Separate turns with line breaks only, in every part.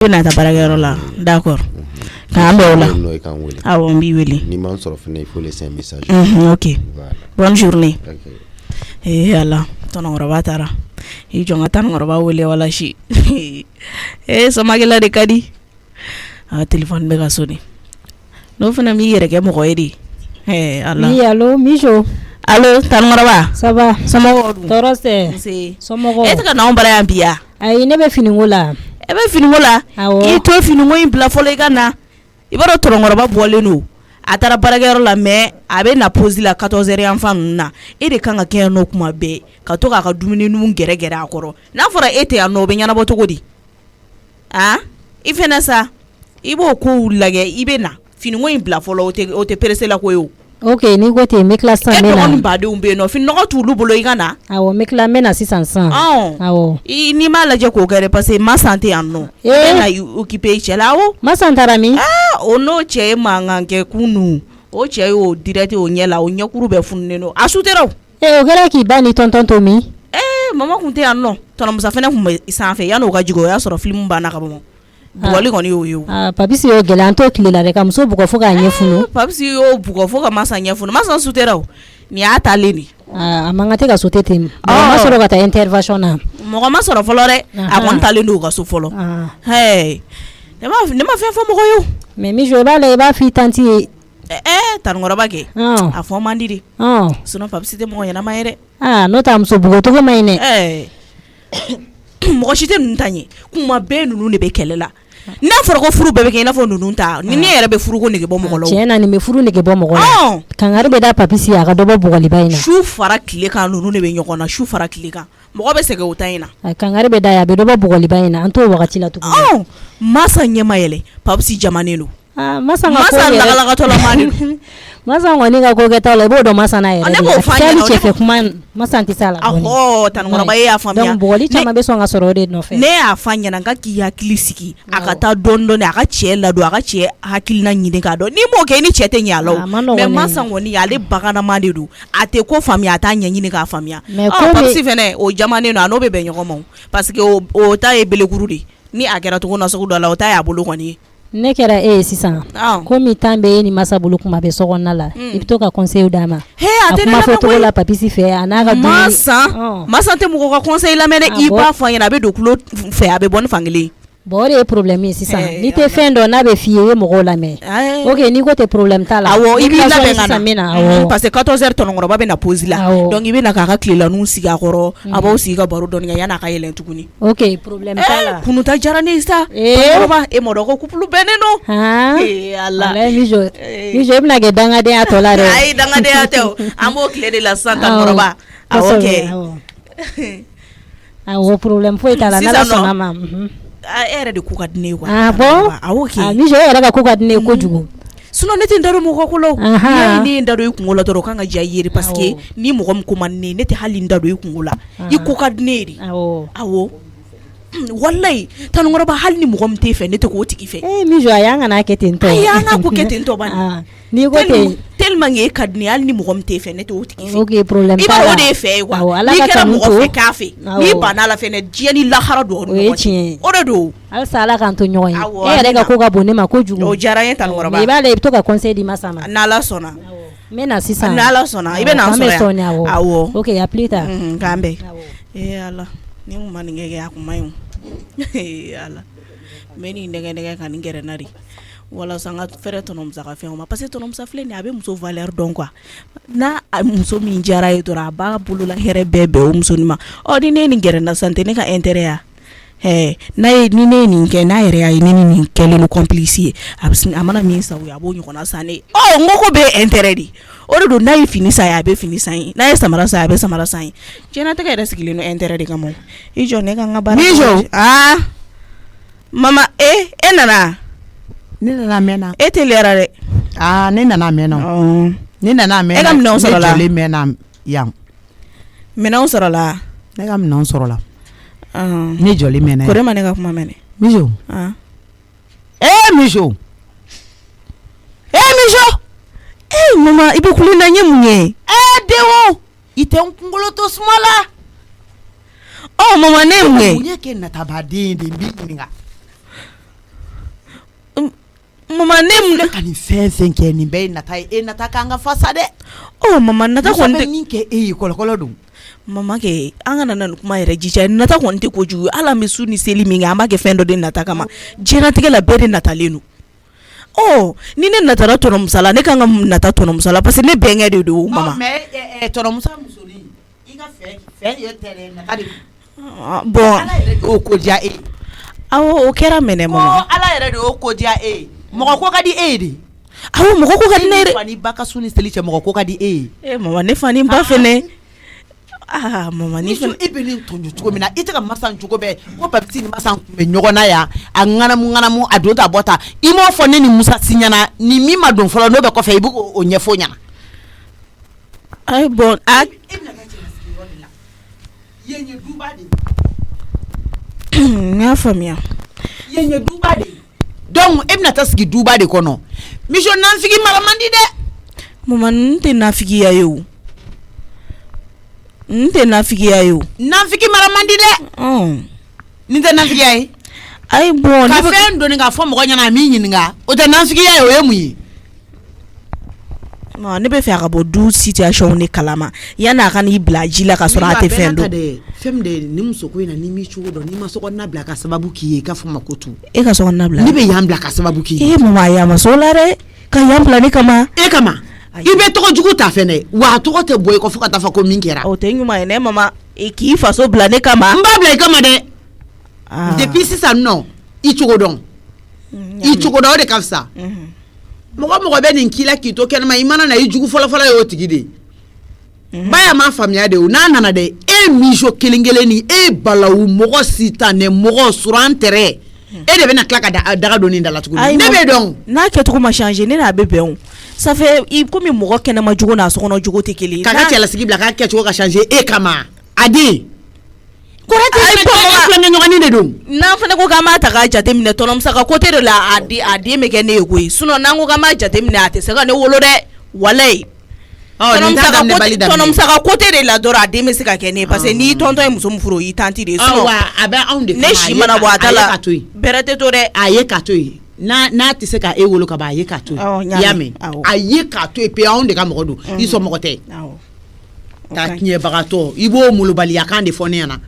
na ta barakɛyɔrɔ la d'accord k'an bɛn o la awɔ n b'i wele
ni m'an sɔrɔ fɛnɛ il faut laisser un message
ok bonne journée ala tɔnɔkɔrɔba taara i jɔ n ka tɔnɔkɔrɔba wele walasi somakɛla de ka di téléphone bɛ ka sonné n'o fana m'i yɛrɛ kɛ mɔgɔ ye de ala
oui allo Mijo
allo tɔnɔkɔrɔba
ça va
somɔgɔw dun
tɔɔrɔ tɛ somɔgɔw
e tɛ ka n'anw bara yan bi ya
ayi ne bɛ finiko la
e bɛ finiko la
awɔ
i to finiko in bila fɔlɔ i ka na i b'a dɔn tɔnɔkɔrɔba bɔlen don a taara barakɛyɔrɔ la mais a bɛ na pause la 14h yan fan ninnu na e de kan ka kɛ yan nɔ kuma bɛɛ ka to k'a ka dumuni ninnu gɛrɛ a kɔrɔ n'a fɔra e tɛ yan nɔ o bɛ ɲɛnabɔ cogo di i fɛnɛ sa i b'o kow lajɛ i bɛ na finiko in bila fɔlɔ o tɛ perese la ko ye o.
ok ni ko ten n bɛ tila sisan n bɛ na
e dɔgɔnin badenw bɛ yen nɔ finɔgɔ t'olu bolo i ka na.
awɔ n bɛ tila n bɛ na sisan awɔ
n'i m'a lajɛ k'o kɛ dɛ parce que Masan tɛ yan nɔ i bɛ na occuper i cɛ la awɔ.
Masan taara min.
o n'o cɛ ye mankan kɛ kunun o cɛ y'o direct o ɲɛ la o ɲɛkuru bɛɛ fununen don a sutera o.
o kɛra k'i ba ni tɔntɔn to min.
mama kun tɛ yan nɔ tɔnɔmusa fɛnɛ kun bɛ sanfɛ yan'o ka jigin o y'a sɔrɔ film banna ka bɔ bugɔli kɔni y'o ye o.
Papisi y'o gɛlɛya an t'o tile la dɛ ka muso bugɔ fo k'a ɲɛ funu.
Papisi y'o bugɔ fo ka Masan ɲɛ funu Masan sutera o nin y'a taalen de.
a man kan tɛ ka sauter ten mɔgɔ ma sɔrɔ ka taa intervention na.
mɔgɔ ma sɔrɔ fɔlɔ dɛ a kɔni taalen don u ka so fɔlɔ. ne ma fɛn fɔ mɔgɔ ye o. mais
Mijo i b'a la i b'a fɔ i tanti ye.
tanukɔrɔba kɛ a fɔ man di de sinon Papisi tɛ mɔgɔ ɲɛnama ye dɛ.
n'o tɛ muso bugɔ cogo ma ɲi dɛ.
mɔgɔ si tɛ ninnu ta ɲɛ kuma bɛɛ ninnu de bɛ kɛlɛ la n'a fɔra ko furu bɛɛ bɛ kɛ i n'a fɔ ninnu ta ni ne yɛrɛ bɛ furu ko nege bɔ mɔgɔ la.
tiɲɛ na nin bɛ furu nege bɔ mɔgɔ la kangari bɛ da Papisi a ka dɔ bɔ bugɔliba in na.
su fara tile kan ninnu de bɛ ɲɔgɔn na su fara tile kan mɔgɔ bɛ sɛgɛn o ta in na.
kangari bɛ da a bɛ dɔ bɔ bugɔliba in na an t'o wagati la tuguni.
Masan ɲɛma yɛlɛ Papisi jamanen don.
Masan
lagalakatɔlama de don.
Masan kɔni ka ko kɛta la i b'o dɔn Masan na yɛrɛ de.
ne b'o f'a ɲɛna
cɛfɛ kuma Masan tɛ s'a la.
tanukɔrɔba e y'a faamuya.
donc bugɔli caman bɛ sɔn ka sɔrɔ o de nɔfɛ.
ne y'a f'a ɲɛna ka k'i hakili sigi a ka taa dɔɔni a ka cɛ ladon a ka cɛ hakilina ɲini k'a dɔn n'i m'o kɛ i ni cɛ tɛ ɲɛ a la o. mais Masan kɔni ale baganama de don a tɛ ko faamuya a t'a ɲɛɲini k'a faamuya. Papisi fɛnɛ o jamanen don a n'o bɛ bɛn ɲɔgɔn ma o parce que o ta ye belekuru de ni a kɛra cogo nasugu dɔ la o ta y'a bolo kɔni ye.
ne kɛra e ye sisan komi temps bɛ e ni Masa bolo kuma bɛ sokɔnɔna la i bɛ to ka conseil d'a ma a kuma fɔ cogo la Papisi fɛ a n'a ka dumuni.
Masan tɛ mɔgɔ ka conseil lamɛn dɛ i b'a fɔ a ɲɛna a bɛ don kulo fɛ a bɛ bɔ ni fankelen. o de ye problème ye sisan n'i tɛ fɛn dɔn n'a bɛ f'i ye i ye mɔgɔw lamɛn ok n'i ko tɛ problème t'a la
awɔ
i b'i labɛn ka na parce que 14h tɔnɔkɔrɔba bɛ na pause la donc i bɛ na k'a ka tilelaninw sigi a kɔrɔ a b'aw sigi ka baro dɔɔni kɛ yan'a ka yɛlɛn tuguni. ok problème t'a la kunuta diyara ne ye sa tɔnɔkɔrɔba e m'a dɔn ko couple bɛnnen don. ala
Mijo i bɛna kɛ dangadenya tɔ la dɛ.
ayi dangadenya tɛ o an b'o tile de la sisan tɔnɔkɔrɔba awɔ kɛ.
awɔ problème foyi t'a la n'Ala sɔnna ma.
e yɛrɛ de ko ka di ne ye quoi.
Mijo e yɛrɛ ka ko ka di ne ye kojugu.
sinon ne tɛ n da don mɔgɔ ko la o. n'i ye n da don i kungo la dɔrɔn o kan ka diya i ye parce que ni mɔgɔ min ko man di ne ye ne tɛ hali n da don i kungo la i ko ka di ne ye de. awɔ walayi tanukɔrɔba hali ni mɔgɔ min t'e fɛ ne tɛ k'o tigi fɛ.
Mijo ayi an kana kɛ ten tɔ. ayi
an ka ko kɛ ten tɔ bani.
n'i ko ten
tellement que e ka di ne ye hali ni mɔgɔ min t'e fɛ ne tɛ o tigi fɛ.
ok problème
t'a la i b'a o de ye fɛ ye quoi n'i kɛra mɔgɔ fɛ k'a fɛ n'i banna la fɛnɛ diɲɛ ni lahara don. o ye tiɲɛ ye o de don. halisa Ala k'an to ɲɔgɔn ye e yɛrɛ ka ko ka bon ne ma kojugu. o diyara n ye tanukɔrɔba. i b'a la i bɛ to ka conseil di Masa ma. n'Ala sɔnna. n bɛ na sisan. n'Ala sɔnna i bɛ na n sɔrɔ yan. awɔ ok à plus tard. k'an bɛn. Ala ni n kun ma nin kɛ a kun ma ɲi o. ala n bɛ nin nɛgɛ ka nin gɛrɛ n na de walasa n ka fɛrɛ tɔnɔmusa ka fɛnw ma parce que tɔnɔmusa filɛ nin ye a bɛ muso valeur dɔn quoi n'a muso min diyara ye dɔrɔn a b'a bolola hɛrɛ bɛɛ bɛn o muso nin ma ni ne ye nin gɛrɛ n na sisan tɛ ne ka intérêt ya ni ne ye nin kɛ n'a yɛrɛ y'a ye ne ni nin kɛlen no complice ye a mana min san o ye a b'o ɲɔgɔnna san ne ye n ko ko bɛɛ ye intérêt de o de don n'a ye fini san ye a bɛ fini san ye n'a ye samara san ye a bɛ samara san ye diɲɛlatigɛ yɛrɛ sigilen don intérêt de kama i jɔ ne ka n ka baara. Mijo mama e nana.
ne nana mɛnna.
e teliyara dɛ.
ne nana mɛnna. ne nana mɛnna.
e ka minɛnw sɔrɔ la.
ne jɔlen mɛnna yan.
minɛnw sɔrɔ la.
ne ka minɛnw sɔrɔ la. ne jɔlen mɛnna yan.
ko de ma ne ka kuma mɛnɛ.
Mijo. Mijo.
Mijo. mama i bɛ kule na n ye mun ye.
denwo i tɛ n kunkolo to suma la.
mama ne ye mun ye.
mun ye kɛ natabaden de n b'i ɲininka.
Mama ne
ka ni fɛn kɛ nin bɛɛ nata e nata kan ka fasa dɛ.
Oh mama nata ko
nin kɛ e kɔlɔkɔlɔ don.
Mama ke an kana na kuma yɛrɛ jica nata ko tɛ ko jugu ala mi su ni seli min kɛ an b'a kɛ fɛn dɔ de nata kama diɲɛlatigɛ la bɛɛ de natalen don. Oh ni ne natara tɔnɔmusala ne kan ka nata tɔnɔmusala parce que ne bɛnkɛ de don mama.
Mais tɔnɔmusa musonin i ka fɛn ye tɛrɛ nata de.
Bon
ala yɛrɛ de o ko diya e.
Awo o kɛra mɛnɛ mama.
Ala yɛrɛ de o ko diya e. Mɔgɔ ko ka di e de.
Awo mɔgɔ ko ka di ne de.
Fani ba ka su ni seli cɛ mɔgɔ ko ka di e.
Mama ne fani ba fɛnɛ. Mama ni
e bɛ nin tɔnju cogo min na i tɛ ka masa cogo bɛɛ ko babiti ni masa kun bɛ ɲɔgɔn na yan a ŋanamu a don ta bɔ ta i m'o fɔ ne ni Musa si ɲɛna ni min ma don fɔlɔ n'o bɛ kɔfɛ i b'o o ɲɛfɔ ɲɛna.
Ayi bon
e bɛna taa cɛlasigi yɔrɔ de la yen ye duba de.
N y'a faamuya.
Yen ye duba de donc e bɛna taa sigi duba de kɔnɔ mission nafigi mara man di dɛ.
Mama n tɛ nafigiya ye o. N tɛ nafigiya ye o.
Nafigi mara man di dɛ. Nin tɛ nafigiya ye.
Ayi bon
ka fɛn doni ka fɔ mɔgɔ ɲɛna a min ɲininka o tɛ nafigiya ye o ye mun ye.
Ne bɛ fɛ a ka bɔ du situation ni kalama yanni a ka n'i bila ji la ka sɔrɔ a tɛ fɛn dɔn.
Fɛn min de ni muso ko in na ni mi cogo dɔn ni ma sɔgɔna bila ka sababu k'i ye i ka fɔ ma ko tu.
E ka sɔgɔna bila.
Ne bɛ yan bila ka sababu k'i ye.
Mama a ma so la dɛ ka yan bila ne kama.
E kama. I bɛ tɔgɔ jugu ta fɛnɛ wa a tɔgɔ tɛ bɔ i kɔ fo ka taa fɔ ko min kɛra.
O tɛ ɲuman ye ne mama k'i faso bila ne kama.
N b'a bila i kama dɛ. Depuis sisan nɔ i cogo dɔn. I cogo dɔn o de ka fisa. Mɔgɔ mɔgɔ bɛ nin k'i la k'i to kɛnɛma i mana na i jugu fɔlɔfɔlɔ ye o tigi de. Baya ma faamuya de o n'a nana dɛ e miso kelen kelen ni e balawu mɔgɔ sitanɛ mɔgɔ suran tɛrɛ e de bɛna tila ka daga don nin da la tuguni. Ne bɛ dɔn.
N'a kɛcogo ma changer ne n'a bɛ bɛn o. Ça fait i komi mɔgɔ kɛnɛma jogo n'a sokɔnɔ jogo tɛ kelen ye.
K'a ka cɛlasigi bila k'a kɛcogo ka changer e kama a den. Kɔrɔtɛ filɛ ɲɔgɔnni de don.
N'an fana ko k'an b'a ta k'a jateminɛ tɔnɔmusa ka côté de la a den bɛ kɛ ne ye koyi sinon n'an ko k'an b'a jateminɛ a tɛ se ka ne wolo dɛ walayi. Tɔnɔmusa ka côté de la dɔrɔn a den bɛ se ka kɛ ne ye parce que n'i tɔntɔn ye muso min furu o y'i tanti de ye sinon
a bɛ anw de kama
ne si mana bɔ a ta la bɛrɛ tɛ to dɛ.
A ye ka to yen n'a tɛ se ka e wolo ka ban a ye ka to yen i y'a mɛn a ye ka to yen pe anw de ka mɔgɔ don i sɔn mɔgɔ tɛ ka tiɲɛbagatɔ i b'o molobaliya kan de fɔ ne ɲɛna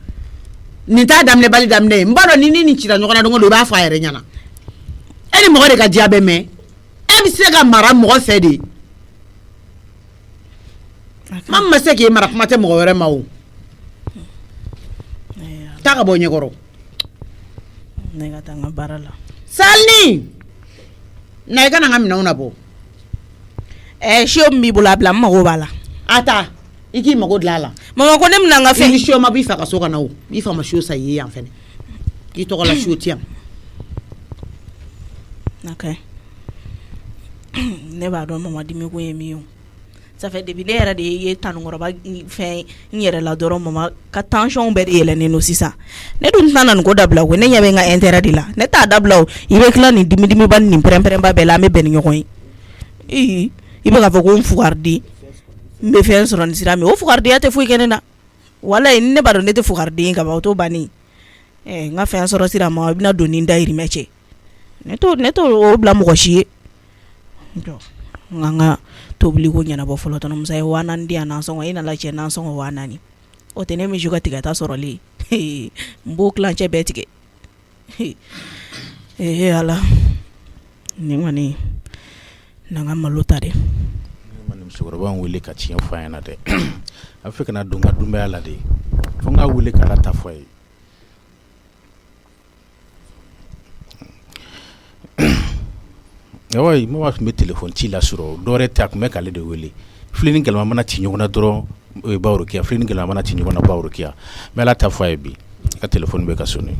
nin t'a daminɛ bali daminɛ ye n b'a dɔn ni nin cira ɲɔgɔn na don o don i b'a fɔ a yɛrɛ ɲɛna e ni mɔgɔ de ka diya bɛ mɛn e bɛ se ka mara mɔgɔ fɛ de maa min ma se k'e mara kuma tɛ mɔgɔ wɛrɛ ma o taa ka bɔ ɲɛkɔrɔ.
Ne ka taa n ka baara la.
Salini na i kana n ka minɛnw na bɔ.
Sio min b'i bolo a bila n mago b'a la.
A ta i k'i mago dilan a la.
Mama ko ne bɛna n ka fɛn.
Ni sio ma b'i fa ka so kɔnɔ o i fa ma sio sa i ye yan fɛnɛ i tɔgɔ la sio ti yan.
Ok ne b'a dɔn mama dimi ko ye min ye o. Ça fait depuis ne yɛrɛ de ye tanikɔrɔba fɛn n yɛrɛ la dɔrɔn mama ka tension bɛɛ de yɛlɛnnen don sisan ne dun tɛna nin ko dabila o ne ɲɛ bɛ n ka intérêt de la ne t'a dabila o i bɛ tila nin dimi-dimiba ni nin pɛrɛn-pɛrɛnba bɛɛ la an bɛ bɛn ni ɲɔgɔn ye i bɛ k'a fɔ ko n fugariden n bɛ fɛn sɔrɔ nin sira min o fugaridenya tɛ foyi kɛ ne na walayi ne b'a dɔn ne tɛ fugariden ye ka ban o t'o bannen n ka fɛn sɔrɔ sira ma i bɛna don ni n dayirimɛ cɛ ne t'o o bila mɔgɔ si ye n ka tobili ko ɲɛnabɔ fɔlɔ tɔnɔmusa ye 4000 di yan nansɔngɔ i nana cɛ nansɔngɔ 4000 o tɛ ne misi ka tigɛta sɔrɔlen n b'o kilancɛ bɛɛ tigɛ ala ni kɔni n'an ka malo ta dɛ.
Musokɔrɔba wele ka tiɲɛ fɔ an ɲɛna dɛ a fɛ kana don ka dunbaya la de fo n ka wele k'ala ta fɔ a ye. Awa mo wa tun bɛ téléphone ci la sɔrɔ dɔwɛrɛ tɛ a tun bɛ k'ale de wele filɛ ni gɛlɛma mana ci ɲɔgɔn na dɔrɔn Baworokiya filɛ ni gɛlɛma mana ci ɲɔgɔn na Baworokiya mais ala ta fɔ a ye bi ka téléphone bɛ ka sonner.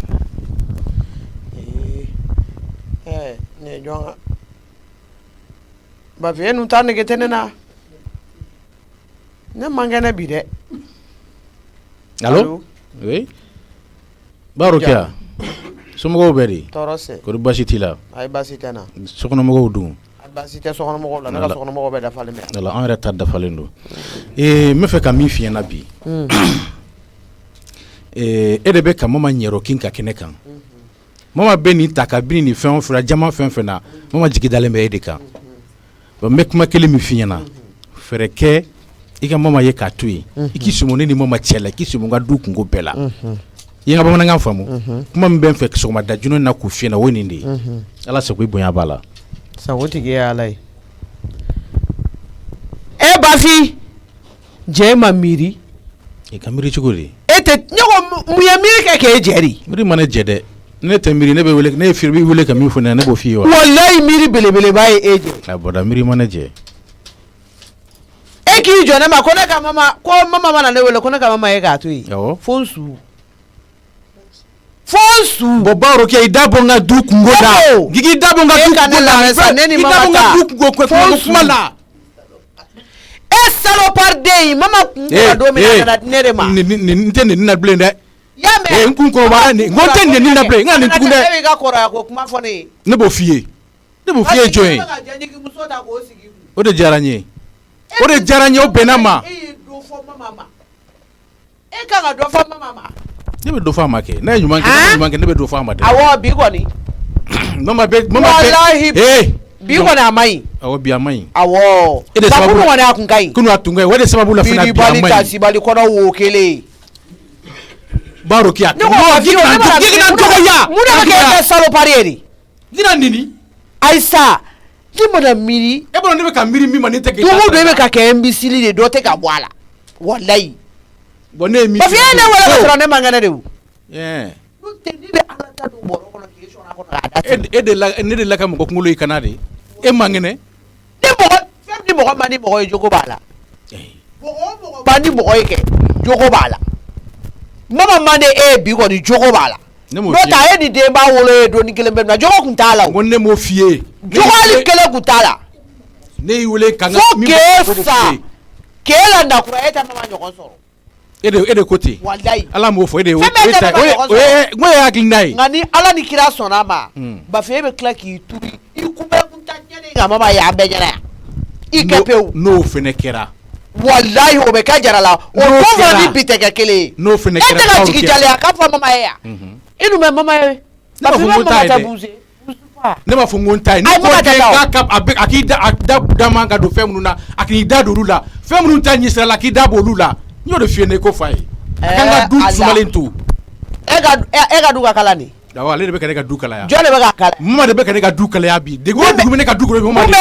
Ne jɔn ba fiye nu ta nege tɛ ne na ne man kɛnɛ bi dɛ.
Allo oui Baworokiya somɔgɔw bɛ di
tɔɔrɔ se
kɔri basi t'i la
ayi basi tɛ na
sokɔnɔmɔgɔw dun
basi tɛ sokɔnɔmɔgɔw la ne ka sokɔnɔmɔgɔw bɛ dafalen bɛ
ala an yɛrɛ ta dafalen don n bɛ fɛ ka min f'i ɲɛna bi e de bɛ ka mama ɲɛrɔ kin ka kɛnɛ kan mama bɛ nin ta ka bin ni fɛn o fɛn jama fɛn fɛn na mama jigi dalen bɛ e de kan bon n bɛ kuma kelen min f'i ɲɛna fɛrɛ kɛ i ka mama ye k'a to yen i k'i sumu ne ni mama cɛ la i k'i sumu n ka du kunko bɛɛ la i ye n ka bamanankan faamu kuma min bɛ n fɛ sɔgɔmada joona na k'u f'i ɲɛna o ye nin de ye ala sago i bonya b'a la
sago tigi ye ala ye e Bafi jɛ ma miiri
i ka miiri cogo di
e tɛ ne ko mun ye miiri kɛ k'e jɛ de
miiri ma ne jɛ dɛ ne tɛ miiri ne bɛ wele ne ye firi b'i wele ka min fɔ ne ne b'o f'i ye wa
walayi miiri belebeleba ye e jɛ
a bɔra miiri ma ne jɛ
e k'i jɔ ne ma ko ne ka mama ko mama mana ne wele ko ne ka mama ye k'a to yen
awɔ
fo n su
bɔn bawro kɛ i da bɔ n ka du kunko la gigi i da bɔ n ka du kunko la i da bɔ n ka du kunko kuma la
e salopard mama kun ka don min na ne de ma
nin tɛ nin na bilen dɛ
y'a mɛn
n kun kɔrɔbayara nin n ko n tɛ nin na bilen n ka nin tugun dɛ
e b'i ka kɔrɔya ko kuma fɔ ne ye
ne b'o f'i ye ne b'o f'i ye jɔn ye o de diyara n ye o de diyara n ye o bɛnna ma
e ye dɔ fɔ mama ma e kan ka dɔ fɔ mama ma
ne bɛ dɔ fɔ a ma kɛ ne ye ɲuman kɛ ne bɛ dɔ fɔ a ma dɛ
awɔ bi kɔni
mama bɛ
walahi bi kɔni a ma ɲi
awɔ bi a ma ɲi
awɔ
e de sababu
kɔni a kun ka ɲi
kunu a tun ka ɲi o de sababu la fana bi a ma ɲi
bili tasibali kɔnɔ wo kelen
baro kiya
ne ko gina dɔgɔya mun de bɛ kɛ salopard ye de
gina nini
ayisa ni mana miiri
e bolo ne bɛ ka miiri min ma ne tɛ kɛ
don o don e bɛ ka kɛ imbécile de dɔ tɛ ka bɔ a la walayi
bon ne ye min
Bafi ye ne wele ka sɔrɔ ne man kɛnɛ de o
n'o
tɛ ne bɛ ala ta don bɔrɔ kɔnɔ k'e sɔrɔ a kɔnɔ k'a da
ne de la ka mɔgɔ kunkolo i kana de e man kɛnɛ
ni mɔgɔ fɛn ni mɔgɔ man ni mɔgɔ ye jogo b'a la mɔgɔ man ni mɔgɔ ye kɛ jogo b'a la mama man de e bi kɔni jogo b'a la n'o tɛ a ye nin den b'a wolo ye doni kelen bɛ na jogo kun t'a la o
ko ne m'o f'i ye
jogo hali kelen kun t'a la
ne y'i wele ka n ka
fo k'e sa k'e la nakura e tɛ mama ɲɔgɔn sɔrɔ
e de ko ten
walayi
ala m'o fɔ e de
fɛn bɛɛ tɛ mama ɲɔgɔn sɔrɔ
n ko ye hakilina ye
nka ni ala ni kira sɔnna a ma Bafi e bɛ tila k'i turi i kunbɛ kun ta ɲɛni nka mama ye an bɛɛ ɲɛna yan i kɛ pewu
n'o fɛnɛ kɛra
walayi o bɛ kɛ jara la o ko fɔ ni bi tɛ kɛ kelen ye
n'o fɛnɛ
e
kɛra
tɛ ka jigi jalen a k'a fɔ mama ye yan i dun bɛ mama ye Bafi bɛ mama ta buuse
ne b'a fɔ n ko n ta ye ne ko den a k'i da man ka don fɛn minnu na a k'i da don olu la fɛn minnu ta ɲɛsira la k'i da bɔ olu la n y'o de f'i ye ne ko fa ye a kan ka du sumalen to
e ka du ka kalan de
awɔ ale de bɛ ka ne ka du kalaya
jɔn de bɛ ka kalan
mama de bɛ ka ne ka du kalaya bi de ko dugu bɛ ne ka du kɔnɔ mama de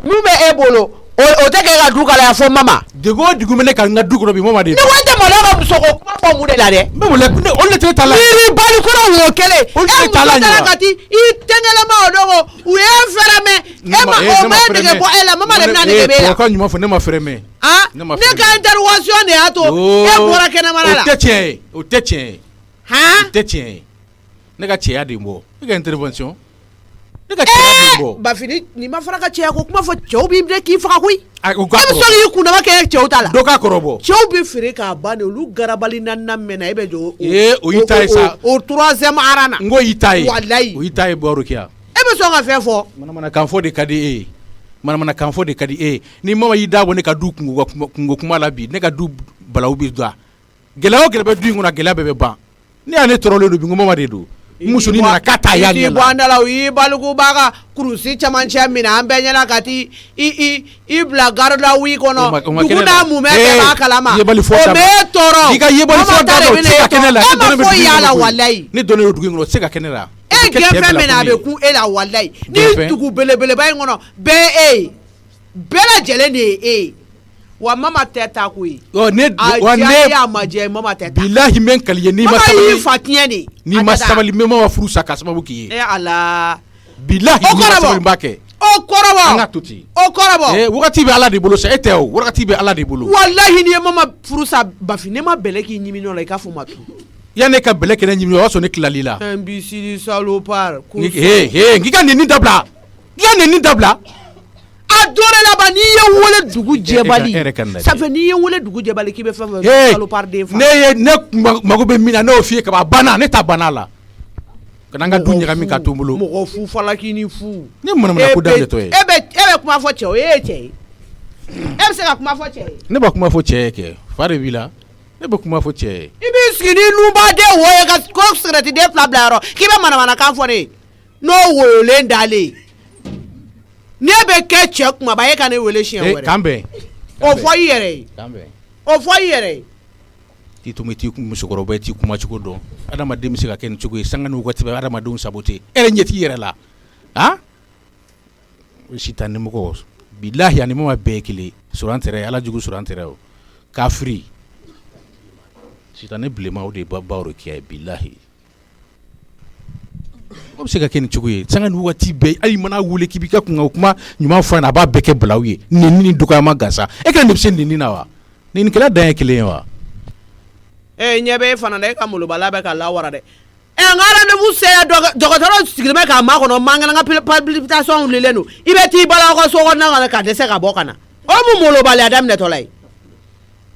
mun bɛ e bolo o tɛ k'e ka du kalaya fɔ mama
de ko dugu bɛ ne ka n ka du kɔnɔ bi mama de
ni ko tɛ maloya ka muso ko kuma fɔ mun de la dɛ
n bɛ mun la olu de tɛ taa la
miiri bali kɔnɔ wo kelen
olu tɛ taa la ɲɔgɔn
e muso taara ka ti i tɛnkɛlɛma o dogo u ye n fɛrɛ mɛn e ma o ma nege bɔ e la mama de bɛna nege bɛ e la
ka ɲuman fɔ ne ma fɛrɛ mɛn
ne ka intervention de y'a to e bɔra kɛnɛmana la
o tɛ tiɲɛ ye o tɛ tiɲɛ ye
han
o tɛ tiɲɛ ye ne ka cɛya de bɔ ne ka intervention ne ka cɛya de bɔ
Bafi ni ma fara ka cɛya ko kuma fɔ cɛw b'i minɛ k'i faga koyi e
o
bɛ sɔn k'i kundama kɛ cɛw ta la
dɔ k'a kɔrɔbɔ
cɛw bɛ feere k'a ban de olu garabali naaninan mɛnna e bɛ jɔ
o y'i ta ye sa
o troisième aran na
n ko y'i ta ye
walayi
o y'i ta ye baro kɛ
e bɛ sɔn ka fɛn fɔ
manamanakan fɔ de ka di e ye manamanakan fɔ de ka di e ye ni mama y'i da bɔ ne ka du kungo kuma la bi ne ka du balawu bi da gɛlɛya o gɛlɛya bɛ du in kɔnɔ gɛlɛya bɛɛ bɛ ban ne y'a ne tɔɔrɔlen don bi n ko mama de don musonin nana k'a t'a y'a ɲɛ la i bɔ an da la
u y'i balikuba ka kurusi camancɛ minɛ an bɛɛ ɲɛna ka t'i bila garida wi kɔnɔ dugu n'a mumɛ bɛɛ b'a kalama o m'e tɔɔrɔ
i ka yebali fɔ da la o tɛ se ka kɛnɛ la
e ma foyi y'a la walayi
ne donnen don dugu in kɔnɔ o tɛ se ka kɛnɛ la
e gɛnfɛn min na a bɛ kun e la walayi ni dugu belebeleba in kɔnɔ bɛɛ e ye bɛɛ lajɛlen de ye e ye wa mama tɛ taa koyi a diya ye a ma diya ye mama tɛ taa
bilahi n bɛ n kali ye n'i ma sabali
mama y'i fa tiɲɛ de
n'i ma sabali n bɛ mama furu sa ka sababu k'i ye
ala
bilahi n'i ma sabali n b'a kɛ
o kɔrɔbɔ
an ka to ten
o kɔrɔbɔ
wagati bɛ ala de bolo sa e tɛ o wagati bɛ ala de bolo
walahi n'i ye mama furu sa Bafi ne ma bɛlɛ k'i ɲimi ɲɔgɔn la i k'a fɔ ma tu
yanni e ka bɛlɛ kɛnɛ ɲimi o y'a sɔrɔ ne tilali la
imbécile salopard
nk'i ka nɛni dabila i ka nɛni dabila
a don dɔ laban n'i ye wele dugu jɛbali sanfɛ n'i ye wele dugu jɛbali k'i bɛ fɛn fɛn salopard den fa
ne mago bɛ min na ne y'o f'i ye kaban a banna ne ta banna a la ka na n ka du ɲagami ka to n bolo
mɔgɔ fu fala k'i ni fu
ne manamana ko daminɛtɔ ye
e bɛ kuma fɔ cɛ o ye cɛ ye e bɛ se ka kuma fɔ cɛ ye
ne b'a kuma fɔ cɛ ye kɛ fa de b'i la ne e bɛ kuma fɔ cɛ ye.
I b'i sigi ni lunbaden wo ye ka ko cigarette den 2 bila yɔrɔ k'i bɛ manamanakan fɔ ne n'o woyolen dalen ne bɛ kɛ cɛ kumaba e ka ne wele siɲɛ wɛrɛ.
kan bɛn.
o fɔ i yɛrɛ ye. o fɔ i yɛrɛ ye.
k'i to t'i musokɔrɔba ye t'i kuma cogo dɔn adamaden bɛ se ka kɛ nin cogo ye sanga ni waati bɛ adamadenw sabote e yɛrɛ ɲɛ t'i yɛrɛ la han o si ta nimɔgɔ bilahi ani mama bɛɛ ye kelen suran tɛrɛ ala jugu suran tɛrɛ o kafiri si ta ne bilenma o de ye bawro kɛ ye bilahi o bɛ se ka kɛ nin cogo ye sanga ni waati bɛɛ hali mana wele k'i b'i ka kunkan kuma ɲuman fɔ a b'a bɛɛ kɛ balawu ye nɛni ni dɔgɔyama gansan e kɛlen de bɛ se nɛni na wa nɛnikɛla dan ye kelen ye wa.
ɲɛ bɛ e fana dɛ e ka molobala bɛ ka lawara dɛ n ka rendez-vous sera dɔgɔtɔrɔ sigilen bɛ k'a makɔnɔ mankan ka palpitation wulilen don i bɛ t'i bala aw ka so kɔnɔna kɔnɔ ka dɛsɛ ka bɔ ka na o mun molobaliya daminɛtɔla ye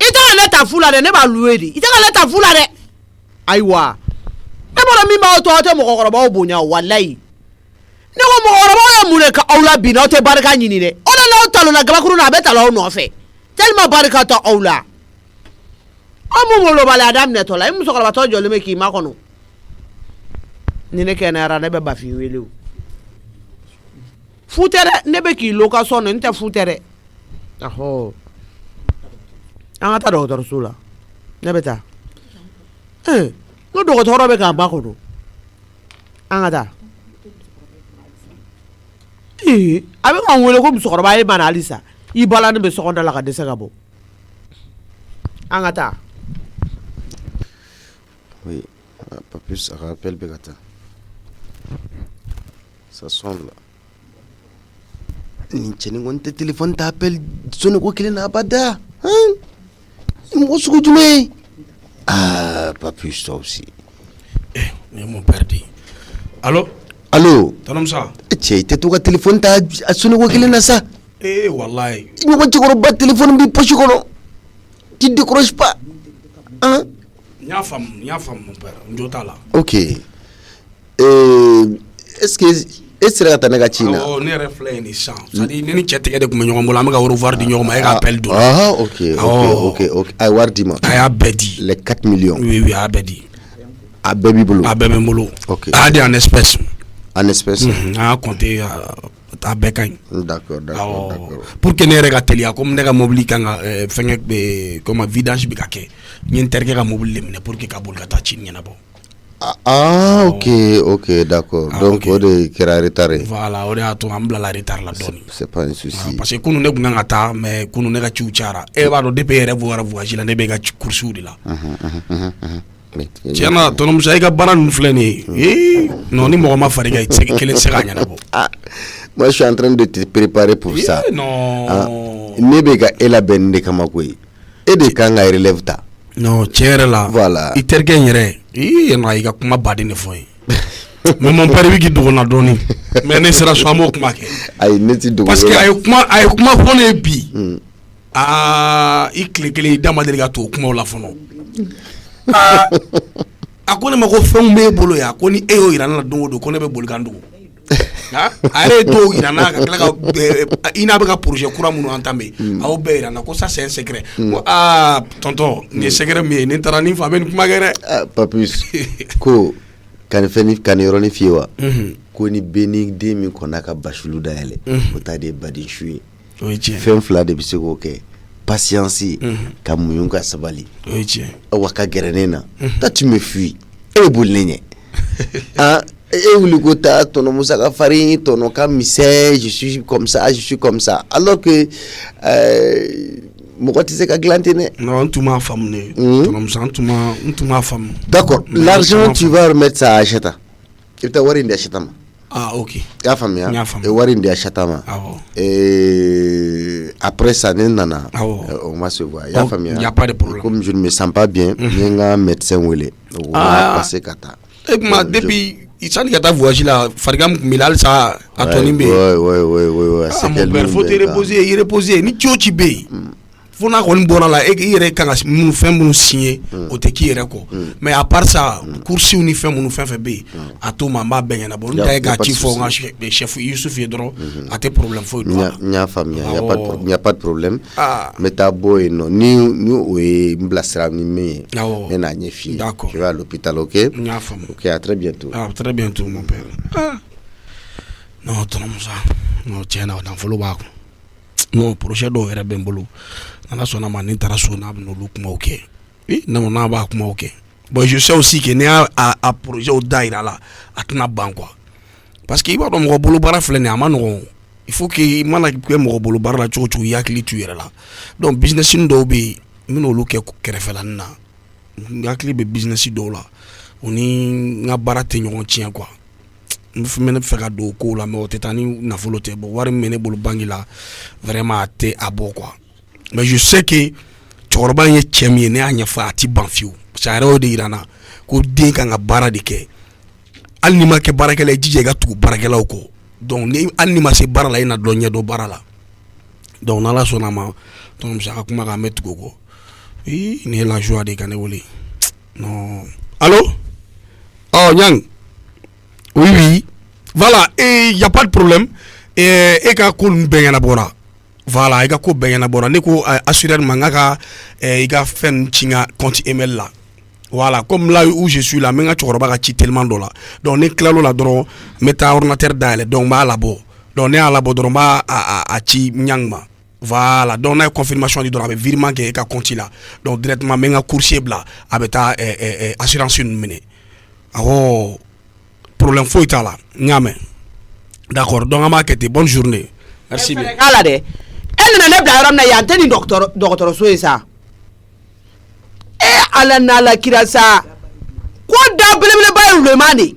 i tɛ ka ne ta fu la dɛ ne b'a louer de i tɛ ka ne ta fu la dɛ ayiwa ne bɔra min b'aw tɔ aw tɛ mɔgɔkɔrɔbaw bonya walayi ne ko mɔgɔkɔrɔbaw ye mun de k'aw la bi n'aw tɛ barika ɲini dɛ o de la aw talonna gabakuru na a bɛ tala aw nɔfɛ tellement barika tɛ aw la aw mun molobaliya daminɛtɔla i musokɔrɔbatɔ jɔlen bɛ k'i makɔnɔ ni ne kɛnɛyara ne bɛ Bafin wele o fu tɛ dɛ ne bɛ k'i location na n tɛ fu tɛ dɛ ahɔ an ka taa dɔgɔtɔrɔso la ne bɛ taa n ko dɔgɔtɔrɔ bɛ k'a ba kɔnɔ an ka taa a bɛ k'an wele ko musokɔrɔba ye mana halisa i bala ne bɛ sɔgɔnda la ka dɛsɛ ka bɔ an ka taa.
Oui, pas plus, ça rappelle Begata. Ça sonne là. Nincheningon te téléphone t'appelle, sonne quoi qu'il n'a pas d'à. Hein? Moi, ce que tu mets. Ah, pas plus, ça aussi.
Mais mon père dit. Allô?
Allô?
T'as ça?
Tiens, t'es tout téléphone, t'as sonné quoi qu'il n'a ça?
Wallahi.
Il m'a dit qu'on bat téléphone, mais pas sûr. Tu ne décroches pas. Hein?
Nya femme, mon père. Njota là.
Ok. Est-ce que sera ta négative?
Oh, ne reflet ni sang. Ça dit ni chete de kuma nyoma la mega revoir di nyoma e appel do.
Ah, ok. Ay war di ma.
Ay abedi.
Les 4 millions.
Oui, abedi.
A baby bolo.
Ok. A dit en espèces.
En espèces.
A compter à Bekain.
D'accord.
Pour que ne rega telia comme ne ga mobili kanga fenge be comme vidange bi kake. Ni interke ga mobili lemne pour que kabul ga ta chin na bo.
Ah, ok, d'accord. Donc, on est retardé.
Voilà, on est à tout ambla la retard la donne.
C'est pas un souci.
Parce que quand on est gata, mais quand on est à chuchara, et va le DPR voir voyager la nebega kursu de là. Tiens, ton homme saïga banan fleni. Non, ni moi ma fariga, c'est qu'elle sera rien.
Moi, je suis en train de te préparer pour ça.
Non.
Nebega et la benne de Kamakwe. Et de Kanga relève ta.
Non, tiens là.
Voilà.
Il te gagne. Na iga kuma badi ne foyi mais mon père wigi dogona doni mais ne sera so mo kuma ke
ay neti dogo
parce que ay kuma fone bi iklikili dama de ga to kuma la fono akone mako fon me bolo ya ko ni eyo irana la dongo do ko ne be bol gandu ha are to irana ka kala ina be ka projet kura munu entamé aw be irana ko ça c'est un secret tonton ni secret mi ni tarani fa ben kuma gere
pas plus ko kan feni kan yoroni fiwa ko ni beni de mi kona ka bashulu dayele o ta de badi chui fem fla de bisiko ke patience ka muyunga sabali waka gerenena ta tu me fuis e bolnenye et vous le gota ton musaka farine ton camisé je suis comme ça alors que moi tu sais qu'à glantiner
non tout ma femme ne ton ma femme
d'accord l'argent tu vas remettre ça à Acheta il t'a warindi Acheta
ok
ya famille et warindi Acheta et après ça nana on va se voir ya famille
il y a pas de problème
comme je ne me sens pas bien un médecin wele on va passer kata
et moi depuis il s'en est à voyager là fargam milal ça à ton nimbe
ouais c'est
mon père faut te reposer ni chochi be fona ko bora la e yɛrɛ kan ka mun fɛn minnu signé o tɛ k'i yɛrɛ kɔ mais à part ça courses ni fɛn minnu fɛn bɛ yen a to ma n b'a bɛɛ ɲɛnabɔ n ta ye k'a ci fɔ n ka chef Yusuf ye dɔrɔn a tɛ problème foyi don
n y'a faamuya il y a pas de problème n bɛ taa bɔ yen nɔ ni o ye n bilasira ni min ye ne n'a ɲɛ f'i ye je vais à l'hôpital ok
n y'a faamu
ok à très bientôt
très bientôt mon père non tonton Musa non tiɲɛ na nafolo b'a kun non projet dɔw yɛrɛ bɛ n bolo n'ala sɔnna ma ni n taara so n'a bɛ n'olu kumaw kɛ n'a b'a kumaw kɛ bon je sais aussi que n'i y'a projet da yira la a tɛna ban quoi parce que i b'a dɔn mɔgɔ bolo baara filɛ nin ye a ma nɔgɔn il faut que i mana kɛ mɔgɔ bolo baara la cogo cogo i hakili t'u yɛrɛ la donc business dɔw bɛ yen n bɛna olu kɛ kɛrɛfɛlanin na n hakili bɛ business dɔw la o ni n ka baara tɛ ɲɔgɔn tiɲɛ quoi n bɛ fɛ ka don o kow la mais o tɛ taa ni nafolo tɛ bon wari min bɛ ne bolo banque la vraiment a tɛ a bɔ quoi mais je sais que cɛkɔrɔba in ye cɛ min ye ne y'a ɲɛfɔ a ti ban fiyewu parce que a yɛrɛ y'o de yira n na ko den kan ka baara de kɛ hali n'i ma kɛ baarakɛla ye jija i ka tugu baarakɛlaw kɔ donc hali n'i ma se baara la i na dɔ ɲɛ dɔn baara la donc n'ala sɔnna ma donc musa ka kuma kan an bɛ tugu o kɔ nin ye la joie de ka ne wele non allo Niang oui voilà et y a pas de problème et ka ko bɛn ɲɛnabɔra voilà i ka ko bɛn ɲɛnabɔra ne ko assureur ma n ka i ka fɛn ci n ka compte email la voilà comme là où je suis là n bɛ n ka cɛkɔrɔba ka ci tellement dɔ la donc ne tilal'o la dɔrɔn n bɛ taa ordinateur dayɛlɛ donc n b'a labɔ donc ne y'a labɔ dɔrɔn n b'a a ci Niang ma voilà donc n'a ye confirmation di dɔrɔn a bɛ virement kɛ e ka compte la donc directement n bɛ n ka coursier bila a bɛ taa assurance ninnu minɛ awɔ problème foyi t'a la n y'a mɛn d'accord donc an b'a kɛ ten bonne journée merci bien.
Ala de e nana ne bila yɔrɔ min na yan tɛ nin dɔgɔtɔrɔso ye sa ala n'ala kira sa ko da belebeleba ye wulema de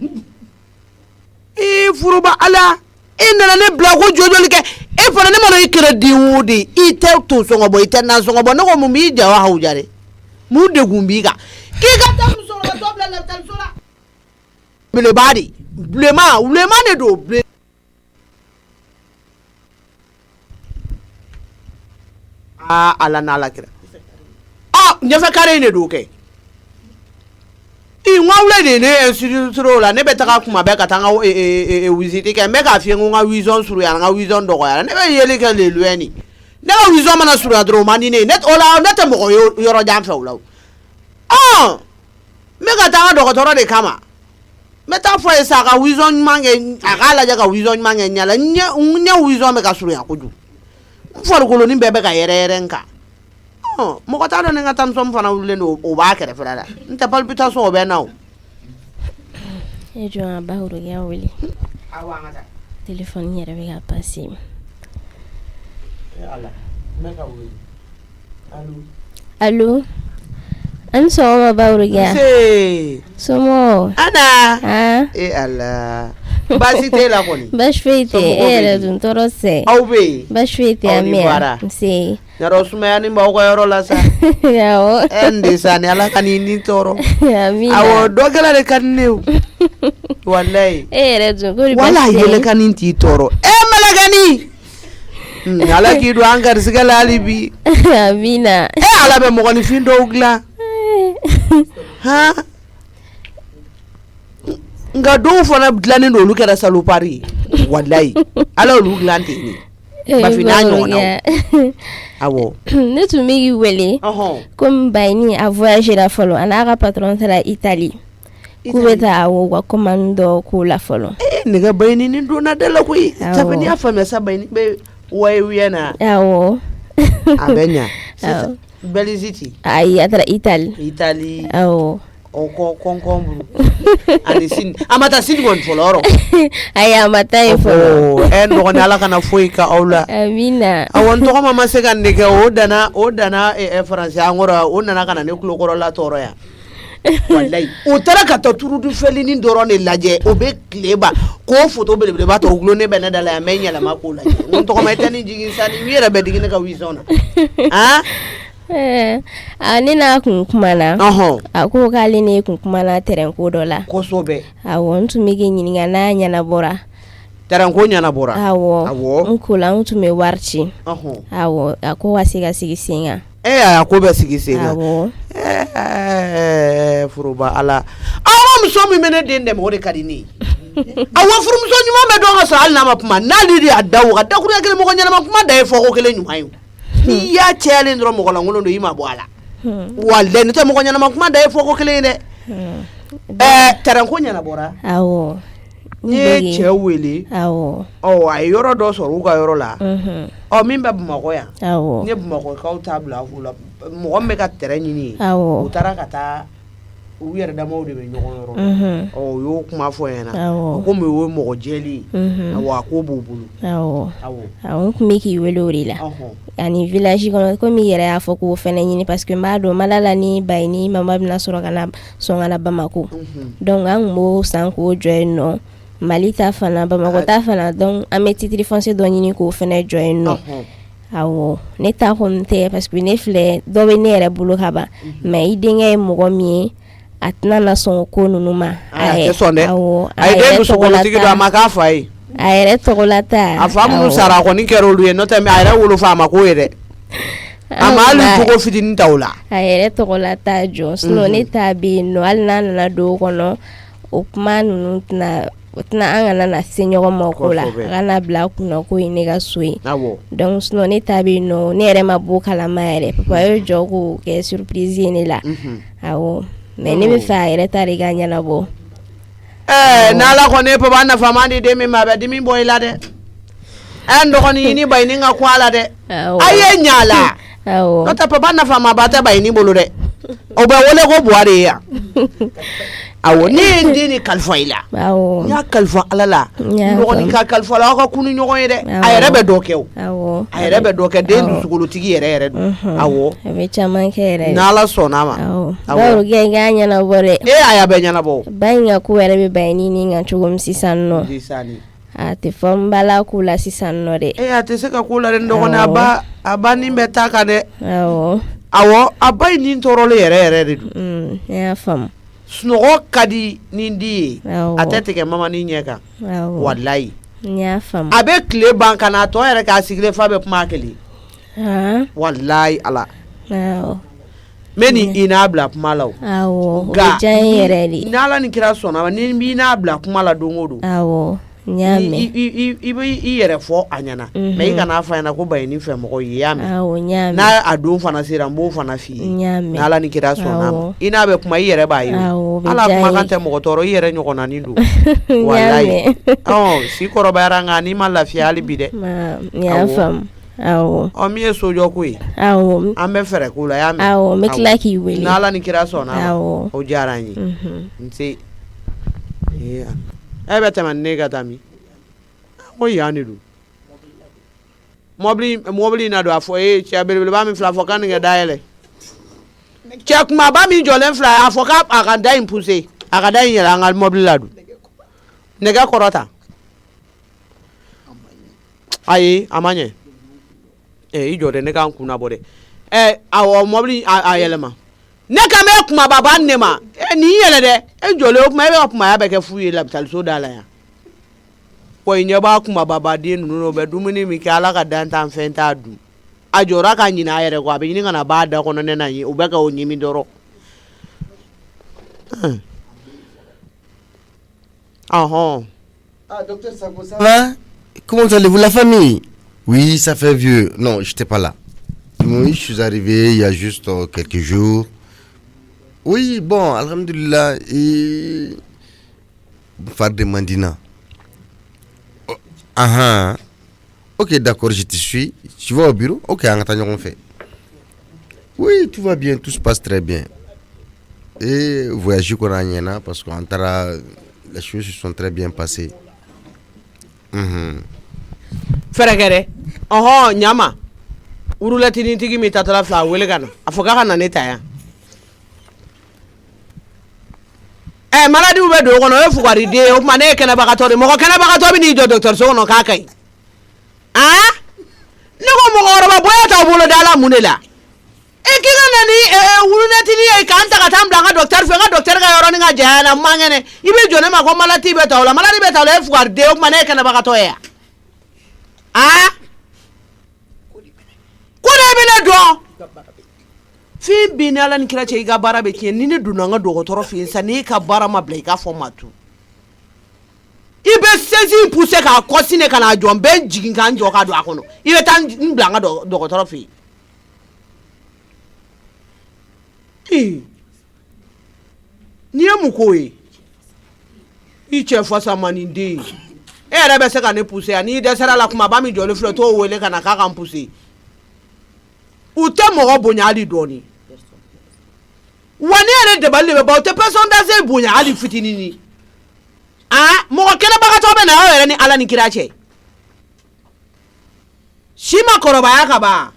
furuba ala e nana ne bila ko jɔjɔli kɛ e fana ne mana i kɛra den o den i tɛ to sɔngɔ bɔ i tɛ na sɔngɔ bɔ ne ko mun b'i ja wa hawuja de mun degun b'i kan k'i ka taa musokɔrɔbatɔ bila lafitaliso la belebeleba de wulema de don ala n'ala kira ɲɛfɛ kare ne do kɛ ŋawule de ne institut la ne bɛ taga kuma bɛɛ ka taa n ka visite kɛ n bɛ k'a fiyɛ n ko n ka vision surunya n ka vision dɔgɔyara ne bɛ yeli kɛ le loin ne ka vision mana surunya dɔrɔn o man di ne ye o la ne tɛ mɔgɔ yɔrɔ jan fɛ o la n bɛ ka taa n ka dɔgɔtɔrɔ de kama n bɛ taa fɔ ye sa a ka vision ɲuman kɛ a k'a lajɛ ka vision ɲuman kɛ ɲɛ la n ɲɛ vision bɛ ka surunya kojugu n farikolonin bɛɛ bɛ ka yɛrɛ n kan mɔgɔ t'a dɔn ni n ka tansɔn fana wulilen don o b'a kɛrɛfɛ la n tɛ palpitation o bɛ n na o.
e jɔn a ba y'a wele téléphone yɛrɛ bɛ ka passer. allo an sɔgɔma Baworokiya. somɔgɔw.
Ana. Ala. Baasi tɛ la kɔni.
Baasi foyi tɛ e yɛrɛ dun tɔɔrɔ sɛ.
Aw bɛ yen.
Baasi foyi tɛ an bɛ yan. Nse.
Yarɔ sumaya ni b'aw ka yɔrɔ la sa.
Awɔ.
N de sa ni Ala ka n'i ni tɔɔrɔ.
Amina.
Awɔ dɔ kɛla de ka di ne o. Walayi.
E yɛrɛ dun ko de
baasi tɛ. Wala yɛlɛkani t'i tɔɔrɔ. Mɛlɛkɛni. Ala k'i don an garisigɛ la hali bi.
Amina.
Ala bɛ mɔgɔninfin dɔw dilan. Nka dɔw fana dilannen don olu kɛra salopari ye walayi ala olu dilan ten ne bafin n'a ɲɔgɔnna awɔ
ne tun bɛ k'i wele komi Bayini a voyagera fɔlɔ a n'a ka patron taara Italie k'u bɛ taa awɔ u ka commande dɔ k'o la fɔlɔ
nɛgɛ Bayini ni donna da la koyi sabu n'i y'a faamuya sa Bayini bɛ waye na
awɔ
a bɛ ɲa sisan Belgique
ayi a taara
Italie
awɔ
o kɔnkɔn ani sini a ma taa sini kɔni fɔlɔ yɔrɔ
ayi a ma taa yen fɔlɔ
dɔgɔnin Ala kana foyi ka aw la
amina
awɔ n tɔgɔma ma se ka nin kɛ o dana faransi an kɔrɔ o nana ka na ne kulokɔrɔ la tɔɔrɔ yan walayi o taara ka taa turudu fɛlinin dɔrɔn de lajɛ o bɛ tile ban k'o foto belebeleba tɔ o gulonnen bɛ ne da la yan n bɛ yɛlɛma k'o lajɛ n tɔgɔma i tɛ ni jigin sa ni i yɛrɛ bɛ digi ne ka vision na
ne n'a kun kumana a ko k'ale ne kun kumana terrain ko dɔ la
kosɛbɛ
awɔ n tun bɛ k'i ɲininka n'a ɲɛnabɔra
terrain ko ɲɛnabɔra
awɔ n ko la n tun bɛ wari ci awɔ a ko ka se ka sigi sen kan
a ko bɛ sigi sen kan furuba ala aw muso min bɛ ne den dɛmɛ o de ka di ne ye aw furumuso ɲuman bɛ dɔn ka sɔrɔ hali n'a ma kuma n'ale de y'a da o ka dakuruya kelen mɔgɔ ɲɛnama kuma da ye fɔ ko kelen ɲuman ye n'i y'a cɛyalen dɔrɔn mɔgɔ lankolon don i ma bɔ a la walayi ne tɛ mɔgɔ ɲɛnama kuma da ye fɔ ko kelen ye dɛ terrain ko ɲɛnabɔra awɔ n ye cɛ wele awɔ a ye yɔrɔ dɔ sɔrɔ u ka yɔrɔ la min bɛ Bamakɔ yan n ye Bamakɔkaw ta bila a la mɔgɔ min bɛ ka terrain ɲini u taara ka taa u yɛrɛ damaw de bɛ ɲɔgɔn yɔrɔ u y'o kuma fɔ ɲɛna komi o ye mɔgɔ jɛli awɔ a ko b'u bolo
awɔ n kun bɛ k'i wele o de la ani village kɔnɔ komi i yɛrɛ y'a fɔ k'o fɛnɛ ɲini parce que n b'a dɔn Malala ni Bayi ni Mama bɛna sɔrɔ ka na sɔn ka na Bamako donc an kun b'o san k'o jɔ yen nɔ Mali ta fana Bamakɔ ta fana donc an bɛ titre foncier dɔ ɲini k'o fɛnɛ jɔ yen nɔ awɔ ne ta kɔni tɛ parce que ne filɛ dɔ bɛ ne yɛrɛ bolo ka ban mais i denkɛ ye mɔgɔ min ye a tɛna na sɔn ko ninnu ma
a yɛrɛ musokolotigi don a ma k'a fa ye
a yɛrɛ tɔgɔla ta
a fa minnu sara a kɔni kɛra olu ye n'o tɛ a yɛrɛ wolofa a ma ko ye dɛ a ma hali cogo fitinin ta o la
a yɛrɛ tɔgɔla ta jɔ sinon ne ta bɛ yen nɔ hali n'a nana don o kɔnɔ o kuma ninnu tɛna an kana na se ɲɔgɔn ma ko la a kana bila a kunna ko ye ne ka so ye donc sinon ne ta bɛ yen nɔ ne yɛrɛ ma bɔ kalama yɛrɛ papa ye jɔ k'o kɛ surprise ye ne la awɔ mais ne bɛ fɛ a yɛrɛ ta de ka ɲɛnabɔ
n'ala kɔni papa nafa man di den min ma a bɛ dimi bɔ i la dɛ n dɔgɔnin ni Bayi ni ka kun a la dɛ a ye ɲa a la n'o tɛ papa nafa ma ba tɛ Bayi ni bolo dɛ o bɛ wele ko Buhari ye yan awɔ ne ye n den de kalifa i la n y'a kalifa Ala la dɔgɔnin ka kalifa la aw ka kun ni ɲɔgɔn ye dɛ a yɛrɛ bɛ dɔ kɛ o a yɛrɛ bɛ dɔ kɛ den dusukolotigi yɛrɛ don awɔ
a bɛ caman kɛ yɛrɛ
n'Ala sɔnna ma
awɔ gɛn k'a ɲɛnabɔ dɛ
a y'a bɛɛ ɲɛnabɔ
Bayi ka ko yɛrɛ bɛ Bayi ni kan cogo min sisan nɔ a tɛ fɔ n bala ko la sisan nɔ dɛ
a tɛ se ka ko la dɛ n dɔgɔnin a ba nin bɛ taa kan dɛ awɔ a Bayi nin tɔɔrɔlen yɛrɛ de don
n y'a faamu
sunɔgɔ ka di nin di ye a tɛ tigɛ mama ni ɲɛ kan walayi
n y'a faamu
a bɛ tile ban ka na a tɔ yɛrɛ k'a sigilen fa bɛ kuma kelen walayi Ala n bɛ nin i n'a bila kuma la o
o diya n ye yɛrɛ de
n'Ala ni kira sɔnna ma ni b'i n'a bila kuma la don o don
n y'a mɛn
i bɛ i yɛrɛ fɔ a ɲɛna mais i kana fɔ a ɲɛna ko Bayi ni fɛ mɔgɔ ye i y'a mɛn
n y'a mɛn
n'a a don fana sera n b'o fana f'i ye
n y'a mɛn
n'Ala ni kira sɔnna ma i n'a bɛ kuma i yɛrɛ b'a ye Ala kumakan tɛ mɔgɔ tɔɔrɔ i yɛrɛ ɲɔgɔnnanin don walayi si kɔrɔbayara nka n'i ma lafiya hali bi dɛ
n y'a faamu
min ye sojɔ ko ye an bɛ fɛɛrɛ k'o la y'a mɛn
n bɛ tila k'i wele
n'Ala ni kira sɔnna ma o diyara n ye n se e bɛ tɛmɛ ne ka taa min ko yan de don mɔbili na don a fɔ cɛ belebeleba min filɛ a fɔ k'a nin kɛ dayɛlɛ cɛ kumaba min jɔlen filɛ a fɔ k'a ka da in poussé a ka da in yɛlɛ an ka mɔbili la don nɛgɛ kɔrɔta ayi a ma ɲɛ i jɔ dɛ ne k'an kun labɔ dɛ awɔ mɔbili a yɛlɛma ne kan bɛ kumaba ba ne ma nin yɛlɛ dɛ e jɔlen o kuma e bɛ ka kumaya bɛ kɛ fu ye lapitaliso da la yan wa i ɲɛ b'a kumaba den ninnu o bɛ dumuni min kɛ Ala ka dan tan fɛn t'a dun a jɔra ka ɲinɛ a yɛrɛ kɔ a bɛ ɲini ka na b'a da kɔnɔ ne na ye o bɛ ka o ɲimi dɔrɔn
docteur Sango, ça va? Comment allez-vous, la famille? Oui, ça fait vieux. Non, je n'étais pas là. Oui, je suis arrivé il y a juste quelques jours. Oui, bon, alhamdulillah. Et... Farde Mandina. Ok, d'accord, je te suis. Tu vas au bureau? Ok, on fait. Oui, tout va bien, tout se passe très bien. Et voyager qu'on a Niena, parce qu'en Tara, les choses se sont très bien passées.
Ferekere, nyama. Urula tigi mi tatala fla wele kana. Afoka kana ne taya. Maladi ube do kono e fugari de o mane kena bagatori mo kena bagatori ni do docteur so no kakai. Ne ko mo oroba boya ta bolo dala munela. E kiga nani urula tini e kanta ka tambla nga docteur fe nga docteur ga yoro ni nga jana mangene. Ibe jone ma ko malati be tawla maladi be tawla e fugari de o mane kena bagatori ya. Kone bene do fi bin ala ni kira cɛ i ka baara bɛ tiɲɛ ni ne donna an ka dɔgɔtɔrɔ fɛ yen sa ni ka baara ma bila i ka fɔ ma tu i bɛ sɛnsi poussé k'a kɔsine ka n'a jɔ n bɛ jigin k'an jɔ ka don a kɔnɔ i bɛ taa n bila an ka dɔgɔtɔrɔ fɛ yen n'i ye mun k'o ye i cɛ fasa man nin den e yɛrɛ bɛ se ka ne poussé n'i dɛsɛra la kuma ba min jɔlen filɛ t'o wele ka na k'a kan poussé u tɛ mɔgɔ bonya hali dɔɔni wa ne yɛrɛ dabali de bɛ ban u tɛ personne d'âge bonya hali fitinin mɔgɔ kɛnɛbagatɔ bɛ na aw yɛrɛ ni ala ni kira cɛ si ma kɔrɔbaya ka ban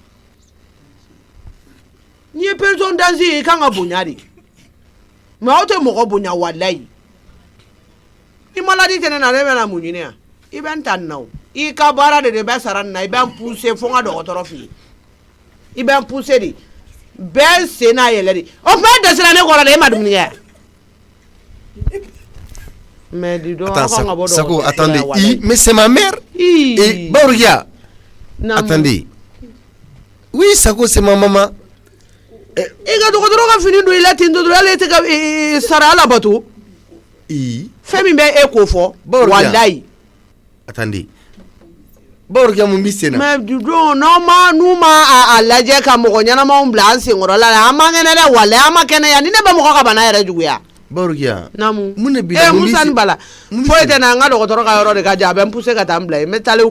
n'i ye personne d'âge ye i kan ka bonya de mais aw tɛ mɔgɔ bonya walayi ni maladie tɛ ne na ne bɛna mun ɲini yan i bɛ n ta nin na o i ka baara de bɛ sara nin na i bɛ n poussé fo n ka dɔgɔtɔrɔ fɛ yen i bɛ n poussé de bɛɛ sen n'a yɛlɛ de o tuma e dɛsɛra ne kɔrɔ de e ma dumuni kɛ mais dis donc
Sako, attendez, mais c'est ma mère. Et Baouria, attendez. Oui, Sako, c'est ma maman.
Et quand on a fini de la tinte de la lettre, Sarah la bateau. Femme est éco-fort. Wallahi.
Attendez. Baouria, mon bis,
mais dis donc, non, nous, à la Jacka, Moroniana, mon blanc, c'est un la Amangana, Walla, Makana, ni ne pas mourir à Banaya du Guya.
Baouria.
Namu.
Mune bi.
Musa Bala. Foi te na nga dɔgɔtɔrɔ ka yɔrɔ de ka ja bɛ poussé ka taa n bila ye. N bɛ taale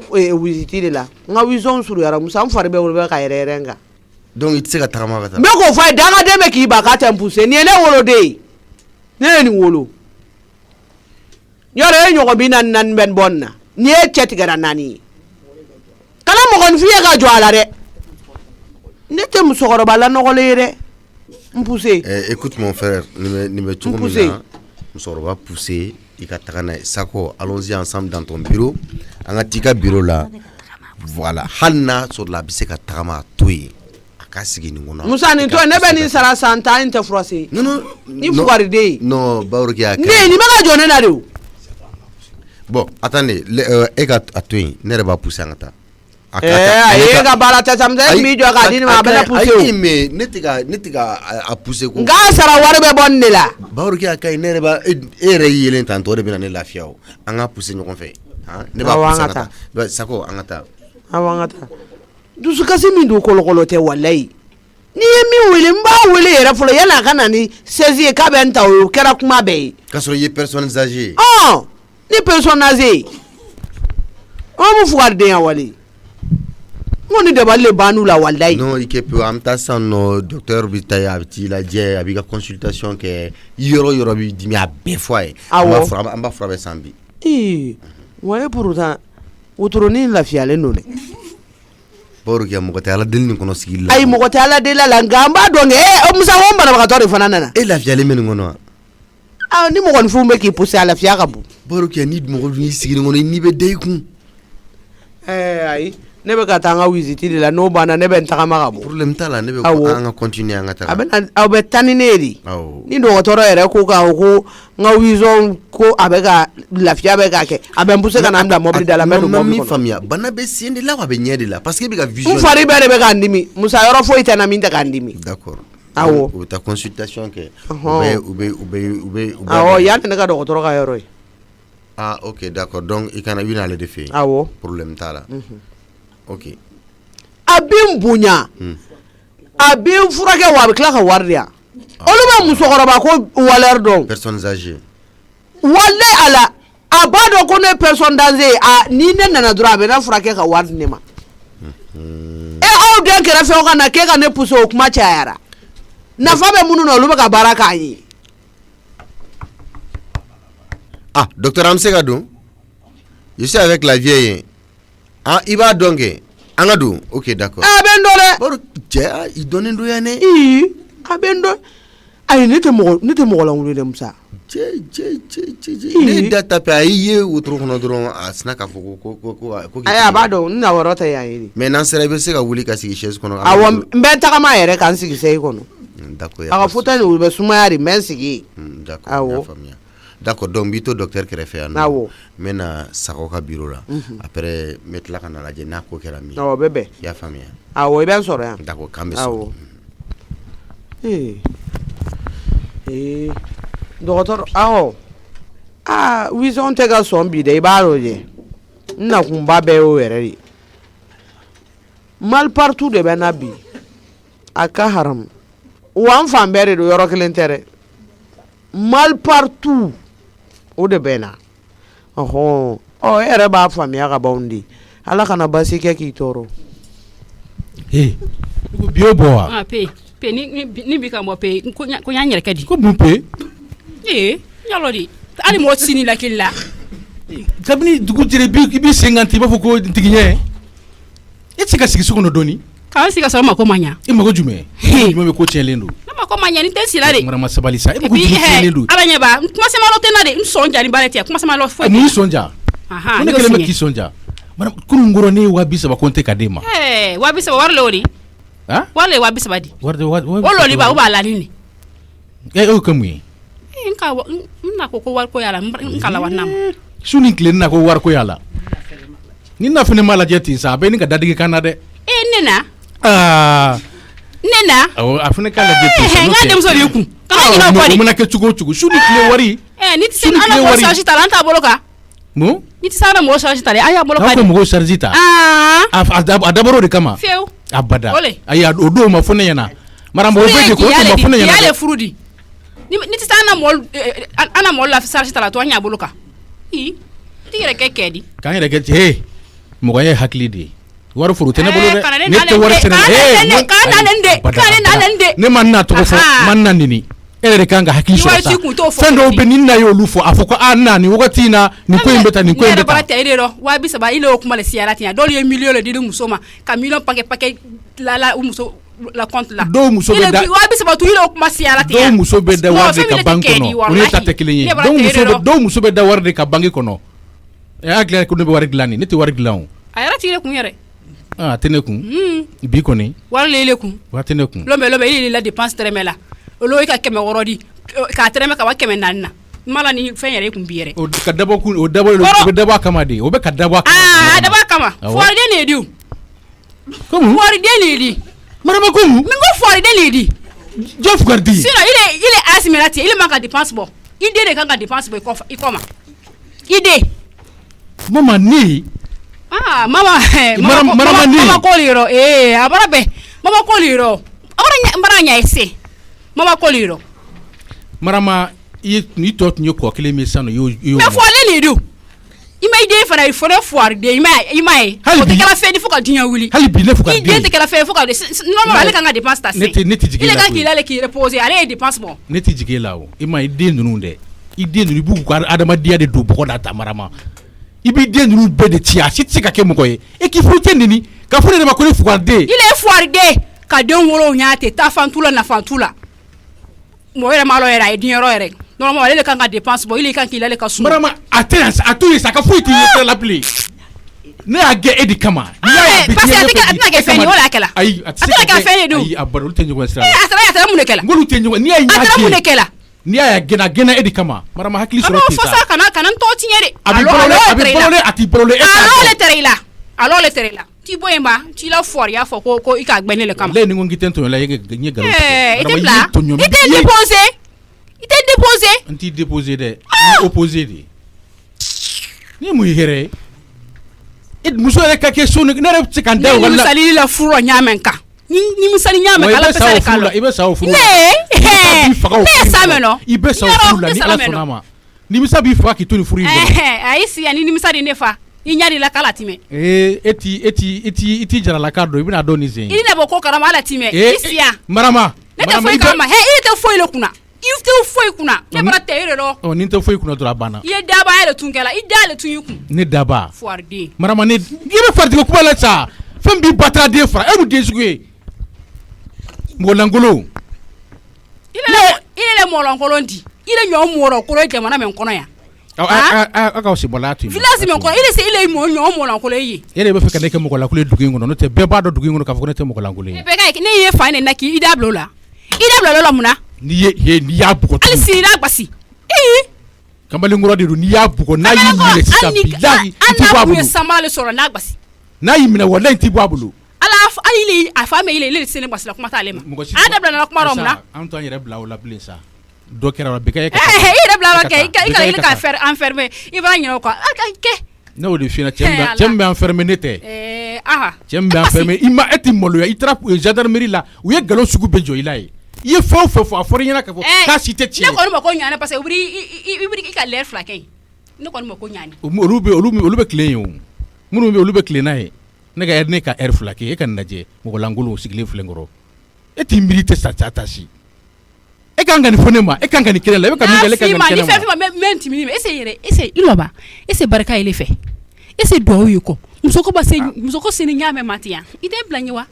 visite de la. N ka vision suruyara Musa n fari bɛ wolo bɛ ka yɛrɛ nka.
Donc i tɛ se ka tagama ka taa.
N bɛ k'o fɔ a ye dangaden bɛ k'i ba k'a tɛ n poussé. Nin ye ne woloden ye. Ne ye nin wolo. Yɔrɔ e ɲɔgɔn bi naani bɛ n bɔ nin na. Nin ye cɛ tigɛra naani ye. Kana mɔgɔninfin ye ka jɔ a la dɛ. Ne tɛ musokɔrɔba lanɔgɔlen ye dɛ. Poussé.
Écoute mon frère, nous va pousser. Sako, allons-y ensemble dans ton bureau. En tika bureau là. Voilà. Hanna sur la biseka tama toy. Akasigi ngona.
Musa ni to ne be ni sara santa inte frosé.
Non.
Ni fuari de.
Non, Baouria.
Ni mega jone na de.
Bon, attendez, ega atoy, ne va pousser ngata.
Ka bala ta samze mi jo ka dini ma bana poussé
mais netiga a pousser ko
nga sara wari be bonne la
Baouria kay ne ba ere yelen tanto de bina ne lafiya o anga pousser ñokon fe ne ba pousser ngata Sako angata
awangata dusu kasi min do kolokolo te wallahi ni mi wele mba wele yera folo yana kana ni 16 ka ben ta o kera kuma be
ka so ye personnes âgées
ni personnes âgées on mu fuar de ya wali on est devant les banous la wallahi
non il peut am ta san docteur bitaya abti la je abi ka consultation ke yoro bi dimi a be foi amba frabe sambi
ouais pourtant uturoni la fiale non
Baouria mo ta ala delni kono sigilla
ay mo ta ala de la ngamba donc musa homba na bakatori fanana
e la fiale men ngono
ni mo gon fumbe ki pousser ala fiaka bu
Baouria ni mo ni sigil ngono ni be deyku
ay ne be ka tanga visite de la no bana ne be ntaka maka bo
problème tala ne be ko anga continuer anga ta
abe tanineri ni dɔgɔtɔrɔ yɛrɛ ko ka ko nga vision ko abeka lafiya be ka kɛ abe mpuse kana amda mobile dala me do
mobile famia bana be siendi la wa be nyedi la parce que be ka vision
fari be be ka ndimi musa yɔrɔ fo itana min ta ka ndimi
d'accord
awo
o ta consultation ke ube
awo ya ne ka dɔgɔtɔrɔ ka yɔrɔ ye
ok d'accord donc i kana wina le defi
awo
problème tala ok
abin bunya abin furake wa bikla ka wardiya olu ba musokɔrɔba ko waler don
personnes âgées
walle ala abado ko ne personne d'âgée ni ne nana dura be na furake ka wardi ne ma aw den kɛrɛfɛ o kana ke ka ne pousse o kuma cayara nafa bɛ minnu na olu bɛ ka baara k'a ye
docteur Amsega don je suis avec la vieille il va donc angadu ok d'accord
abendole
bor je il donne ndo yane
abendo ay nete mo la ngulu dem sa
je ne data pa aye outro kono dron asna ka foko ko
ay abado na warota ya yiri
mais nan sere be se ka wuli ka sigi chaise kono
awon mbenta kama yere kan sigi sei kono
d'accord
aga futa ni be suma yari men sigi
d'accord d'accord donc bito docteur qui refait
awo
mena Sako ka bureau là après mettre la kana la jena ko kera mi
awo bebe
ya famille
awo ben soro ya
d'accord kambe so
dɔgɔtɔrɔ awɔ wisɔn tɛ ka sɔn bi dɛ i b'a dɔn je n nakunba bɛɛ y'o yɛrɛ de mal partout de bɛ na bi a ka haram wa n fan bɛɛ de don yɔrɔ kelen tɛ dɛ mal partout o de bɛ na ɔhɔn e yɛrɛ b'a faamuya ka ban di ala kana basi kɛ k'i tɔɔrɔ
bi o bɔ wa
pe ni bi ka mɔ pe ko n y'a n yɛrɛ kɛ di
ko mun pe
yalɔ de hali mɔgɔ sini lakili la
kabini dugu jɛra i b'i sen kan ten i b'a fɔ ko tigiɲɛ e tɛ se ka sigi so kɔnɔ dɔɔni
k'an sigi ka sɔrɔ mako ma ɲa
i mako jumɛn jumɛn bɛ ko tiɲɛlen don
ne mako ma ɲa ni tɛ sila de
marama sabali sa e mako jumɛn tiɲɛlen don
ala ɲɛ b'a kuma sama tɛ na de n sɔn ja ni baara tɛ kuma sama foyi
mun sɔn ja ko ne kɛlen bɛ k'i sɔn ja kunun kɔrɔ ne ye 230 ko n tɛ ka d'e ma
230 wari le o de wari le 230 di
wari
o lɔli ba o b'a lani
de o ye mun ye
n na ko wari ko yala n kala wa nama
su ni tile na ko wari ko yala ni na fana ma lajɛ ten sa a bɛ ni ka dadigi kan na dɛ
ne na
a fana ka lajɛ ten sa
n ka denmuso de kun kana ɲinɛ o kɔ de
o mana kɛ cogo o cogo su ni tile wari
ni tɛ se an ka mɔgɔ sarasi ta la an t'a bolo kan
mun
ni tɛ se an ka mɔgɔ sarasi ta dɛ an y'a bolo kan
de an ko mɔgɔ sarasi ta a dabɔra o de kama
fiyewu
abada ayi o don ma fɔ ne ɲɛna maramɔgɔ bɛ de ko o ma fɔ ne ɲɛna
y'ale furu di ni tɛ se an na mɔgɔ la sarasi ta la to an y'a bolo kan i yɛrɛ kɛ kɛ di
k'an yɛrɛ kɛ cɛ mɔgɔ ye hakili de ye wari furu tɛ ne bolo dɛ ne tɛ wari sɛnɛ ne ma na tɔgɔ fɔ ma na nini e yɛrɛ kan ka hakili sɔrɔ sa fɛn dɔw bɛ ni na y'olu fɔ a fɔ ko na nin wagati in na nin ko in bɛ taa nin ko in bɛ taa.
ne yɛrɛ bara tɛ e de dɔn 230 ile o kuma le siyara ten dɔw ye million le di muso ma ka million paquet la muso la compte la
dɔw muso bɛ da
230 tu ile o kuma siyara ten
dɔw muso bɛ da wari de ka banque kɔnɔ o ne ta tɛ kelen ye dɔw muso bɛ da wari de ka banque kɔnɔ e y'a dilan ko ne bɛ wari dilan nin ne tɛ wari dilan o
a yɛrɛ t'i kun yɛrɛ
a tɛ ne kun bi kɔni
wari le ile kun
wari tɛ ne kun
lɔbɛ ile la dépense tɛrɛmɛ la olu ka 100 di k'a tɛrɛmɛ ka wa 400 na mala ni fɛn yɛrɛ kun bi yɛrɛ
o ka dabɔ kun o dabɔ o bɛ dabɔ kama de o bɛ ka dabɔ kama
a dabɔ kama fɔriden ne di
comme
fɔriden ne di
marama comme
min ko fɔriden ne di
jɔn fugardi
sinon il est asimila ti il man ka dépense bɔ i den de kan ka dépense bɔ i kɔ ma i den
mama ni
mama ko liro a bara bɛ mama ko liro a bara ɲa ese mama ko liro
marama i tɔ tun ye kɔ kelen min sanu
mais fɔlen de do i ma i den fana fɔ ne fɔriden i ma ye o tɛ kɛla fɛn fo ka diɲɛ wuli
hali bi ne fo ka
den i den tɛ kɛla fɛn fo ka normalement ale kan ka dépense ta se
ne tɛ jigin
il kan k'i lale k'i reposer ale ye dépense bɔ
ne tɛ jigin la o i ma i den ninnu dɛ i den ninnu i b'u ka adamadenya de don bɔgɔ da ta marama i b'i den ninnu bɛɛ de ci a si tɛ se ka kɛ mɔgɔ ye e k'i furu tɛ nini ka fɔ ne de ma ko ne fugariden
il est fugariden ka den wolo ɲa ten ta fan t'u la nafa t'u la mɔgɔ yɛrɛ ma lɔ yɛrɛ a ye diɲɛyɔrɔ yɛrɛ normalement ale de kan ka dépense bɔ il kan k'i lale ka sun
marama a tɛ a to yen sa ka foyi t'i ɲɛ la bilen ne y'a gɛ e de kama
parce que a tɛna kɛ fɛn ye o de y'a kɛla
ayi a tɛ se ka kɛ fɛn ye dun ayi a baro olu tɛ ɲɔgɔn sira la
a taara mun de kɛla
n'olu tɛ ɲɔgɔn n'i y'a ye
a taara mun de kɛla
n'i y'a gɛnna e de kama marama hakili sɔrɔ ten sa
fasa kana n tɔ tiɲɛ de
a bɛ balole a t'i balole e t'a
dɔn ale tɛrɛ i la t'i bɔ yen ba t'i la fɔri y'a fɔ ko i k'a gbɛn ne le kama
ale ni ko k'i tɛ tɔɲɔ la i ye nkalon
tigɛ i tɛ bila i tɛ déposer
n t'i déposer dɛ n opposer de ni mun ye hɛrɛ ye muso yɛrɛ ka kɛ so ne yɛrɛ bɛ se ka n da
wala misali la furu ɲamɛ kan ni misali ɲamɛ kala bɛ se ka
i bɛ sa o furu
ne sa mɛ nɔ
i bɛ sa o furu la ni ala sɔnna ma nimisa b'i faga k'i to nin furu in kɔnɔ
ayi si ani nimisa de ne fa i ɲari la kala timɛ
e ti jaralaka dɔn i bɛna dɔn nin sen
i ne bɔ ko kalama ala timɛ i siya
marama
ne tɛ foyi kalama i tɛ foyi le kunna i tɛ foyi kunna ne bara tɛ e de dɔn
ni n tɛ foyi kunna dɔrɔn a banna
i ye daba yɛrɛ tun kɛla i da le tun y'i kun
ne daba
fugariden
marama ne i bɛ faritigi kuma la sa fɛn b'i ba taara den fara e mu den sugu ye mɔgɔ lankolon
i le mɔgɔ lankolon di i le ɲɔ mɔgɔ kolon jamana min kɔnɔ yan
a k'aw se bɔla to yen
village min kɔnɔ i le se i le mɔgɔ lankolon ye
e de bɛ fɛ ka ne kɛ mɔgɔ lankolon ye dugu in kɔnɔ n'o tɛ bɛɛ b'a dɔn dugu in kɔnɔ k'a fɔ ko ne tɛ mɔgɔ lankolon ye
bɛɛ ka ne ye fa ne na k'i da bila o la i da bila o la mun na
n'i y'a bugɔ
hali sini i da gbasi
kamalenkɔrɔ de don n'i y'a bugɔ n'a y'i minɛ sisan bilahi i t'i bɔ a bolo
an n'a kun ye sanbala le sɔrɔ n'a gbasi
n'a y'i minɛ walahi i t'i bɔ a bolo
a
il a femme il est sene basila kuma tale ma ada bla na kuma ro muna
an to yere bla wala blin sa do kera wala beka
il est bla wa ke il ka faire enfermer il va nyino quoi ke
no de fina tchembe enfermer nete tchembe enfermer ima eti molo ya itra gendarmerie la ou ye galon sugu bejo ilai ye fo afori yana ka fo ka cité ti
ne ko mo ko nyane parce que ubri ka l'air flaquin ne ko mo ko nyane
olube clé yo munu be olube clé na he ne ga erne ka air flaquin e kan naje mo langolo sigle flengoro eti milite sa tatashi e kan gani fonema e kan gani kelela e kan mi gele kan gani kelela
ni fe menti mi ese iloba ese baraka ile fe ese do yuko musoko ba se musoko sini nyame matia ide blanyewa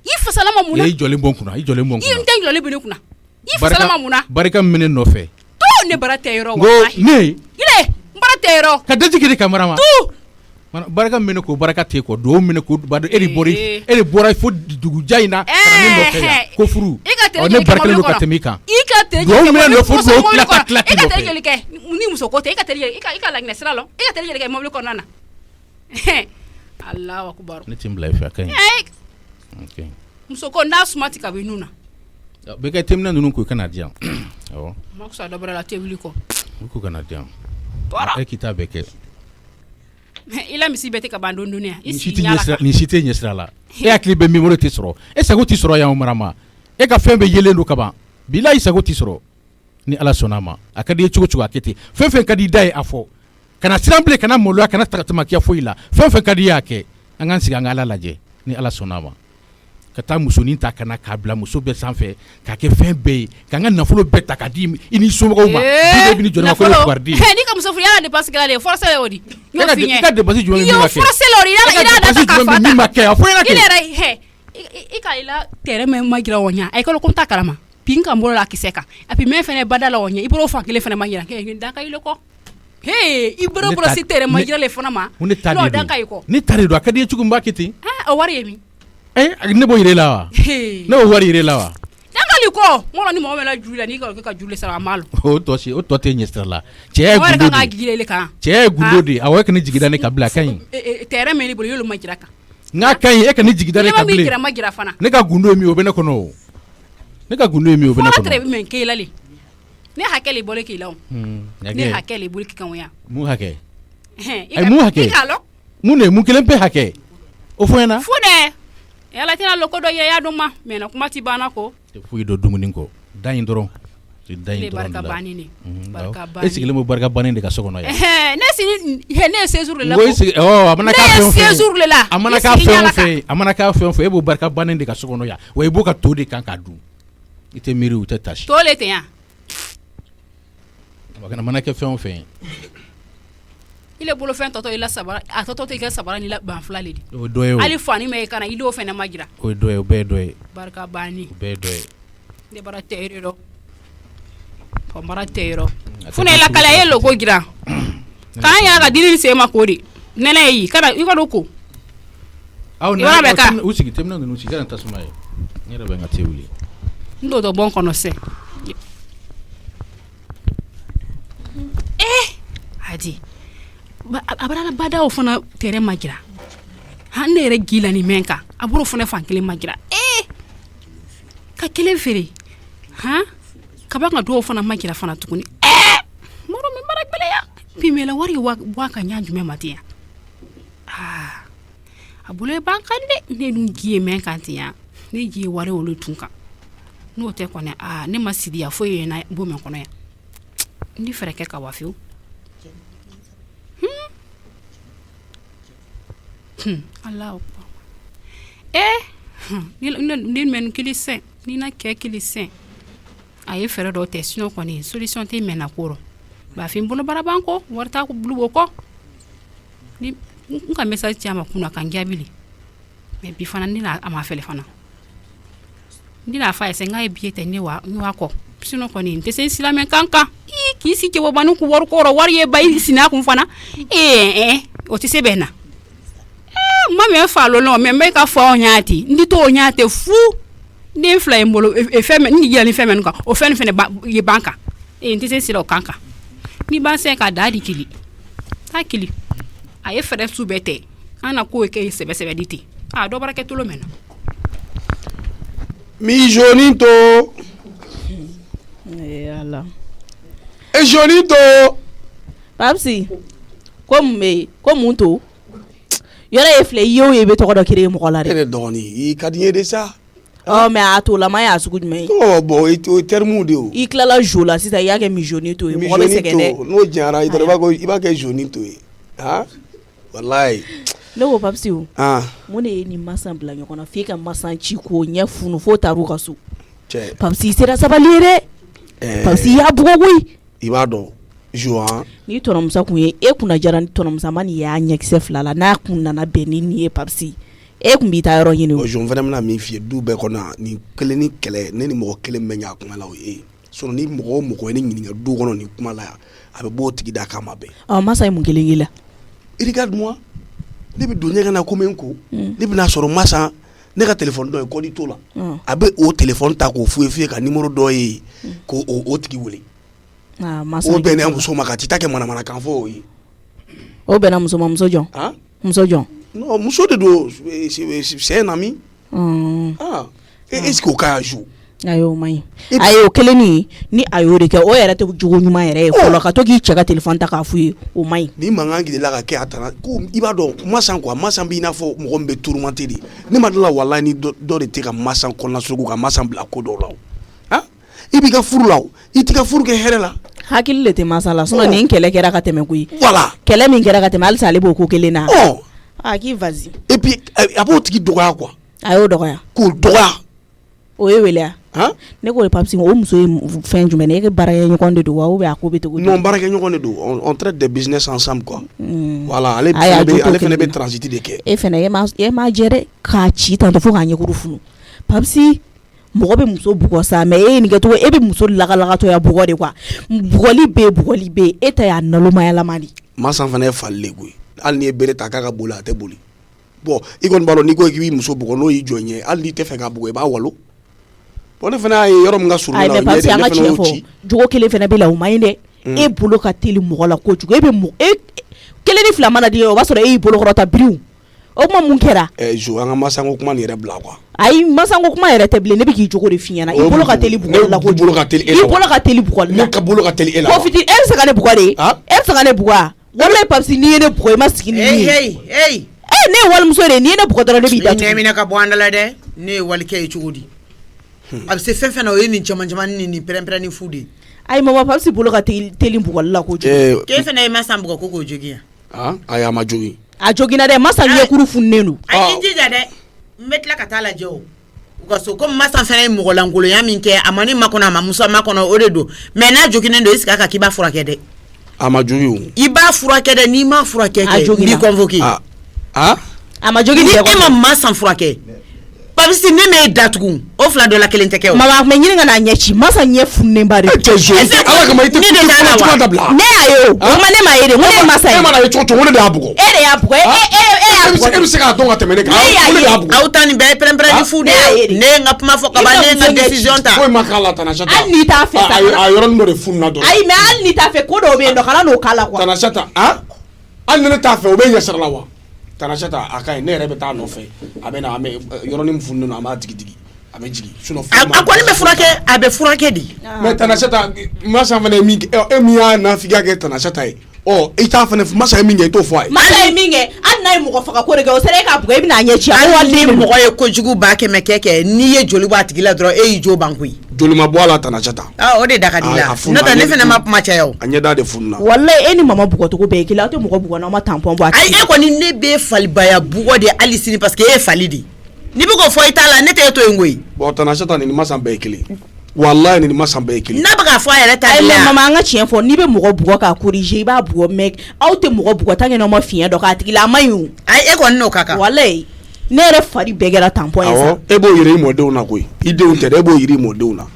ifa salama muna
i jole bon kuna
i nten jole bene kuna ifa salama muna
baraka mene no fe
to ne barata yero wallahi
ne
ile barata yero
ka daji kidi kamera ma
tu
baraka mene ko baraka te ko do mene ko bado eri bora fo dugu jaina ne no fe ya ko furu o ne baraka lo ka temika
ika te
do mene no fo do klata
ika te jeli ke ni musoko te ika te jeli ika la gnesra lo ika te jeli ke mobile ko nana Allahu akbar
ne timbla fa kan okay
musoko na smart ka benuna
be ka temna nunu ko kana dia oh
maksa da bara la tebili ko
kana dia e kitabe ke
ila misi bete ka bandon dunia
ni cité nyesra la e akli be mimoro tisro e sago tisro ya umarama e ka fembe yelendo kaba bilahi sago tisro ni ala sonama akadi chugo akete fefe kadi dai afo kana siramble kana molo kana takatuma kia foila fefe kadi yake angan siga ngala laje ni ala sonama kata musoni ta kana kabla muso be sanfɛ ka kɛ fɛn bɛɛ ye ka nga nafolo bɛɛ ta ka di i ni somɔgɔw ma bi ni jɔn ma ko wardi
ni ka muso furu de passe kala de force le odi
yo fiɲɛ ka dépense jumɛn min ma kɛ
force le odi ila da ta ka fa
min ma kɛ a fɔ ɲɛna kɛ
ile yɛrɛ he i ka ila terrain mais ma gira wonya ay ko ta kalama pinka mbolo la kiseka api men fene badala wonya i bro fa kele fene ma gira ke da ka ile ko hey i bro si terrain ma gira le fona ma
no da ka iko ni tare do akadi chugu mbakiti
o wari yemi
ne bo yire la wa ne bo wari yire la wa
dangali ko mo ni mo mela jula ni ka jule sara malo
o to te nyestra la che gundo
ka gile ka
che gundo di awe kan jigida ne kabla kan
tere me ni bolo yolo majira ka
nga kan e kan jigida ne kabla
ne majira fana
ne ka gundo mi obena kono ne ka gundo mi obena kono
tre men ke lale ne hakeli bole ki lawo ne hakeli bole ki kan ya
mu hake ay mu hake mu ne mu kelen pe hake o fona
fune yala tina loko do ya duma mena kuma ti bana ko
te fuyi do dumuni ko dayin doron ti dayin doron
barka bani ni barka bani
esi gele mo barka bani de ka sokono ya
ne si ne séjour le la
ko amana ka fe
séjour le la
amana ka fe e bo barka bani de ka sokono ya way bo ka to de kan ka du ite miri u te tashi
to le te ya
wakana mana ka fe
ile bolo fen toto ila sabara a toto te ka sabara ni la banfla le di
o doyo
ali fani me kana ido fe na magira
o doyo be doyo
barka bani
be doyo
de bara teero po mara teero fune la kala yelo go gira kan ya ga dinin se ma kodi nene yi kana i ko doko
aw na o sigi temna no sigi kan tasuma ye ni rebe ngati wuli
ndo do bon kono se hadi abara bada o fana tere magira hande re gila ni menka aburo fana fankele magira ka kele fere kabanga do fana magira fana tukuni moro me mara bele ya pimela wari wa ka nyanju me matia abule bankande ne dun giye menka tiya ne giye wari wolu tunka no te kone ne masidi ya foye na bo men kono ya ndi fere ke ka wafiu Allah ni men kilisen ni na ke kilisen ayi fere do te sino ko ni solution te men akoro ba fi mbono barabanko warta ko blubo ko ni nka message ti ama kuna kan gabili me bi fana ni na ama fele fana ni na fa ese ngai biete ni wa ko sino ko ni te sen silame kanka ki si ke wo banu ku wor ko ro war ye bay sina ku fana o ti se bena mame fa lo no me ka fa onyati ndi to onyate fu ni fly mbolo e feme ni gila ni feme nka o fene ba ye banka nti se silo kanka ni ba se ka dadi kili ta kili aye fere su bete ana ko ke sebe diti do barake to lo mena
Mi Jonito.
Yalla.
E Jonito.
Papsi. Comme to. Yora e fle yo e be to ko do kire mo la de.
E doni, I kadie de ça.
Oh mais a to la ma ya sugu jumɛn.
Oh bon, o terme de o.
I klala jo la sisan ya ke mi Jonito e mo be segene.
No jara I ba ko I ba ke Jonito e. Ha? Wallahi.
Ne ko Papsi o.
Ah.
Mo ne ni masan bla ɲɔgɔn na fi ka masan ci ko ɲɛ funu fo taru ka so.
Cɛ.
Papsi sera sabali yɛrɛ. Papsi ya bugo koyi.
I b'a dɔn. Joan.
Ni tɔnɔmusa kun ye e kunna jara ni tɔnɔmusa ma ni y'a ɲɛkisɛ fila la n'a kun nana bɛn ni nin ye Papsi. E kun b'i ta yɔrɔ ɲini o.
Joan fana bɛna min f'i ye du bɛɛ kɔnɔ ni kelen ni kɛlɛ ne ni mɔgɔ kelen bɛ ɲa kuma la o ye. Sinon ni mɔgɔ o mɔgɔ ye ne ɲininka du kɔnɔ ni kuma la yan a bɛ bɔ o tigi da kama bɛɛ.
Masa ye mun kelen k'i la.
Regarde-moi. Ne bɛ don ɲɛgɛn na ko min ko ne bɛna sɔrɔ masa ne ka téléphone dɔ ye kɔdi t'o la a bɛ o téléphone ta k'o f'u ye ka numéro dɔ ye ko o tigi wele o bɛnna muso ma ka ti ta kɛ manamanakan fɔ o ye
o bɛnna muso ma muso jɔn muso jɔn
non muso de don c'est un ami est-ce que o ka joue
ayo mayi ayo kelen ni ayo de kɛ o yɛrɛ tɛ jogo ɲuman yɛrɛ ye fɔlɔ ka to k'i cɛ ka téléphone ta k'a f'u ye o mayi
ni mankan gidila ka kɛ a tana ko I b'a dɔn masan quoi masan b'i n'a fɔ mɔgɔ min bɛ tourmenté de ne ma dala wallahi ni dɔ de tɛ ka masan kɔnɔna suruku ka masan bila ko dɔw la o I b'i ka furu la o I t'i ka furu kɛ hɛrɛ la
hakili le tɛ masa la sinon nin kɛlɛ kɛra ka tɛmɛ koyi
voilà
kɛlɛ min kɛra ka tɛmɛ halisa ale b'o ko kelen na k'i vas-y
et puis a b'o tigi dɔgɔya quoi
a y'o dɔgɔya
k'o dɔgɔya
o ye wele ne ko Papsi o muso ye fɛn jumɛn ye e ka baarakɛ ɲɔgɔn de don wa ou bien a ko bɛ cogo di
non baarakɛ ɲɔgɔn de don on traite des business ensemble quoi voilà ale fɛnɛ bɛ transit de kɛ
e fɛnɛ e ma jɛ dɛ k'a ci tantɔ fo k'a ɲɛkuru funu Papsi mɔgɔ bɛ muso bugɔ sa mais e ye nin kɛ cogo e bɛ muso lagalakatɔ ya bugɔ de quoi bugɔli bɛ e ta y'a nalomayalama de
masan fana ye falile koyi hali ni ye bere ta k'a ka boli a tɛ boli bon I kɔni b'a dɔn n'i ko k'i b'i muso bugɔ n'o y'i jɔ ɲɛ hali n'i tɛ fɛ k'a bugɔ I b'a walo bon ne fana ye yɔrɔ min ka surun na o ɲɛ de ne fana y'o ci
jogo kelen fana bɛ la o maɲi dɛ e bolo ka teli mɔgɔ la kojugu e kelen ni fila mana di o b'a sɔrɔ e y'i bolo kɔrɔta biriw o kuma mun kɛra
jo an ka masanko kuma nin yɛrɛ bila quoi
ayi masanko kuma yɛrɛ tɛ bilen ne bɛ k'i jogo de f'i ɲɛna I bolo ka teli bugɔli la kojugu I bolo ka teli bugɔli la
ne ka bolo ka teli e la
ko fiti e bɛ se ka ne bugɔ de e bɛ se ka ne bugɔ walayi Papsi n'i ye ne bugɔ I ma sigi ni min ye ne ye walimuso de ye n'i ye ne bugɔ dɔrɔn ne b'i datugu
ne minɛ ka bɔ an da la dɛ ne ye walikɛ ye cogo di a bɛ se fɛn fɛn na o ye nin caman ni pɛrɛn ni fu de
ayi mama Papsi bolo ka teli bugɔli la kojugu
k'e fɛnɛ ye masan bugɔ ko k'o jogi yan
ayi a ma jogi
a joginna dɛ masan ɲɛkuru fununen don
ayi jija dɛ n bɛ tila ka taa lajɛ o u ka so komi masan fɛnɛ ye mɔgɔ lankolonya min kɛ a ma ne makɔnɔ a ma muso makɔnɔ o de don mais n'a joginnen don est-ce que a ka k'i b'a furakɛ dɛ
a ma jogi o
I b'a furakɛ dɛ n'i ma furakɛ kɛ n'i convoqué
a ma jogi
ni e ma masan furakɛ Papsi ne m'e datugu o fila dɔ la kelen tɛ kɛ o
mama mais ɲini ka n'a ɲɛ ci masa ɲɛ fununen ba de
ala kama I tɛ kuma dabila
ne y'a ye o kuma ne m'a ye de ko ne ye masa ye
e mana ye cogo cogo ne de y'a bugɔ
e de y'a bugɔ
e bɛ se k'a dɔn ka tɛmɛ ne kan ne de y'a bugɔ
aw ta nin bɛɛ ye pɛrɛn ni fu de ye ne ye n ka kuma fɔ kaban ne ye n ka décision ta
foyi ma k'a la Tanasata
hali n'i t'a fɛ sa
a yɔrɔnin dɔ de fununa dɔrɔn
ayi mais hali n'i t'a fɛ ko dɔw bɛ yen nɔ kana n'o k'a la quoi
Tanasata hali ni ne t'a fɛ o bɛ ɲɛ sira la wa Tanasata a ka ɲi ne yɛrɛ bɛ taa nɔfɛ a bɛ na yɔrɔnin min fununen don a b'a digi a bɛ jigin sinon
a kɔni bɛ furakɛ a bɛ furakɛ de
mais Tanasata masa fana ye min kɛ e min y'a nafigiya kɛ Tanasata ye I t'a fana masa ye min kɛ I t'o fɔ a ye
masa ye min kɛ hali n'a ye mɔgɔ faga ko de kɛ o sera e k'a bugɔ I bɛna a ɲɛ ci
hali ni mɔgɔ ye kojugu ba kɛmɛ kɛ n'i ye joli bɔ a tigi la dɔrɔn e y'i jo ban koyi
joli ma bɔ a la Tanasata
o de da ka di la n'o tɛ ne fana ma kuma caya o
a ɲɛda de fununa
walayi e ni mama bugɔcogo bɛɛ ye kelen aw tɛ mɔgɔ bugɔ n'aw ma tampon bɔ a tigi
ayi e kɔni ne bɛ falibaya bugɔ de hali sini parce que e ye fali de n'i bɛ k'o fɔ I t'a la ne tɛ e to yen koyi
bon Tanasata nin masan bɛɛ ye kelen wallahi nin masan bɛɛ ye kelen
n'a bɛ k'a fɔ a yɛrɛ ta de la
mama an ka tiɲɛ fɔ n'i bɛ mɔgɔ bugɔ k'a corriger I b'a bugɔ mais aw tɛ mɔgɔ bugɔ tant que n'aw ma fiɲɛ dɔ k'a tigi la a ma ɲi o
ayi e kɔni n'o ka kan
walayi ne yɛrɛ fari bɛɛ kɛra tampon ye sa
e b'o yira I mɔdenw na koyi I denw tɛ dɛ e b'o yira I mɔdenw na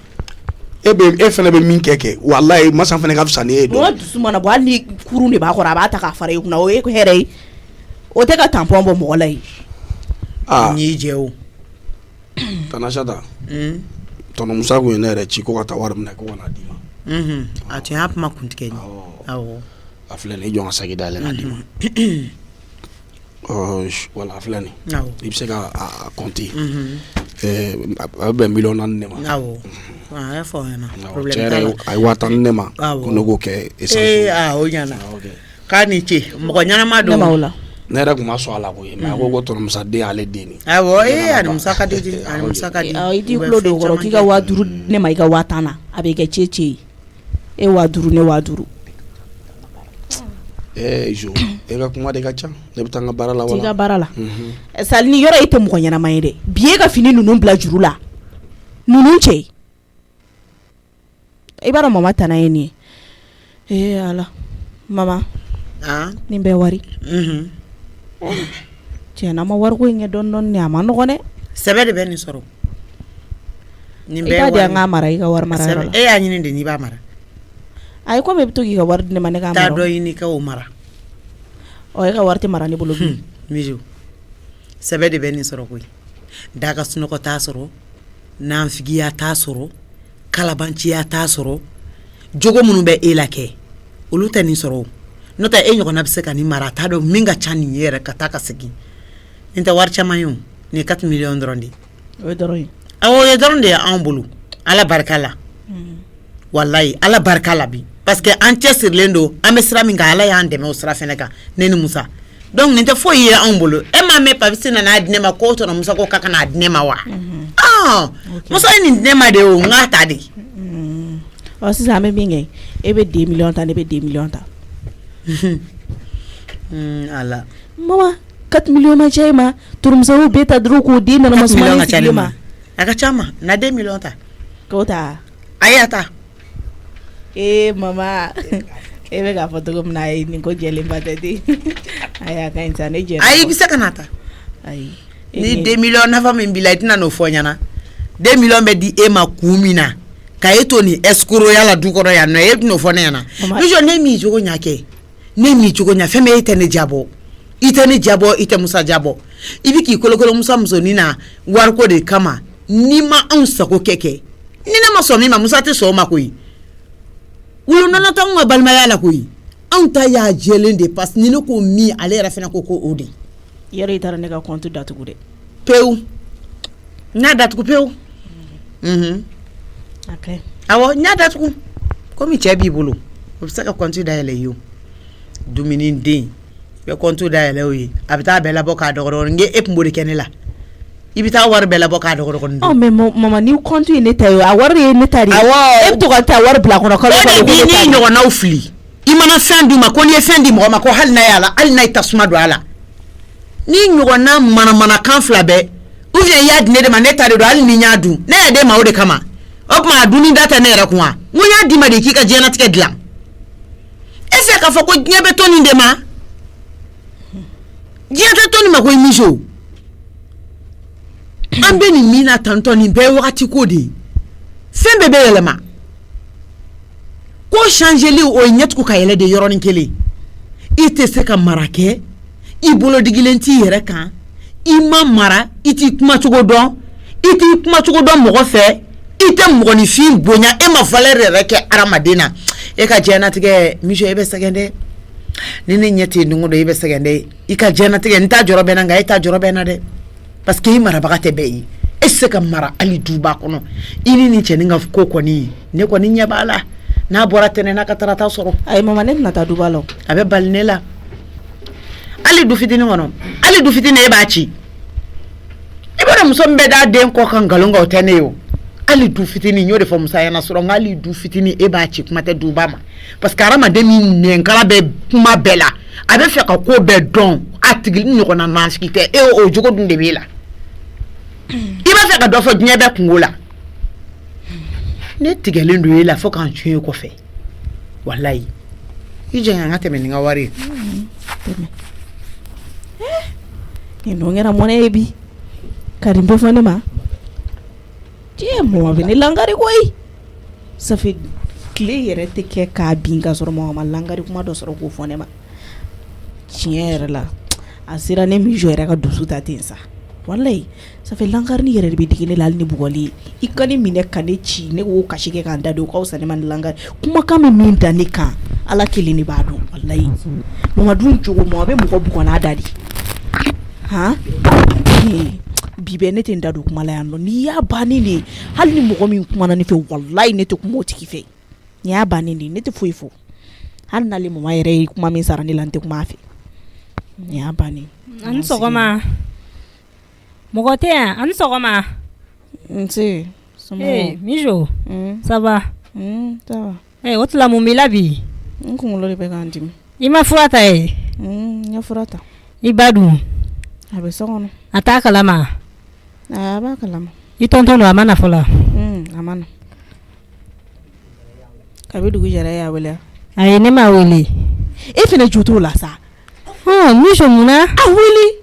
e fana bɛ min kɛ wallahi masan fana ka fisa ni e ye
dɔn dusu mana bɔ hali ni kurun de b'a kɔrɔ a b'a ta k'a fara I kunna o ye hɛrɛ ye o tɛ ka tampon bɔ mɔgɔ la ye
n'i jɛ o
Tanasata tɔnɔ musa kun ye ne yɛrɛ ci ko ka taa wari minɛ ko ka n'a d'i ma
a tun y'a kuma kuntigɛ ni awɔ
a filɛ nin ye jɔn ka sagi dayɛlɛ k'a d'i ma wala a filɛ nin I bɛ se ka compter a bɛ million 4 ne ma.
Awɔ. A y'a fɔ ɲɛna.
Problème t'a la. A ye 5000 ne ma. Ko ne k'o kɛ essence.
O ɲana. K'a ni ce mɔgɔ ɲanama don.
Ne b'aw la.
Ne yɛrɛ tun ma sɔn a la koyi mais a ko tɔnɔmusa den ale den ni.
Awɔ ani musa ka di ani musa ka di.
I t'i kulo don o kɔrɔ k'i ka 5000 ne ma i ka 5000 na a bɛ kɛ cece ye. E 5000 ne 5000.
Jo e ka kuma de ka ca ne bɛ taa n ka baara la wala.
T'i ka baara la. Sali ni yɔrɔ e tɛ mɔgɔ ɲanama ye dɛ bi e ka fini ninnu bila juru la ninnu cɛ i b'a dɔn mama tana ye nin ye ala mama nin bɛɛ wari tiɲɛna ma wariko in kɛ dɔɔni a ma nɔgɔn dɛ
sɛbɛ de bɛ nin sɔrɔ nin
bɛɛ wari i b'a di an k'a mara i ka wari mara yɔrɔ la
e y'a ɲini de n'i b'a mara
ayi komi i bɛ to k'i ka wari di ne ma ne k'a mara
taa dɔ ɲini ka o mara
e ka wari tɛ mara ne bolo bi
mijo sɛbɛ de bɛ nin sɔrɔ koyi daga sunɔgɔ t'a sɔrɔ nanfigiya t'a sɔrɔ kalabanciya t'a sɔrɔ jogo minnu bɛ e la kɛ olu tɛ nin sɔrɔ n'o tɛ e ɲɔgɔnna bɛ se ka nin mara t'a dɔn min ka ca nin ye yɛrɛ ka taa ka segin nin tɛ wari caman ye o nin ye 4 millions dɔrɔn de
o ye dɔrɔn ye
awɔ o ye dɔrɔn de ye anw bolo ala barika la wallahi ala barika la bi parce que an cɛ sirilen don an bɛ sira min kan ala y'an dɛmɛ o sira fɛnɛ kan ne ni musa donc nin tɛ foyi ye anw bolo e m'a mɛn papisi nana di ne ma k'o tɔnɔ musa ko k'a kana di ne ma wa musa ye nin di ne ma de o n k'a ta de
sisan an bɛ min kɛ e bɛ 2 millions ta ne bɛ 2 millions ta
ala
mama 4 millions ma cɛ ma turumusaw bɛ ta dɔrɔn k'o den nana masumani sigi ma
a ka ca ma na 2 millions ta
k'o ta
a y'a ta
mama e bɛ k'a fɔ cogo min na ayi nin ko jɛlenba tɛ ten ayi a ka ɲi sa ne jɛra
ayi i bɛ se ka na ta ayi ni 2 millions nafa min b'i la i tɛna n'o fɔ ɲɛna 2 millions bɛ di e ma kun min na ka e to ni escroya la du kɔrɔ yan nɔ e bɛn'o fɔ ne ɲɛna bijɔ ne m'i cogo ɲɛ kɛ ne m'i cogo ɲɛ fɛn bɛɛ e tɛ ne jabɔ i tɛ ne jabɔ i tɛ musa jabɔ i bɛ k'i kolokolo musa musonin na wariko de kama n'i ma anw sago kɛ ni ne ma sɔn min ma musa tɛ sɔn o ma koyi wulonana t'anw ka balimaya la koyi anw ta y'a jɛlen de parce que ni ne ko min ale yɛrɛ fana ko o de
yɛrɛ i taara ne ka compte datugu dɛ
pewu n y'a datugu pewu awɔ n y'a datugu komi cɛ b'i bolo o bɛ se ka compte dayɛlɛ i ye o dumuni den i bɛ compte dayɛlɛ o ye a bɛ taa bɛɛ labɔ k'a dɔgɔdɔgɔ n e tun b'o de kɛ ne la i bɛ taa wari bɛɛ labɔ k'a dɔgɔdɔgɔ
mais mama ni compte ye ne ta ye a wari ye ne ta de e bɛ to ka taa wari bila kɔnɔ kalo
kalo bi ni ɲɔgɔnnaw fili i mana fɛn d'u ma ko n'i ye fɛn di mɔgɔ ma ko hali n'a y'a la hali n'a ye tasuma don a la ni ɲɔgɔnna manamanakan fila bɛɛ ou bien i y'a di ne de ma ne ta de don hali ni n y'a dun ne y'a d'e ma o de kama o tuma a dunni da tɛ ne yɛrɛ kun wa n ko n y'a di ma de k'i ka diɲɛlatigɛ dilan e fɛ k'a fɔ ko diɲɛ bɛ to nin de ma diɲɛ tɛ to nin ma ko i miso an bɛ nin min na tantɔ nin bɛɛ ye wagati ko de ye fɛn bɛɛ bɛ yɛlɛma ko changeli o ye ɲɛtugu ka yɛlɛ de yɔrɔnin kelen i tɛ se ka mara kɛ i bolodigilen t'i yɛrɛ kan i ma mara i t'i kumacogo dɔn mɔgɔ fɛ i tɛ mɔgɔninfin bonya e ma valeur yɛrɛ kɛ adamaden na e ka diɲɛlatigɛ miso e bɛ sɛgɛn dɛ ni ne ɲɛ tɛ nin ko dɔ i bɛ sɛgɛn dɛ i ka diɲɛlatigɛ n t'a jɔrɔ bɛ n na nka e t'a jɔrɔ bɛ n na dɛ parce que i marabaga tɛ bɛɛ ye e se ka mara hali duba kɔnɔ i ni nin cɛnin ka ko kɔni ne kɔni ɲɛ b'a la n'a bɔra tɛnɛ n'a ka tarata sɔrɔ
ayi mama ne tɛna taa duba la
a bɛ bali ne la hali du fitinin kɔnɔ hali du fitinin e b'a ci i b'a dɔn muso min bɛ d'a den kɔ kan nkalon kan o tɛ ne ye o hali du fitinin n y'o de fɔ musa ɲɛna sɔrɔ nka hali du fitinin e b'a ci kuma tɛ duba ma parce que hadamaden min nɛnkala bɛ kuma bɛɛ la a bɛ fɛ ka ko bɛɛ dɔn a tigi ɲɔgɔnna nansigi tɛ e o jogo dun de b'e la i b'a fɛ ka dɔ fɔ diɲɛ bɛɛ kungo la ne tigɛlen don e la fo k'an cun e kɔfɛ walayi i jɛn an ka tɛmɛ ni n ka wari ye
nin dun kɛra mɔnɛ ye bi ka nin bɛɛ fɔ ne ma diɲɛ mɔgɔ bɛ ne langari koyi safi tile yɛrɛ tɛ kɛ k'a bin ka sɔrɔ mɔgɔ ma langari kuma dɔ sɔrɔ k'o fɔ ne ma tiɲɛ yɛrɛ la a sera ne min jɔ yɛrɛ ka dusu ta ten sa walayi safi langari yɛrɛ de bɛ digi ne la hali ni bugɔli ye i ka ne minɛ ka ne ci ne k'o kasi kɛ k'an da don o ka fisa ne ma ni langari kumakan bɛ min da ne kan ala kelen de b'a dɔn walayi mɔgɔ dun cogo mɔgɔ bɛ mɔgɔ bugɔ n'a da de han bibe ne tɛ n da don kuma la yan nɔ n'i y'a bannen de hali ni mɔgɔ min kumana ne fɛ wallahi ne tɛ kuma o tigi fɛ n'i y'a bannen de ne tɛ foyi fɔ hali n'ale mama yɛrɛ ye kuma min sara ne la n tɛ kuma a fɛ n'i y'a bannen.
Ani sɔgɔma mɔgɔ tɛ yan ani sɔgɔma.
Nse.
Mijo. Ça va.
Ça va.
O tila mun b'i la bi.
N kunkolo de bɛ k'an dimi.
I ma fura ta ye.
N ye fura ta.
I ba dun.
A bɛ so kɔnɔ.
A t'a kalama.
A b'a kalama.
I tonton don a ma na fɔlɔ.
A ma na. Kabi dugu jɛra e y'a wele.
Ayi ne m'a wele.
E fana jo t'o la sa.
Mijo mun na.
A wele.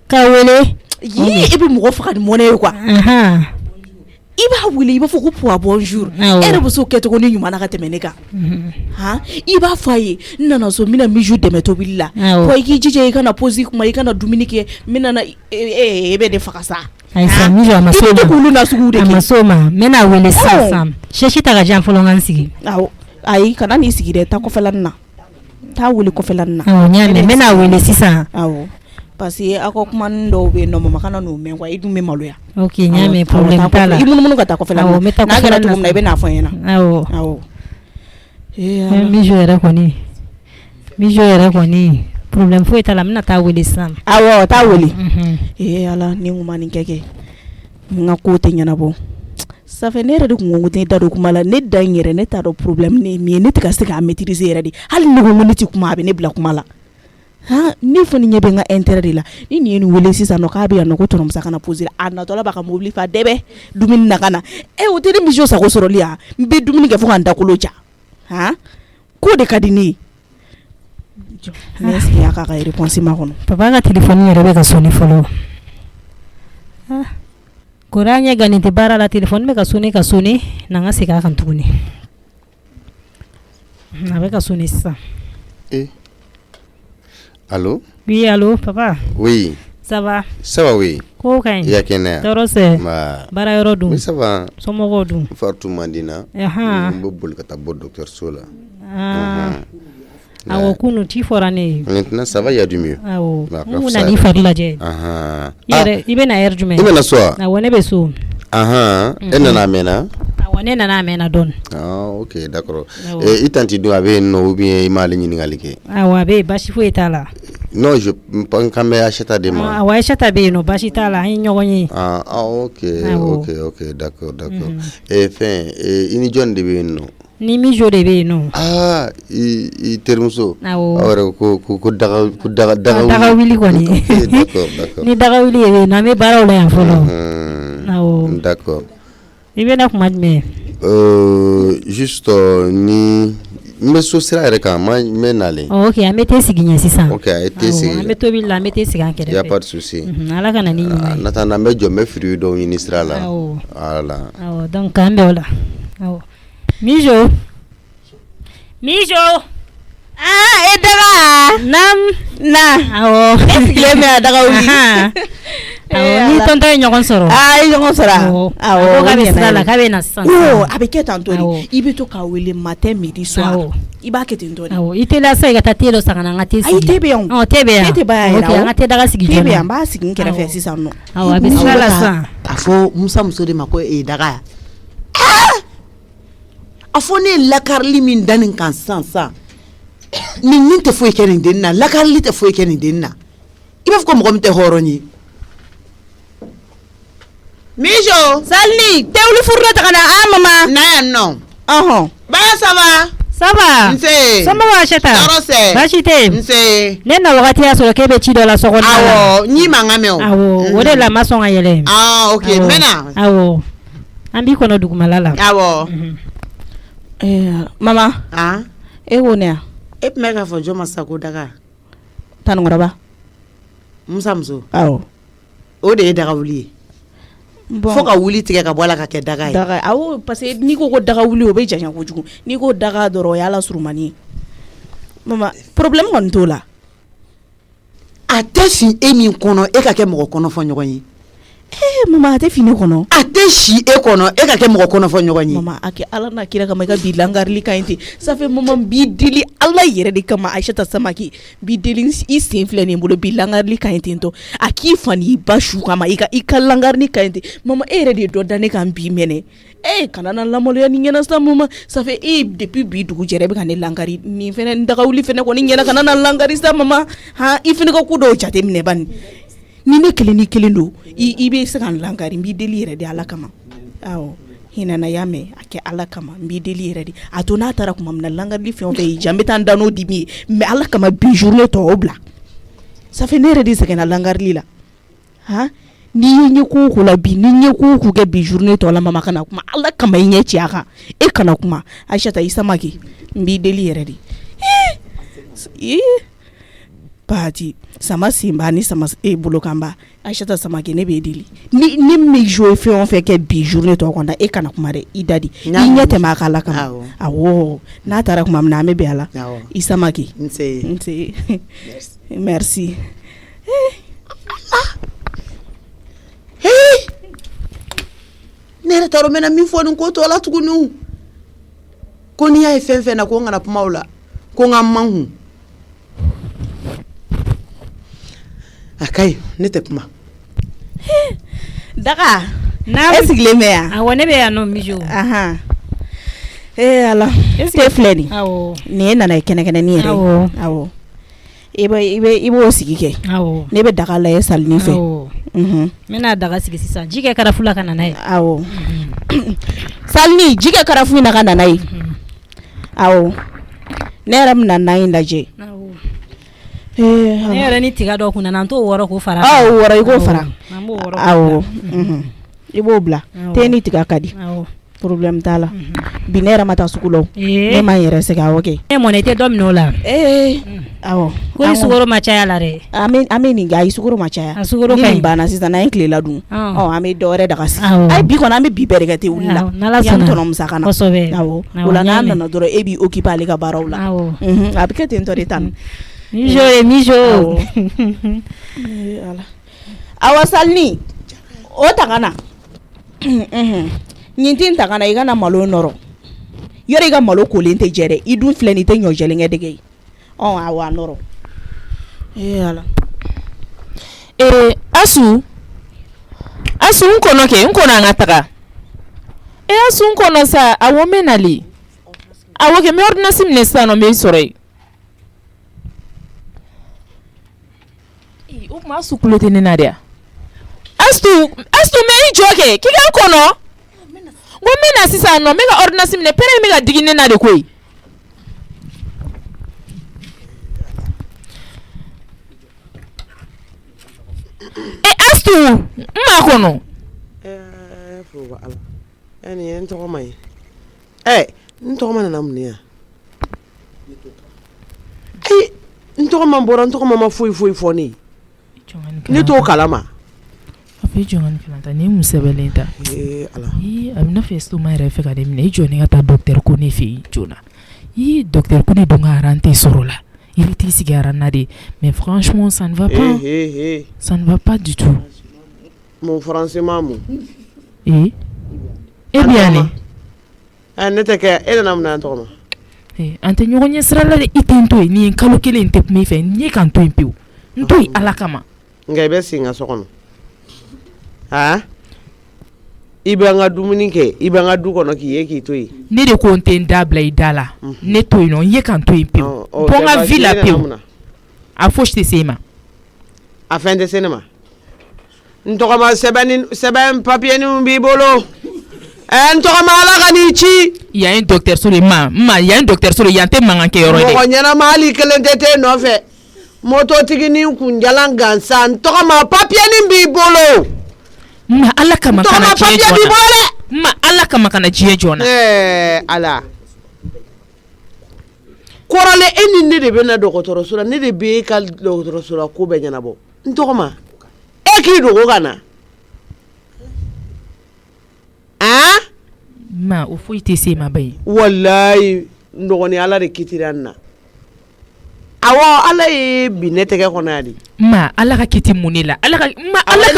K'a wele.
Yii e bɛ mɔgɔ faga ni mɔnɛ ye quoi. I b'a wele i b'a fɔ ko pour bonjour. E yɛrɛ bɛ se k'o kɛcogo ni ɲuman na ka tɛmɛ ne kan. I b'a fɔ a ye n nana so n bɛna Miju dɛmɛ tobili la. Wa i k'i jija i kana pause kuma i kana dumuni kɛ n bɛna e bɛ ne faga sa.
Ayisa Miju a ma s'o ma.
I bɛ to k'olu nasugu de kɛ.
A ma s'o ma n bɛna wele sisan. Sɛsi ta ka jan fɔlɔ n ka n sigi.
Ayi kana n'i sigi dɛ taa kɔfɛlanin na. Taa wele kɔfɛlanin na.
Awɔ n y'a mɛn n bɛna wele sisan.
Awɔ. Parce que aw ka kuma dɔw bɛ yen nɔ mama kana n'o mɛn quoi i dun bɛ maloya.
Ok n y'a mɛn problème t'a la.
I munumunu ka taa kɔfɛla la. N'a kɛra cogo min na i bɛ n'a fɔ n ɲɛna.
Awɔ. Mijo yɛrɛ kɔni problème foyi t'a la n bɛna taa wele sisan.
Awɔ taa wele. Ala ni n kun ma nin kɛ kɛ n ka ko tɛ ɲɛnabɔ. Safɛ ne yɛrɛ de kun ko n tɛ da don kuma la ne da in yɛrɛ ne t'a dɔn problème ne ye min ye ne tɛ ka se k'a maîtriser yɛrɛ de hali ne ko ne tɛ kuma a bɛ ne bila kuma la. Ne fana ɲɛ bɛ n ka intérêt de la ni nin ye nin wele sisan nɔ k'a bɛ yan nɔ ko tɔnɔmusa kana poser a natɔla b'a ka mobili fa dɛbɛ dumuni na ka na o tɛ ne Miju sago sɔrɔli ya n bɛ dumuni kɛ fo ka n dakolo ja k'o de ka di ne ye. Ne est-ce y'a k'a ka réponse ma kɔnɔ.
Papa ka téléphone yɛrɛ bɛ ka sonni fɔlɔ. Kora ɲɛ gannen tɛ baara la téléphone bɛ ka sonni na n ka segin a kan tuguni. A bɛ ka sonni sisan.
Allô?
Oui, allô, papa?
Oui.
Ça va?
Ça va, oui.
Ko kaɲi?
I y'a kɛnɛya?
Tɔɔrɔ sɛ? Baara yɔrɔ dun?
Mais ça va.
Somɔgɔw dun?
Fartu man di na. N bɛ boli ka taa bɔ dɔgɔtɔrɔso la.
Awɔ kunu ci fɔra ne ye.
Maintenant ça va, il y a du mieux.
Awɔ. N kun na n'i fari lajɛ. I bɛ na heure jumɛn?
I bɛ na so wa?
Awɔ ne bɛ so.
E nana a mɛnna?
Awɔ ne nana a mɛnna dɔɔni.
Ok d'accord. I tanti dun a bɛ yen nɔ ou bien i m'ale ɲininkali kɛ?
Awɔ a bɛ yen basi foyi t'a la.
Non, je pense qu'en bɛ Aïssata de ma.
Awɔ Aïssata bɛ yen nɔ basi t'a la an ye ɲɔgɔn ye.
Ok d'accord. Fɛn i ni jɔn de bɛ yen nɔ?
Ni Mijo de bɛ yen nɔ.
I terimuso.
Awɔ.
Aw yɛrɛ ko daga
daga wuli kɔni.
D'accord.
Ni daga wuli ye bɛ yen nɔ an bɛ baaraw la yan fɔlɔ. Awɔ.
D'accord.
I bɛ na kuma jumɛn?
Juste ni n bɛ so sira yɛrɛ kan n bɛ nalen.
Ok an bɛ t'e sigi ɲɛ sisan.
Ok a ye t'e sigi.
An bɛ tobili la an bɛ t'e sigi an kɛrɛfɛ.
Y a pas de souci.
Ala ka na ni ɲuman ye.
Nata na n bɛ jɔ n bɛ fruit dɔw ɲini sira la.
Voilà. Awɔ donc k'an bɛn o la. Awɔ. Mijo.
E daga. Na. Awɔ. E sigilen bɛ a daga wuli.
Awɔ ni tonton ye ɲɔgɔn sɔrɔ.
Ye ɲɔgɔn sɔrɔ.
Awɔ k'a bɛ sira la k'a bɛ na sisan.
A bɛ kɛ tan tɔ de. I bɛ to k'a wele matin midi soir. I b'a kɛ ten tɔ de.
Awɔ i teliya sa i ka taa thé dɔ san ka na an ka thé sigi.
Ayi thé bɛ yan.
Thé bɛ yan.
Thé tɛ ban yɛrɛ.
Ok an ka thé daga sigi joona.
Thé bɛ yan n b'a sigi n kɛrɛfɛ sisan nɔ.
Awɔ a bɛ sira la sisan.
A fɔ Musa muso de ma ko daga. A fɔ ne ye lakarili min da nin kan sisan nin tɛ foyi kɛ nin den na lakarili tɛ foyi kɛ nin den na i b'a fɔ ko mɔgɔ min tɛ hɔrɔn ye. Mijo.
Salini tɛ wuli furu dɔ ta ka na mama.
Na yan nɔ. Baya ça va?
Ça va?
Nse.
Somɔgɔw Aïssata?
Tɔɔrɔ tɛ.
Baasi tɛ yen?
Nse.
Ne na wagati y'a sɔrɔ k'e bɛ ci dɔ la so kɔnɔna la.
Awɔ n'i mankan mɛn o.
Awɔ o de la n ma sɔn ka yɛlɛ.
Ok n bɛ na.
Awɔ an b'i kɔnɔ dugumala la.
Awɔ.
Mama. E ko ne yan.
E tun bɛ k'a fɔ jɔn ma sa ko daga?
Tanikɔrɔba.
Musa muso.
Awɔ.
O de ye daga wuli ye. Fo ka wuli tigɛ ka bɔ a la ka kɛ daga ye.
Awɔ parce que n'i ko daga wuli o bɛ janya kojugu n'i ko daga dɔrɔn o y'ala surumani ye. Mama problème kɔni t'o la.
A tɛ fin e min kɔnɔ e ka kɛ mɔgɔ kɔnɔ fɔ ɲɔgɔn ye.
Mama ate fini kono
ate shi e kono e ka ke mo kono fo ɲɔgɔn ye
mama ake ala na kira kama ka bi langarli kainti ça fait mama bi dili ala yɛrɛ de kama Aïssata Samake bi dili I sen filɛ nin bolo bi langarli kainti to aki fani ba shu kama I ka langarli kainti mama e yɛrɛ de dɔ da ne kan bi mɛnɛ kana na lamaloya ni ɲɛna sa mama ça fait depuis bi dugu jɛrɛ bɛ ka ne langari ni fɛnɛ dagawuli fɛnɛ kɔni ɲɛna kana na langari sa mama ha I fɛnɛ ka ko dɔw jate minɛ bani ni ne kelen do I be se kan langari bi deli yɛrɛ de ala kama awo hinana ya mɛ a kɛ ala kama bi deli yɛrɛ de a to n'a taara kuma min na langarili fɛn o fɛn jan bɛ taa n da n'o dimi ye mais ala kama bi journée tɔ o bila ça fait ne yɛrɛ de sɛgɛnna langarili la han ni ye ɲɛ ko ko la bi ni ɲɛ ko kɛ bi journée tɔ la mama kana kuma ala kama I ɲɛ ci a kan e kana kuma Aïssata Samake bi deli yɛrɛ de Pati sama simba ni sama bolo kamba Aïssata Samake ne be deli ni mi jouer fɛn o fɛn kɛ bi journée tɔ kɔnɔ e kana kuma dɛ I dadi I ɲɛ tɛmɛ a ka ala kama awɔ n'a taara kuma min na an bɛ bɛn a la I Samake nse merci
ne yɛrɛ t'a dɔn n bɛna min fɔ nin ko tɔ la tuguni ko n'i y'a ye fɛn fɛn na ko n kana kuma o la ko n ka man hun a ka ɲi ne tɛ kuma
daga e sigilen bɛ yan
awɔ ne bɛ yan nɔ Mijo
ala e filɛ nin nin e nana ye kɛnɛkɛnɛni yɛrɛ awɔ I b'o sigi kɛ ne bɛ daga lajɛ salinin fɛ
n bɛna daga sigi sisan ji kɛ karafu la ka na n'a ye
awɔ salinin ji kɛ karafu in na ka na n'a ye awɔ ne yɛrɛ bɛna na in lajɛ
ne yɛrɛ ni tiga dɔ kun nana n t'o wɔrɔ k'o fara
wɔrɔ I k'o fara awɔ I b'o bila te ni tiga ka di problème t'a la bi ne yɛrɛ ma taa sugu la ne ma n yɛrɛ sɛgɛn awɔ kɛ
e mɔnɛ tɛ dɔ minɛ o la
awɔ
ko I sukaro ma caya la dɛ
an bɛ nin kɛ ayi sukaro ma caya ni nin banna sisan n'an ye tilela dun an bɛ dɔ wɛrɛ daga sigi ayi bi kɔni an bɛ bi bɛɛ de kɛ ten wuli la yan tɔnɔ musaka na awɔ o la n'an nana dɔrɔn e b'i occuper ale ka baaraw la a bɛ kɛ ten tɔ de tan
Mijo
awa salini o taga na nin tin taga na I kana malo nɔrɔ yɔrɔ I ka malo kolen tɛ jɛ dɛ I dun filɛ nin tɛ ɲɔ jɛlenkɛ dege ye awa nɔrɔ ala
Asu n kɔnɔ kɛ n kɔnɔ an ka taga Asu n kɔnɔ sa awɔ n bɛ nali awɔ kɛ n bɛ ordonnance minɛ sisan nɔ n bɛ sɔrɔ yen o kuma Asu kulo tɛ ne na de Astu mɛ I jɔ kɛ k'i ka kɔnɔ n ko n bɛ na sisan nɔ n bɛ ka ordonnance minɛ pere in bɛ ka digi ne na de koyi Astu n ma kɔnɔ
n tɔgɔ ma ye n tɔgɔ ma nana mun yan n tɔgɔ ma bɔra n tɔgɔ ma foyi fɔ ne t'o kalama
a fɔ I jɔnkani filanta ni mun sɛbɛnlen ta
ala
a bɛ n'a fɔ estomac yɛrɛ fɛ ka ne minɛ I jɔ ne ka taa docteur ko ne fɛ yen joona docteur ko ne dun ka aran tɛ sɔrɔ la I bɛ t'i sigi aran na de mais franchement ça ne va pas ça ne va pas du tout
mon français ma mun
e bien
ne tɛ kɛ e nana mun na n tɔgɔ ma
an tɛ ɲɔgɔn ɲɛ sira la dɛ I tɛ n to yen nin ye kalo kelen tɛ kuma I fɛ n ye ka n to yen pewu n to yen ala kama
nka I bɛ sigi n ka so kɔnɔ I bɛ n ka dumuni kɛ I bɛ n ka du kɔnɔ k'i ye k'i to yen
ne de ko n tɛ n da bila I da la ne to yen nɔ n ye ka n to yen pewu bɔ n ka vie la pewu a fosi tɛ se I ma
a fɛn tɛ se ne ma n tɔgɔma sɛbɛn papier min b'i bolo n tɔgɔma ala ka n'i ci
yan ye dɔgɔtɔrɔso de yan ye dɔgɔtɔrɔso de yan tɛ mankan kɛ yɔrɔ ye dɛ
mɔgɔ ɲɛnama hali kelen tɛ t'e nɔfɛ mototigi ni kunjalan gansan n tɔgɔma papier min b'i bolo
ma ala kama kana diɲɛ joona ma ala kama kana diɲɛ joona
ala kɔrɔlen e ni ne de bɛ na dɔgɔtɔrɔso la ne de bɛ e ka dɔgɔtɔrɔso la ko bɛɛ ɲɛnabɔ n tɔgɔma e k'i dogo ka na
ma o foyi tɛ se ma ba ye
wallahi n dɔgɔnin ala de kitira n na
awo ala ye binete ke konadi
ma ala ka kiti munila ala ka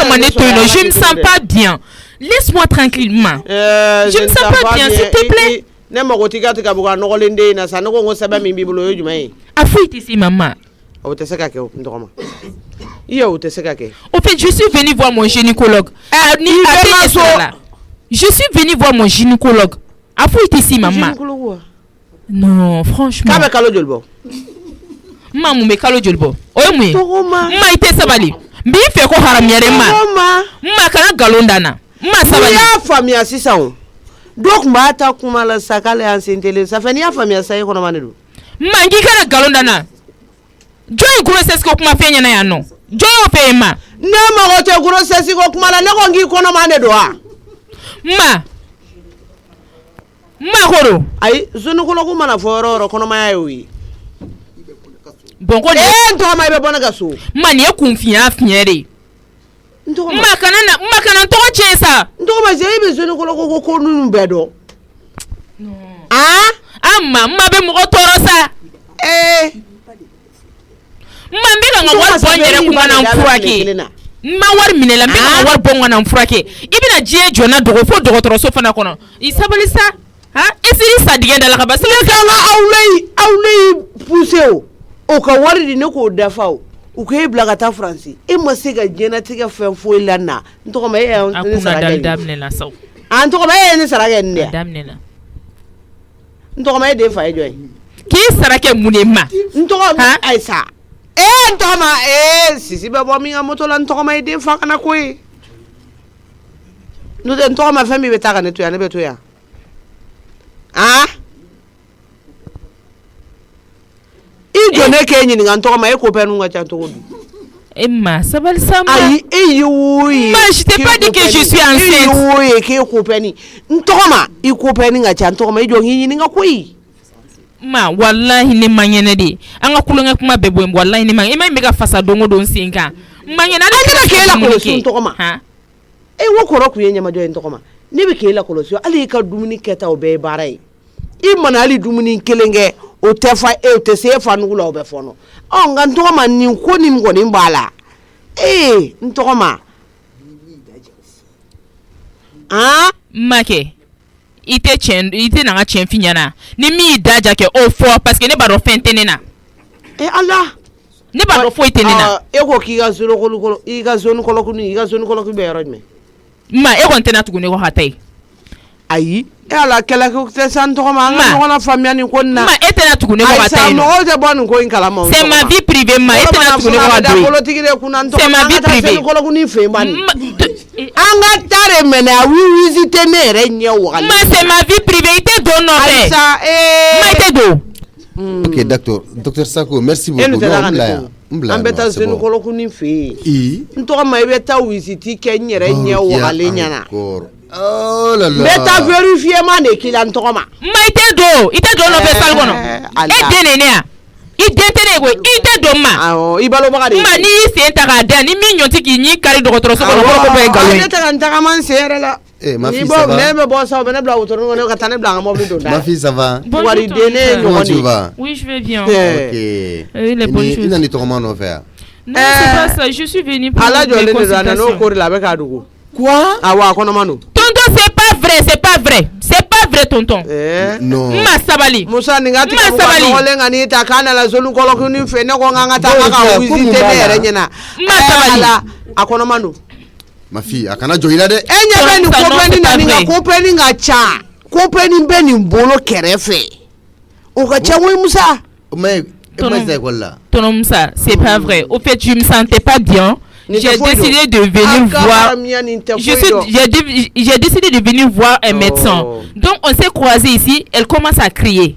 mané to no je me sens pas bien laisse-moi tranquillement je me sens pas bien s'il te plaît
ne mako tika buka no golende na sa no ngo saba mi bibulo yo jumai
afu ici maman
o te seka ke ndokoma iyo o te seka ke
au fait je suis venu voir mon gynécologue je suis venu voir mon gynécologue afu ici maman non franchement
kabe kalo jolbo
mamu me kalo jolbo oyo mwe ma ite sabali mbi fe ko haram yare ma kana galondana ma sabali
ya famia sisao donc mata kuma la sakale ansentele ça fait ni ya famia sai kono manedu
ma ngi kana galondana joy grossesse ko kuma fenya na ya no joy o fe ma
ne ma ko te grossesse ko kuma la ne ko ngi kono manedu ha
ma horo
ay zunu ko ko mana fororo kono ma yayi
bon ko
to ma be bona gaso
man ya confiance fiere ma kana to chesa
ndo ma je be zunu ko ko nu bedo
ma be mo torosa ma mbega nga war bonyere kuma na mfurake ma war minela mbega nga war bonga na mfurake ibina je jona dogo fo dogo toroso fana kono isabalisa esiri sadigenda la kabasa
kala awlei puseo o ka wari di ne ko dafa o ko e blaga ta France e mo se ga jena tiga fen fo lana ntoko ma e ne saraga
damne la saw
ntoko ma e ne saraga ne
damne la
ntoko ma e de fa e joy
ki sarake munema
ntoko aisa ntoko ma sisi be bo mi ngamoto la ntoko ma e de fa kana ko e no de ntoko ma fa mi betaka ne to ya ne beto ya ijo ne ke nyini ngan to ma e ko penu nga chanto ko
Emma sabal sama
ayi oui
ma je t'ai pas dit que je suis enceinte
oui ke ko peni ntoma I ko peni nga chanto ma ijo nyini nga koyi
ma wallahi ne manyene di anga kulunga kuma bebo wallahi ne manyene e mega fasa dongo don sinka manyene
ani ke la ko sun to ma ha e wo ko roku yenya ma jo en to ma ne be ke la ko so ali ka dumuni keta o be barai I manali dumuni kelenge o tefa o te se fa ngula o be fono o nga ntoko ma ni ko ni ngoni mbala ntoko ma
make ite na nga chen finyana ni mi daja ke o fo parce que ne ba ro fentenena
Allah
ne ba ro fo itenena
e ko ki ga zolo ko I ga zonu ko kuni I ga zonu ko be rojme
ma e ko ntena tukune ko hatai
ayi ala kala ko te santo ma ngona famia ni konna
ma etena tukune ko hatai
no o je bon ko in kala mo
c'est ma vie privée ma etena tukune ko hatai c'est ma vie privée
ko kuni fe man anga tare mena wi visiter ne re nyewo
ma c'est ma vie privée ite do no fe ma ite do
ok docteur Sako merci beaucoup
mbla ambeta zenu ko kuni fe nto ma ebeta visiter ke nyere nyewo ale nyana
oh là là
beta vérifier mané qu'il a ntoma
ma ite do no be sal gono e denenea I dentene go ite do ma
ibalo bagade
ma ni senta ga da ni mi nyoti ki ni kari do toro so ko be galo
ni ta kan man sere la
ma fille ça va
ni bo bo sa bena bla autour no ka tane bla mo do
ma fille ça va
wari dene
comment tu vas
oui je vais bien
ok
les bonnes choses
ni comment on faire
non c'est pas ça je suis venu pour
ala jole ne zana no ko la be ka dugo
quoi
awa kono manu
tonton c'est pas vrai tonton
non
ma sabali
musa ninga ti ko ngolenga ni ta kana la zonu ko lo ni fe ne ko nganga ta ka visiter ne re nyena
ma sabali
akono manu
ma fille akana joila de
enya be ni ko peni na ninga ko peni nga cha ko peni be ni mbolo kerefe o ka cha we musa
mais
tonton Musa c'est pas vrai au fait je me sentais pas bien. J'ai décidé de venir voir. J'ai décidé de venir voir un médecin. Donc on s'est croisés ici. Elle commence à crier.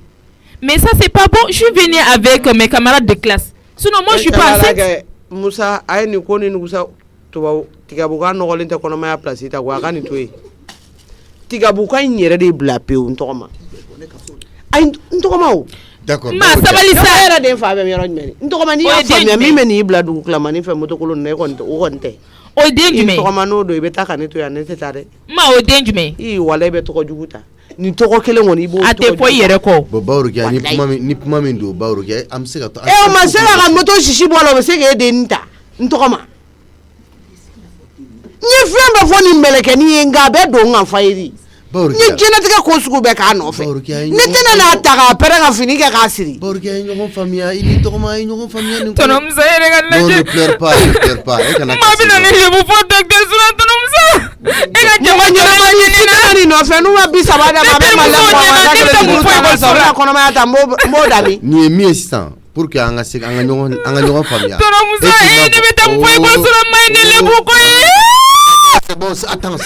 Mais ça c'est pas bon. Je suis venue avec mes camarades de classe. Sinon moi je suis pas enceinte.
Musa, aïe ni koni ni Musa. Toi, tigabuka no golente kono maya place ita kwa kani toi. Tigabuka nyere de blape ou ntoma. Aïe ntoma ou.
D'accord.
Ma sabalisa
era de fa be mero nyeri. Ntoma ni ya fa mi me ni bladu klama ni fe motokolo ne konte o konte.
O denjume.
Ntoma no do ibeta kani to ya ne tetare.
Ma o denjume.
I wala be to ko juguta. ni tɔgɔ kelen kɔni i b'o
a tɛ fɔ i yɛrɛ kɔ
bon Baorokia ni kuma min don Baorokia an bɛ se ka to
o ma se ka moto sisi bɔ a la o bɛ se k'e den ta n tɔgɔ ma n ye fɛn bɛɛ fɔ nin mɛlɛkɛnin ye nka a bɛɛ don n kan fa ye de n ye diɲɛlatigɛ ko sugu bɛɛ k'a nɔfɛ ne tɛna n'a ta k'a pɛrɛn ka fini kɛ k'a siri
Baorokia ye ɲɔgɔn faamuya i ni tɔgɔma ye ɲɔgɔn faamuya nin
Tonton Musa yɛrɛ ka lajɛ
ne pleure pas e kana
maa bɛna ne lebu fɔ docteur Sula Tonton Musa e ka jama ɲɛnama ɲini na
nin nɔfɛ n'u ma 30 d'a ma a bɛ mali la kɔnɔmaya ta n b'o dabi
nin ye min ye sisan pour que an ka ɲɔgɔn faamuya
Tonton Musa ne bɛ taa mun fɔ ekɔli sɔrɔ ma ye ne lebu koyi
c'est bon attends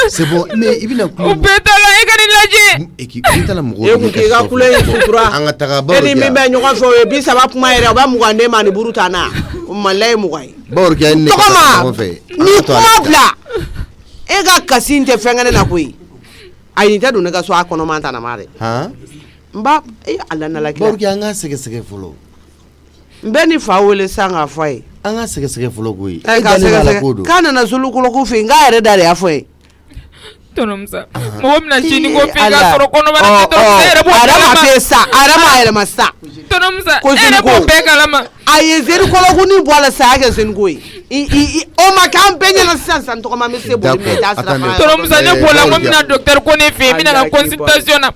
c'est bon mais i bɛna
o bɛɛ t'a la e ka nin lajɛ
i t'a la mɔgɔw
e kun k'i ka kule in sutura
an ka taga Baorokia
e ni min bɛ ɲɔgɔn fɛ o ye 30 kuma yɛrɛ o bɛ 20 den ma ni buru ta na o mala ye 20 ye
Baorokia ne ka ɲɔgɔn fɛ
ni kuma bila e ka kasi in tɛ fɛn kɛnɛ na koyi ayi nin tɛ don ne ka so a kɔnɔma ta na ma dɛ n ba ala nala kira
Baorokia an ka sɛgɛsɛgɛ fɔlɔ
n bɛ ni fa wele san k'a fɔ ye
an ka sɛgɛsɛgɛ fɔlɔ koyi
k'a nana solu koloko fɛ yen k'a yɛrɛ da de y'a fɔ ye
Tonton Musa mɔgɔ bɛna sini ko fɛ i ka sɔrɔ kɔnɔbara tɛ Tonton Musa yɛrɛ b'o kalama
a yɛrɛ ma yɛlɛma sa
Tonton Musa e yɛrɛ b'o bɛɛ kalama
a ye zeni kolokuni bɔ a la sa a y'a kɛ zeni ko ye o ma k'an bɛɛ ɲɛna sisan tɔgɔma bɛ se boli minɛ t'a sira fana
Tonton Musa ne b'o la ko n bɛna docteur ko ne fɛ yen n bɛna ka consultation na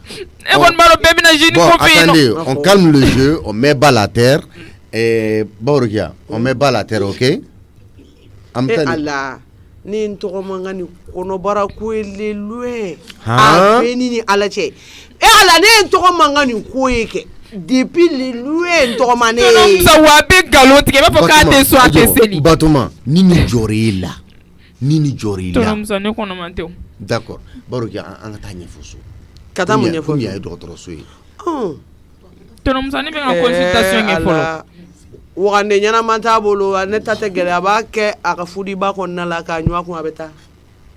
e kɔni b'a dɔn bɛɛ bɛna sini ko fɛ yen
nɔ on calme le jeu on met bas la terre Baorokia on met bas la terre ok
ala ni n tɔgɔ man ka nin kɔnɔbara ko ye leluɛ a bɛ ni ala cɛ ala ne n tɔgɔ man ka nin ko ye kɛ depuis leluɛ n tɔgɔ ma ne ye
Musa wa a bɛ nkalon tigɛ i b'a fɔ k'a tɛ so a tɛ seli
Batoma ni ni jɔrɔ i la
Tonton Musa ne kɔnɔman tɛ o
d'accord Baorokia an ka taa ɲɛfɔ so
ka taa mun ɲɛfɔ
komi a ye dɔgɔtɔrɔso ye
Tonton Musa ne bɛ ka consultation kɛ fɔlɔ
wagande ɲɛnaman t'a bolo ne ta tɛ gɛlɛya a b'a kɛ a ka fudiba kɔnɔna la k'a ɲɔgɔn kun a bɛ taa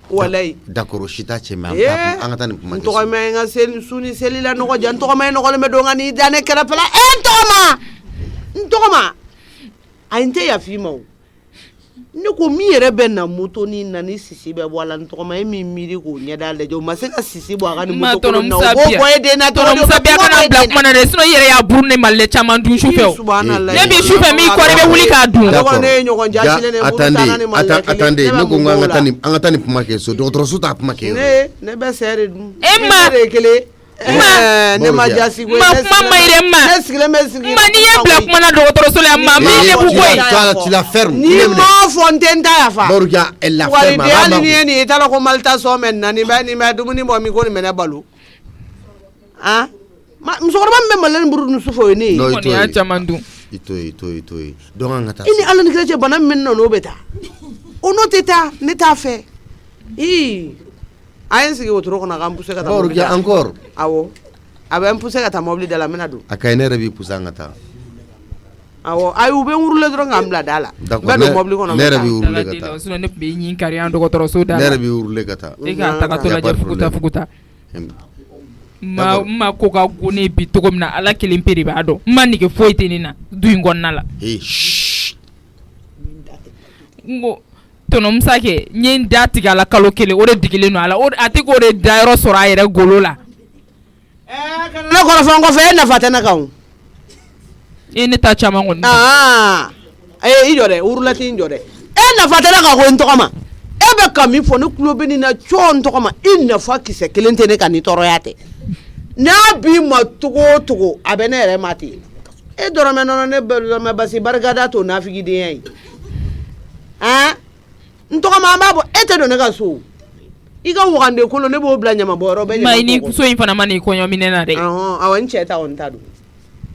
walayi
d'accord si t'a cɛ mɛ an ka taa nin kuma
n tɔgɔma ye n ka su ni seli la nɔgɔ ja n tɔgɔma ye nɔgɔlen bɛ don ka n'i da ne kɛrɛfɛ la n tɔgɔma a ye n tɛ yafa i ma o ne ko min yɛrɛ bɛ na moto ni na ni sisi bɛ bɔ a la n tɔgɔma ye min miiri k'o ɲɛda lajɛ o ma se ka sisi bɔ a ka ni moto kolon na o b'o bɔ e den na
Tonton Musa biya kana bila kuma na dɛ sinon i yɛrɛ y'a buru ne malilɛ caman dun su fɛ o ne bi su fɛ min kɔrɔ i bɛ wuli k'a dun
attendez ne ko an ka taa nin kuma kɛ so dɔgɔtɔrɔso t'a kuma kɛ
ne bɛ sɛ de dun
ne
ma jasi
ma kuma ma yɛrɛ
ne sigilen bɛ sigi
ma n'i ye bila kuma na dɔgɔtɔrɔso la ma min ne bu ko ye
tu la fermes
ni ma fɔ n tɛ n ta yafa
Baorokia elle la
ferme hali ni ye nin ye i t'a dɔn ko malita sɔn mɛ na nin bɛ dumuni bɔ min ko nin bɛ ne balo musokɔrɔba min bɛ malɛni buru ni su fɛ o ye ne ye
kɔni y'a caman dun
i to ye donc an ka taa
i ni ala ni kira cɛ bana min na n'o bɛ taa o n'o tɛ taa ne t'a fɛ a ye n sigi wotoro kɔnɔ a ka n poussé ka taa mobili da
Baorokia encore
awɔ a bɛ n poussé ka taa mobili da la n bɛna don
a ka ɲi ne yɛrɛ b'i poussé an ka taa
awɔ ayi u bɛ n wurule dɔrɔn k'an bila da la n bɛ don mobili kɔnɔ
ne yɛrɛ b'i wurule ka taa
sinon ne tun bɛ ɲin kari an dɔgɔtɔrɔso da la
ne yɛrɛ b'i wurule ka taa
e k'a taga to lajɛ fuguta ma ko ka go ne bi cogo min na ala kelen pe de b'a dɔn n ma nege foyi tɛ ne na du in kɔnɔna la n ko Tonton Musa kɛ n ye n da tigɛ a la kalo kelen o de digilen don a la a tɛ k'o de dayɔrɔ sɔrɔ a yɛrɛ golo la
ne kɔrɔfɔ kɔfɛ e nafa tɛ ne kan o
e ne ta caman kɔni
i jɔ dɛ wurulati n jɔ dɛ e nafa tɛ ne kan ko n tɔgɔma e bɛ ka min fɔ ne tulo bɛ nin na cɔ n tɔgɔma i nafa kisɛ kelen tɛ ne kan ni tɔɔrɔya tɛ n'a b'i ma togo o togo a bɛ ne yɛrɛ ma ten e dɔrɔmɛ nɔnɔ ne dɔrɔmɛ basi barikada to nafigidenya ye n tɔgɔma an b'a bɔ e tɛ don ne ka so i ka wagande kolo ne b'o bila ɲamabɔyɔrɔ bɛ
ma ni so in fana ma n'i kɔɲɔ minɛ na dɛ
awɔ n cɛ ta o n ta don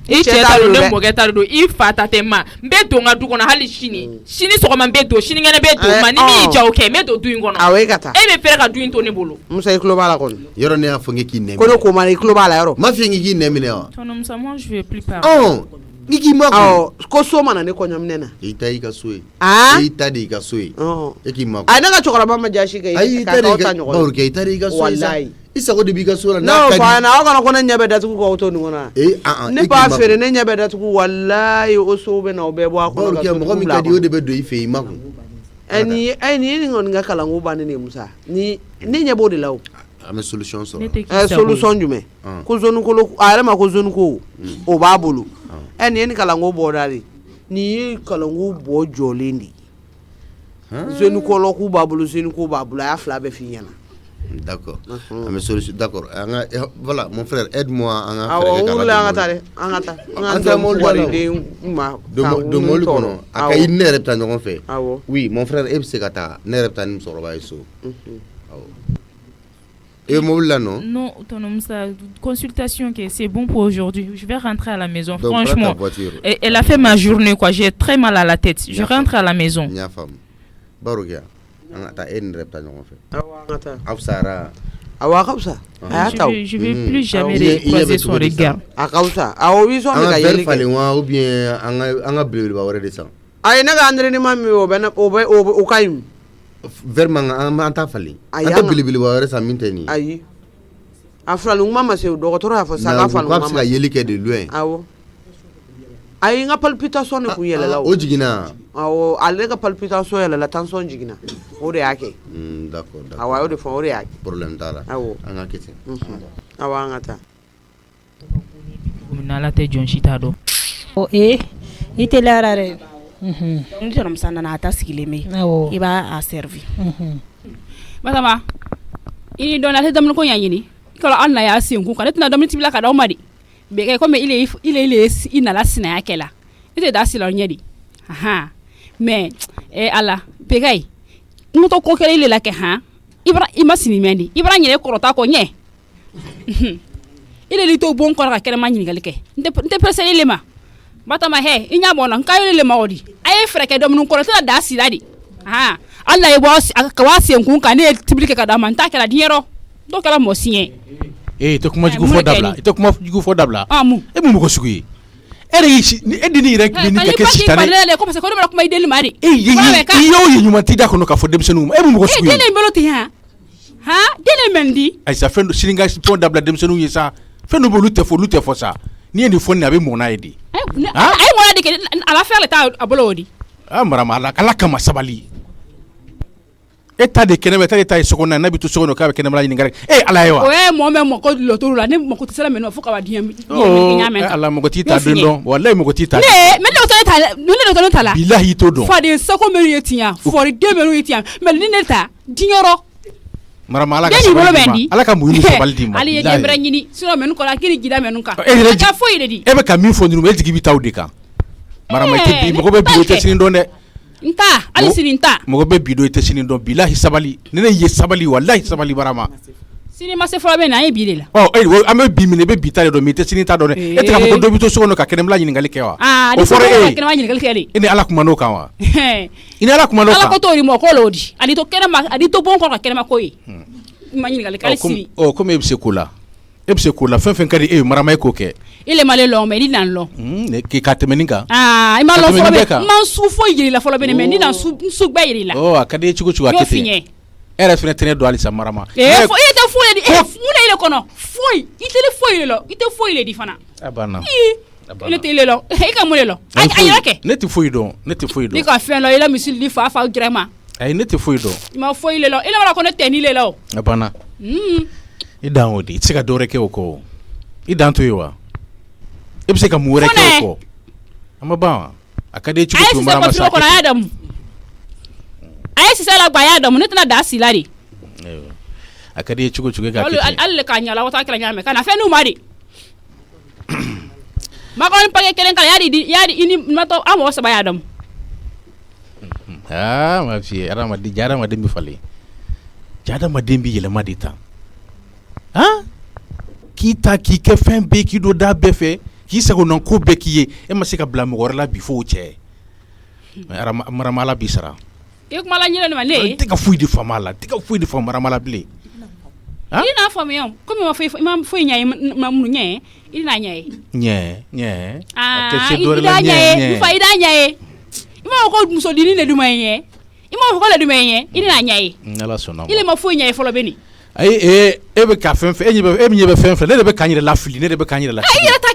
i cɛ ta don ne mɔkɛ ta don i fa ta tɛ ma n bɛ don n ka du kɔnɔ hali sini sɔgɔma n bɛ don sinikɛnɛ bɛ don ma ni min y'i ja o kɛ n bɛ don du in kɔnɔ
awɔ e ka taa
e bɛ fɛrɛ ka du in to ne bolo
Musa i tulo b'a la kɔni
yɔrɔ ne y'a fɔ n k'i nɛmɛ
ko ne ko ma i tulo b'a la yɔrɔ
ma f'i k'i nɛminɛ wa
Tonton Musa moi je vais plus parler
ni k'i ma
ko so mana ne kɔɲɔ minɛ na
i ta i ka so ye i ta de i ka so ye
e
k'i ma
a ne ka cɛkɔrɔba ma jasi kɛ
ayi i ta de i ta de i ka so ye sa i sago de b'i ka so la
n'a ka di n'o aw kana ko ne ɲɛ bɛ datugu k'aw to nin kɔnɔ ne b'a feere ne ɲɛ bɛ datugu walayi o so bɛ na o bɛɛ bɔ a kɔnɔ ka
mɔgɔ min ka di o de bɛ don i fɛ i ma kun
nin ye nin kɔni ka kalanko bannen de ye Musa ni ne ɲɛ b'o de la o
Ame solution so.
Solution jume. Ko zone ko a ma ko zone ko o ba bolo. Ni kalango bodari. Ni kalango bo jolindi. Zone ko lo ku ba bolo zone ko ba bolo ya fla be finyana.
D'accord. Ame solution d'accord. Voilà mon frère aide-moi à
faire
oui mon frère Ebsekata nerepta nim soroba iso. Et Moula non?
Non, ça consultation que c'est bon pour aujourd'hui. Je vais rentrer à la maison. Donc, franchement, elle a fait ma journée quoi. J'ai très mal à la tête. Je rentre à la maison.
Nya femme. Barogia. Ata en repta non fait. Afsara.
Je vais plus jamais croiser son regard.
Akausa. Awi so me
kayeli. Fallait ou bien anga bleu ba wore descend.
Ay naga andre ni mami o kayim.
Vraiment anta fali anta bilibili wa resa minteni
ayi afra mama se docteur afa sanga fa
mama ka yelike de loin
awo ayi nga palpitation ne ku yelela
o jigina
awo ale ka palpitation yelela tension jigina o de yake
d'accord
awa o de fo o de yake
problème dala
awo
anga kete
awa ngata
nala te John Chitado
o ite larare
Ni jonom sana na ata sigileme iba a servi
Matama ini dona te damno ko yanyini kala anna ya sinku kan tuna damni tibila ka dawmadi be kay ko me ile ina la sina yakela ite da sila nyadi aha mais ala be kay muto ko kele ile la ke ha ibra imasini mendi ibra nyele korota ko nye ile li to bon ko ka kele manyini galike nte presele le ma Matama inya bona nkayo le maodi aye freke dom nun korota da siladi aha alla ye boss ka wasi nkun ka ne tibilike ka da man ta kala dinero do kala mo signé
to kuma jigu fo dabla to kuma jigu fo dabla mu ko sugi ere yi ni edini rek ni ka kesi tane
ko parce que ko kuma ideli mari
yo nyuma tida ko no ka fo dem senu mu ko sugi
dele meloti ha dele mendi
ay sa fendo sininga fo dabla dem senu yesa fendo bo lute fo sa ni ndi fo ni abe mo na edi
ay mo na de ala faire l'état abolodi
marama ala kama sabali eta de keneme eta sokona na bitu sokono ka kenema la ngare ala yewa
mo ko lotoro la ne mo ko tsela meno fuka wa diam
ala mo ko tita dendo wallahi mo ko tita
me le lotoro tala
billahi to don
fa de sako menu yetia for de menu yetia me ni neta dinyoro
marama ala ka mu ni sabali di ma
ali ye dembra nyini sino menu ko la kiri gida menu ka ka fo ide di
be ka mi fo nduru me tigi bi tawde ka marama te bi mo ko be bi te sini donde
nta ali sini nta
mo be bido ite sini don billahi sabali nene ye sabali wallahi sabali barama
sini ma se fo be na e bi la
ame bi mi ne be bitale do mi te sini ta do ne e tra ko do bito so no ka kenem la nyini ngali kewa
o fore ka kenem nyini ngali kele
ene ala kuma no kanwa ine ala kuma no
ala ko to ri mo ko lodi ali to kenem ali to bon ko ka kenem ko yi ma nyini ngali kale sini
comme ebse kula fen kadi marama e ko ke
ile male lo me ni nan lo
ne ki katemeninga
ima lo fo be man su fo yiri la fo be me ni nan su gba yiri la
akade chugo akete era fene tene do ali sa marama
fo ite fo le di mule ile kono fo ite le fo ile lo ite fo ile di fana
abana
ile te ile lo e ka mule lo ay rake
ne te fo ido
ni ka fen lo ile misil li fa grema
ay ne te fo ido
ma fo ile lo ile mara kono te ni ile lo
abana idan odi tsika dore ke oko idan to yiwa ibse ka muwere ke oko ama ba akade chuko marama sa
ko na adam ay si sala gba ya adam ne tana da silari
akade chuko ga kete
alle ka nyala wata kala nyame kana fe nu mari ma ko pake kelen kala yadi ini mato amo sa ba ya adam
ma fi ara ma di jara ma dembi fali jada ma dembi yele madita kita ki ke fen be ki do da be fe ki se ko non ko be ki e ma se ka bla mo la bi fo che ara marama la bisara
ke ko mala nyele ma le
te ka fuidi famala marama la bli
ina fami yom ko ma fo nyai ma mu nye ina nyai
nye
te se do la nye fa ida nyai ima ko muso dini le du ma nye ima ko le du ma nye ina nyai
ala sona
ile ma fo nyai fo lo beni
ay ebe ka fen fe nyebe fen fe ne be kanyire la fili ne be kanyire la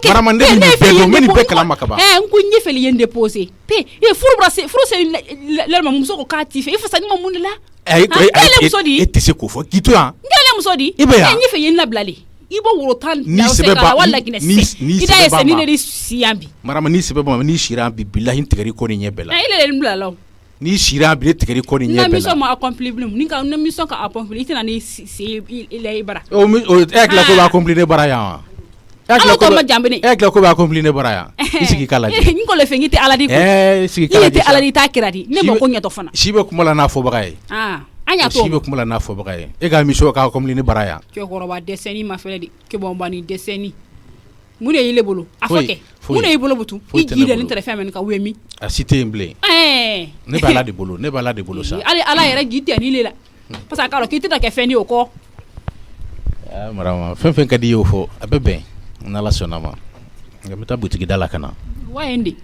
marama ne be do meni be kala makaba
nku nyefeli yende poser pe furu se le ma muso ko ka ti fe ifo sa ni mo mun la
ay e ti se ko fo kito an
ngale muso di e ɲɛ fɛ yen labilali i bɔ woro tan la wala Guinness i da ye seni ne di siyan bi
marama ni sɛbɛ ba ni sira bi billahi tigɛri ko ni ɲɛ bɛɛ la
ile le bila la
ni sira bi tigɛri ko ni ɲɛ bɛɛ la na mission
ma accompli blum ni ka na mission ka accompli itina ni ile ibara
o ekla ko ba accompli ne bara ya
ala ko ma jambini
ekla ko ba accompli ne bara ya isigi kala
ni ko le fe ngiti ala di ko
sigi kala
di ala di ta kiradi ne mo ko nya to fana
sibe kuma la na fo baga ye
anya to
sibe kuma la na fo baga ye e ga mission ka accompli ne bara ya
ke ko roba deseni ma fele di ke bomba ni deseni mune yile bolo afoke mune yibolo butu i gide ni tere femme ka wemi
a cité emblé ne ba la de bolo sa
ala yere gide ni lela parce que alors ki tita ke feni o ko
marama fen ka di yo fo abebe na la sonama ngamita butiki dala kana
wa endi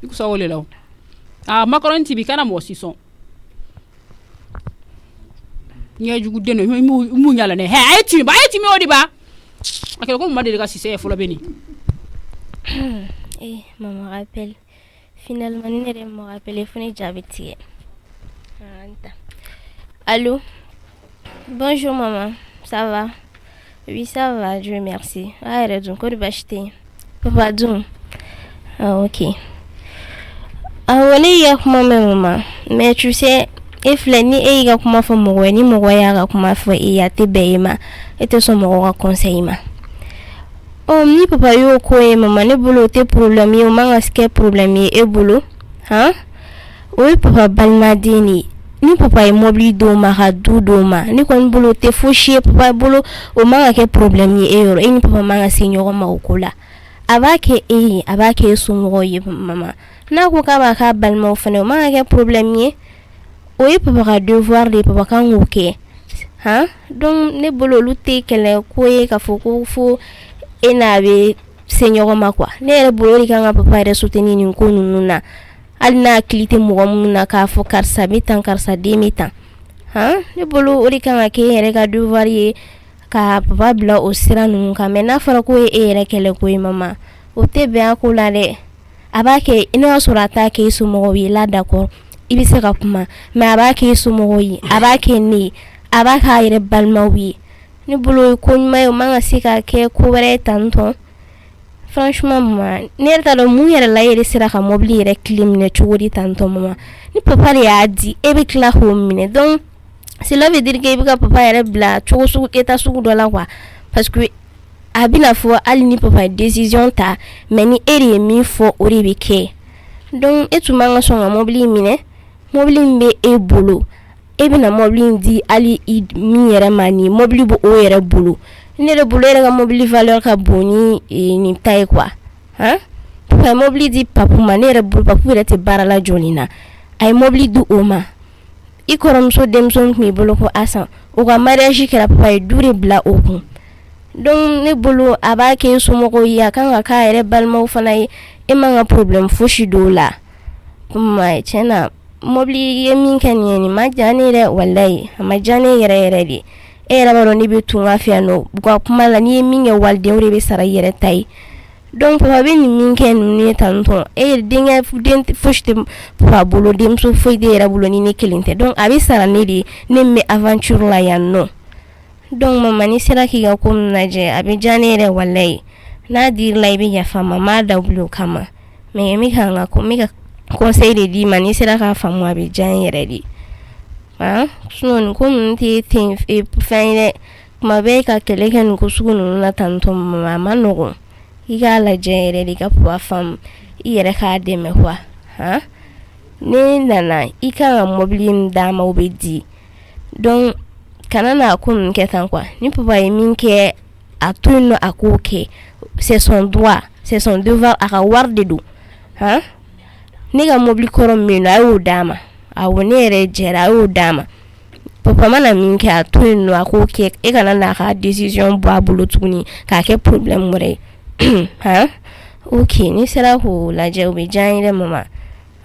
iku sa wole law macaron tibi kana mo sison nya jugu deno mu nyala ne ay timi odi ba akelo ko mo de ka sise fo la beni
maman rappelle finalement ne de me rappeler fone jabiti allô bonjour maman ça va. Oui, ça va, Dieu merci. Ah, raison, quoi de bâcher. Papa Dum. Ah, ok. Ah, on est hier pour maman. Mais tu sais, Efleni et il a comment faire mourir, ni mourir, comment faire, et y a tes béima, et te son mourir conseil ma. Oh, ni papa yo quoi, maman, ne boulot tes problèmes, yo mangasque problème, et boulot. Hein? Oui, papa balmadini. Ni papa e mobili doma ha du doma ni kon bolo te foshi papa bolo o manga ke problem ni euro ni papa manga senyo ma okula abake sumo ye mama na ko ka ba ka balma ofane o manga ke problem ni o ye papa ka devoir de papa kan oke ha donc ne bolo lutte kele ko ye ka foko fo enabe senyo ma kwa ne bolo ri kan papa re soutenir ni ko nununa alna klite mugomuna ka fo karsa bitan karsa demitan ne bolo ori kan ake yere ka devoir ye ka papa bla o sira nun ka mena fara ko yere kele ko mama o te be akula de abake ina surata ke sumo wi la d'accord ibise ka kuma me abake sumo wi abake ni abaka yere balma wi ne bolo ko mayo manga sika ke ko were tanto. Franchement, maman, n'erta do mu yere la yere sira ka mobili yere clim ne chori tanto maman. Ni papa ya di ebe kla homine. Donc cela veut dire que ebe ka papa yere bla chosu eta suku do la kwa parce que abina fo ali ni papa décision ta mais ni eri mi fo ori beke. Donc etu manga songa mobili mine. Mobili mbe e bolo. Ebe na mobili di ali mi yere mani mobili bo o yere bolo. Ne le boulot ka mobili valeur ka boni ni taille quoi hein papa mobili di papu manere bul papu rete barala jonina ay mobili du oma ikorom so demson mi bolo ko asan o ka mariage kera papa dure bla oku donc ne bolo abake sumo ko ya kan ka ere balma fana e manga problem foshi dola kuma chena mobili yemin kan ni majani re wallahi majani yere di era baro ni bitu ngafia no kwa kuma la ni minge walde ore be sara yere tai donc papa be ni minge ni tanto dinga den foshte papa bolo dem so foide era bolo ni kelinte donc abi sara ni di ne me aventure la ya no donc mama ni sera ki ga ko naje abi janere wallahi na dir lay be ya fama ma da bolo kama me mi hanga ko mi ka conseil de di mani sera ka famu abi janere di sunon ko nti tin fine kuma be ka kele kan ko sugunu na tanto mama no iga la jere di ka pa fam ire ka de me hwa ne nana ika mobili dama obedi donc kanana kun ketan kwa ni papa yemin ke atuno akoke c'est son droit c'est son devoir aka warde do ni ga mobili korom me na o dama awonere jera o dama papa mana min ka tuno akoke e kana na ka decision bo abulo tuni ka ke problem more okay ni sera ho la je obi janire mama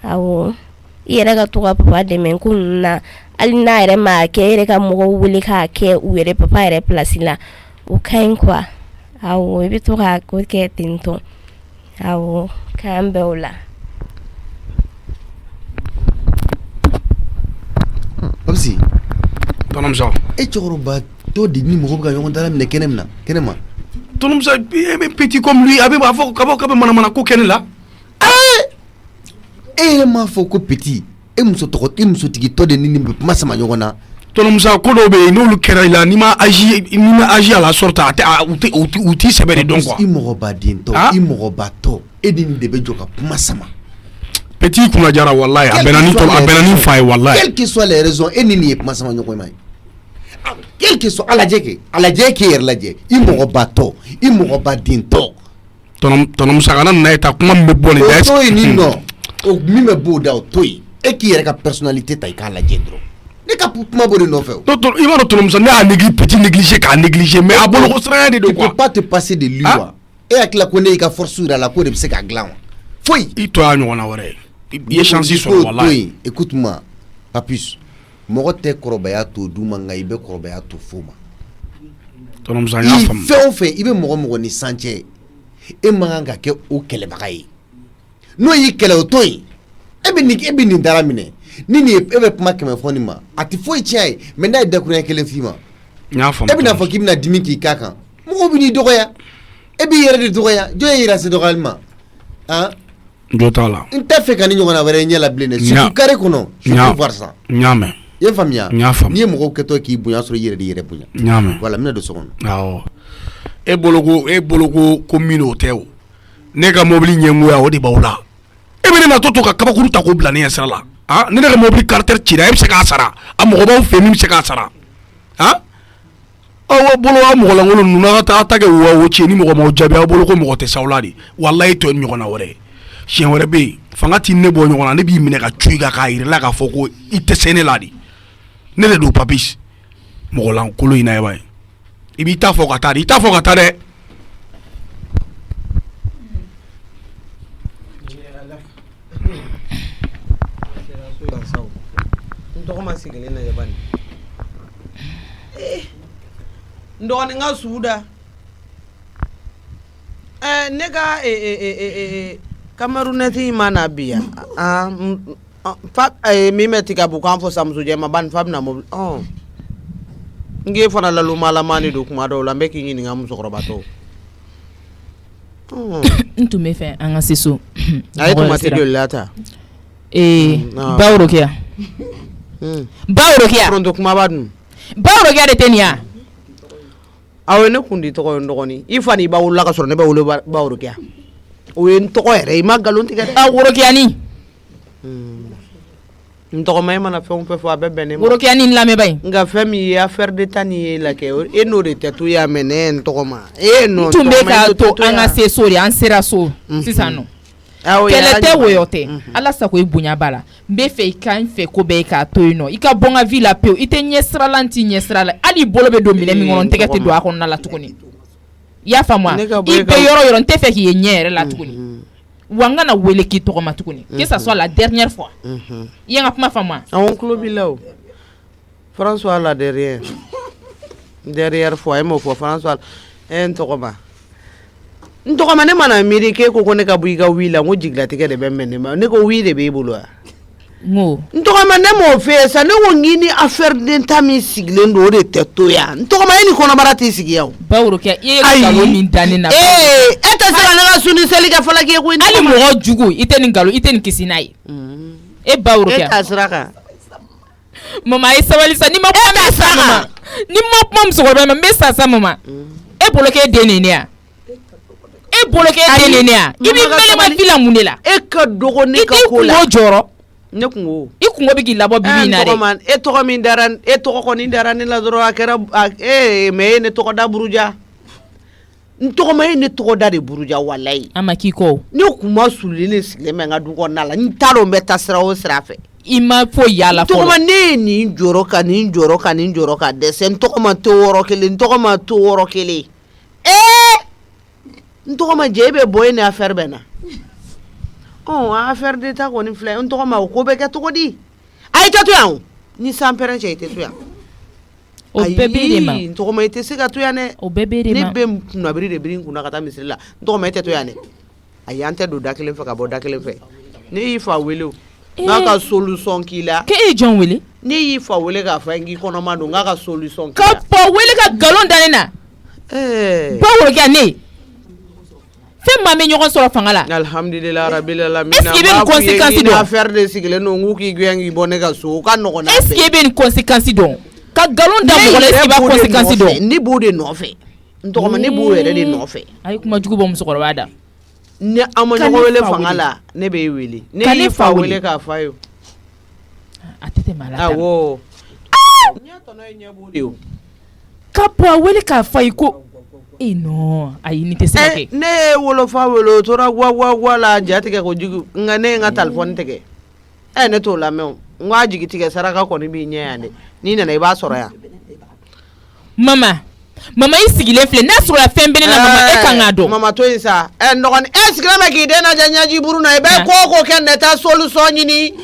awo yere ga to papa de men kunna alina ere ma ke ere ka mo wuli ka ke uere papa ere place la o kain kwa awo e to ka ko ke tinto awo kambe ola
Babsi
Tonam Jean.
E chokoro ba to di ni mo ko ga yon dara mine kenema
tonumusa petit comme lui abe ba fo kabo mana ko kenela
ma fo ko petit e muso to tigi to de ni masama nyogona
tonumusa ko do be no lu kera la ni ma agi à la sorte uti sebere donc quoi
i mo ba din to i mo ba to e din de be joka masama
petit kuna jara wallahi abenani fay wallahi
quelles que soient les raisons e ni ni masama nyoko mai quel que soit ala jeke yer laje i mo ba to i mo ba din to
tonumusa kana na eta kuma me boni da
to ni no o mi me bo da to e ki yer ka personnalité ta ka laje dro ne ka kuma bo no fe
to il va tonumusa ne a négliger mais a bolo ko sera de quoi
tu peux pas te passer de lui et avec la connaît ka force sur la ko de se ka glan foi
i to anyo na wore i chance sur wallahi
écoute-moi papus mɔgɔ tɛ kɔrɔbaya to duma nka i bɛ kɔrɔbaya to fo ma
tonumusa y'a faamu
fɛn o fɛn i bɛ mɔgɔ ni sancɛ e man kan ka kɛ o kɛlɛbaga ye n'o y'i kɛlɛ o to yen e bɛ nin dara minɛ ni nin e bɛ kuma 100 fɔ nin ma a tɛ foyi tiɲɛ ye mɛ n'a ye dakuruɲɛ 1 f'i ma
y'a faamu
e bɛ n'a fɔ k'i bɛna dimi k'i k'a kan mɔgɔw bɛ n'i dɔgɔya e b'i yɛrɛ de dɔgɔya jɔn ye yira se dɔgɔyali ma
jo t'a la
n tɛ fɛ ka ni ɲɔgɔnna wɛrɛ ɲɛ la bilen dɛ surtout carré kɔnɔ surtout farsa
ɲamɛ
ye faamuya ni ye mɔgɔw kɛtɔ k'i bonya sɔrɔ i yɛrɛ de yɛrɛ bonya voilà minɛ don so kɔnɔ
awɔ e boloko ko min o tɛ o ne ka mobili ɲɛngoya o de b'aw la e bɛ ne na to ka kabakuru ta k'o bila ne ɲɛ sira la ne ka mobili carter cira e bɛ se k'a sara a mɔgɔ b'aw fɛ min bɛ se k'a sara aw bolo a mɔgɔ lankolon ninnu n'a ka taa kɛ wo tiɲɛ ni mɔgɔ m'aw jaabi aw bolo ko mɔgɔ tɛ s'aw la de walayi tɔ ɲɔgɔn na wɛrɛ siɲɛ wɛrɛ bɛ yen fanga ti ne bɔ ɲɔgɔn na ne b'i minɛ ka cu i kan k'a yir'i la k'a fɔ ko i tɛ se ne la de ne de don papis mɔgɔ lankolon in na ye i b'i ta fɔ ka taa de i t'a fɔ ka taa dɛ
n dɔgɔnin ka suda ne ka kamarunɛti ma na bi yan min bɛ tigɛ bu k'an fɔ samusojɛ ma bani fa bɛna mobili n k'e fana lalumalaman de don kuma dɔw la n bɛ k'i ɲininka musokɔrɔba tɔ
n tun bɛ fɛ an ka se so
a ye tomati joli la ta
Bawrokia
foronto kumaba dun
Bawrokia de tɛ nin ya
awo ne kun di tɔgɔ ye n dɔgɔnin i fa ni b'a wolola ka sɔrɔ ne bɛ wolo Bawrokia o ye n tɔgɔ yɛrɛ i ma nkalon tigɛ dɛ
Worokiani
n tɔgɔma e mana fɛn o fɛn fɔ a bɛ bɛn ne ma
Worokiani lamɛnba in
nka fɛn min ye affaire d'état ni ye la kɛ e n'o de tɛ to ya mɛ ne ye n tɔgɔma
n tun bɛ ka to an ka se so de an sera so sisan nɔ kɛlɛ tɛ woyɔ tɛ ala sago i bonya b'a la n bɛ fɛ i ka n fɛ ko bɛɛ i k'a to yen nɔ i ka bɔ n ka vie la pewu i tɛ ɲɛ sira la n t'i ɲɛ sira la hali i bolo bɛ don minɛn min kɔnɔ n tɛgɛ tɛ don a kɔnɔna la tuguni i y'a faamu wa i bɛ yɔrɔ yɔrɔ n tɛ fɛ k'i ye ɲɛ yɛrɛ la tuguni wa n kana wele k'i tɔgɔma tuguni que ça soit la dernière fois i ye n ka kuma faamu wa
awɔ n tulo b'i la o François la derrière fois e m'o fɔ François n tɔgɔma n tɔgɔma ne mana miiri k'e ko ne ka bɔ i ka wi la n ko jigilatigɛ de bɛ mɛn ne ma ne ko wi de b'e bolo wa n tɔgɔma ne m'o fɛ yen sa ne ko n k'i ni affaire d'état min sigilen don o de tɛ to yan n tɔgɔma e ni kɔnɔbara t'i sigi yan o
Bawrokia i ye nkalon min da ne na
e tɛ se ka ne ka suni seli kɛ fɔlɔ k'e ko n
hali mɔgɔ jugu i tɛ nin nkalon i tɛ nin kisi n'a ye e Bawrokia
e t'a sira kan
mama a ye sabali sa ni ma kuma bɛ sa mama ni ma kuma musokɔrɔba ma n bɛ sa mama e bolo k'e den nin ne ya e bolo k'e den nin ne ya i b'i mɛlɛma fila mun de la
e ka dogo ne ka ko la
i t'i kungo jɔrɔ
ne kungo
i kungo bɛ k'i labɔ bibi in na dɛ
e tɔgɔ min dara e tɔgɔ kɔni dara ne la dɔrɔn a kɛra mais e ne tɔgɔ da Buruja n tɔgɔma ye ne tɔgɔ da de Buruja walayi
a ma k'i kɔ
ne kun ma sululi ne sigilen bɛ n ka du kɔnɔna la n t'a dɔn n bɛ taa sira o sira fɛ
i ma foyi y'a la fɔlɔ
tɔgɔma ne ye nin jɔrɔ ka nin jɔrɔ ka nin jɔrɔ ka dɛsɛ n tɔgɔma to wɔɔrɔ kelen n tɔgɔma to wɔɔrɔ kelen n tɔgɔma jɛ e bɛ bɔ e ni affaire bɛ na affaire d'état kɔni filɛ n tɔgɔma o ko bɛ kɛ cogo di a ye tɛ to yan o ni san pɛrɛn cɛ i tɛ to yan
o bɛɛ b'e de ma
n tɔgɔma i tɛ se ka to yan dɛ
o bɛɛ b'e de ma
ne bɛ kunnabiri de biri n kunna ka taa misiri la n tɔgɔma i tɛ to yan dɛ ayi an tɛ don da kelen fɛ ka bɔ da kelen fɛ ne y'i fa wele o
N'a ka solution k'i la.
Ke e jɔn wele?
Ne y'i fa wele k'a fɔ n k'i kɔnɔma don n k'a ka solution k'i
la.
la.
Ka fa wele ka galon da ne na. Ba woro ne. Fɛn maa bɛ ɲɔgɔn sɔrɔ fanga la.
Alhamdulillah rabbil alamin.
Est-ce que bɛ ni conséquence dɔn?
Affaire de sigilen don k'u k'i gɛn k'i bɔ ne ka so o ka nɔgɔn n'a bɛɛ.
Est-ce que bɛ ni conséquence dɔn? Ka galon da mɔgɔ la est-ce que b'a conséquence dɔn?
Ne b'o de nɔfɛ. N tɔgɔma ne b'o yɛrɛ de nɔfɛ.
A ye kuma jugu bɔ musokɔrɔba da.
Ne an ma ɲɔgɔn wele fanga la ne bɛ wele. Ne y'i fa wele k'a f'a ye.
A tɛ tɛmɛ ala ta.
Awɔ. Ɲɛ tɔnɔ ye ɲɛ b'o de o.
Ka bɔ wele k'a f'a ye ko. Non, ayi ni tɛ se ka kɛ.
Ne ye wolofa wele o tora wa la ja tigɛ ko jugu nka ne ye n ka téléphone tigɛ. Ne t'o lamɛn n k'a jigi tigɛ saraka kɔni b'i ɲɛ yan dɛ. N'i nana i b'a sɔrɔ yan.
Mama i sigilen filɛ n'a sɔrɔ fɛn bɛ ne na mama e kan k'a dɔn.
Mama to yen sa. Nɔgɔni e sigilen bɛ k'i den lajɛ ɲɛji buru na i bɛ ko o ko kɛ ne ta solution ɲini.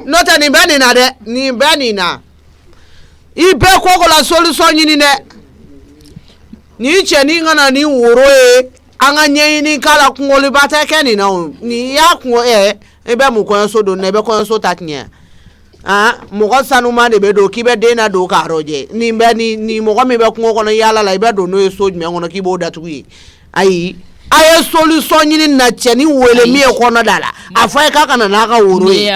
N'o tɛ nin bɛ nin na dɛ nin bɛ nin na. I bɛ ko o ko la solution ɲini dɛ. Ni cɛnin ka na ni woro ye an ka ɲɛɲini k'a la kunkoliba tɛ kɛ nin na o ni y'a kungo i bɛ mun kɔɲɔso don i bɛ kɔɲɔso ta tiɲɛ mɔgɔ sanuma de bɛ don k'i bɛ den na don k'a rɔjɛ nin mɔgɔ min bɛ kungo kɔnɔ yaala la i bɛ don n'o ye so jumɛn kɔnɔ k'i b'o datugu ye ayi a ye solution ɲini na cɛnin wele min ye kɔnɔ da la a fɔ ye k'a ka na n'a ka woro ye.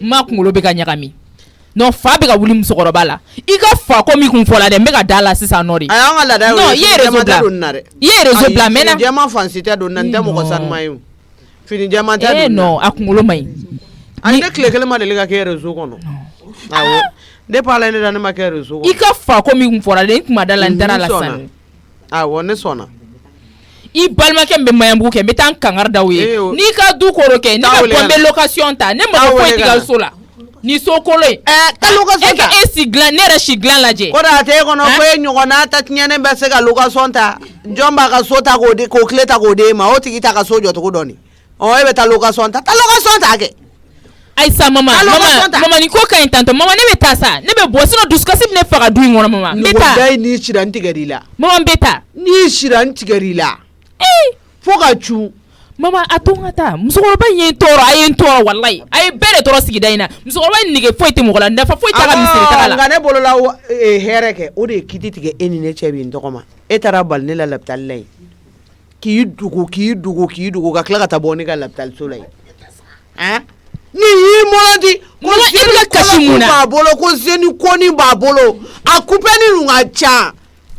Ma kunkolo bɛ ka ɲagami. Non fa bɛ ka wuli musokɔrɔba la i ka fa ko min kun fɔ la dɛ n bɛ ka da la sisan nɔ de.
A y'an ka laada
non i ye réseau bila i ye réseau bila mɛ na.
Fini jɛman fansi tɛ don na n tɛ mɔgɔ sanuma ye o fini jɛman tɛ don na.
Non a kunkolo man ɲi.
Ani ne tile kelen ma deli ka kɛ réseau kɔnɔ. Awɔ depuis ala ne da ne ma kɛ réseau kɔnɔ.
I ka fa ko min kun fɔ la dɛ n kun ma da la n dara la sisan.
Awɔ ne sɔnna.
I balimakɛ min bɛ maɲabugu kɛ n bɛ taa n kankari d'aw ye n'i ka du koro kɛ ne bɛ bɔ n bɛ location ta ne mako foyi tɛ ka so la. Ni so kolo ye
ka location ta
e si dilan ne yɛrɛ si dilan lajɛ
ko da tɛ kɔnɔ ko e ɲɔgɔnna ta tiɲɛnen bɛ se ka location ta jɔn b'a ka so ta k'o tile ta k'o d'e ma o tigi ta ka so jɔ cogo dɔn e bɛ taa location ta location ta kɛ
ayisa mama ni ko ka ɲi tantɔ mama ne bɛ taa sa ne bɛ bɔ sinon dusukasi bɛ ne faga du in kɔnɔ mama n bɛ taa
nɔgɔda n'i sira n tigɛr'i la
mama n bɛ taa
n'i sira n tigɛr'i la fo ka cu.
Mama a to n ka taa musokɔrɔba in ye n tɔɔrɔ a ye n tɔɔrɔ walayi a ye bɛɛ de tɔɔrɔ sigida in na musokɔrɔba in nege foyi tɛ mɔgɔ la nafa foyi t'a ka misiri taga la. Nka
ne bolo la hɛrɛ kɛ o de ye kiti tigɛ e ni ne cɛ bi n tɔgɔ ma e taara bali ne la lapitali la yen k'i dogo ka tila ka taa bɔ ne ka lapitaliso la yen ni y'i mɔlɔdi ko zeni kɔlɔsi b'a bolo ko zeni kɔni b'a bolo a kupɛni ninnu ka ca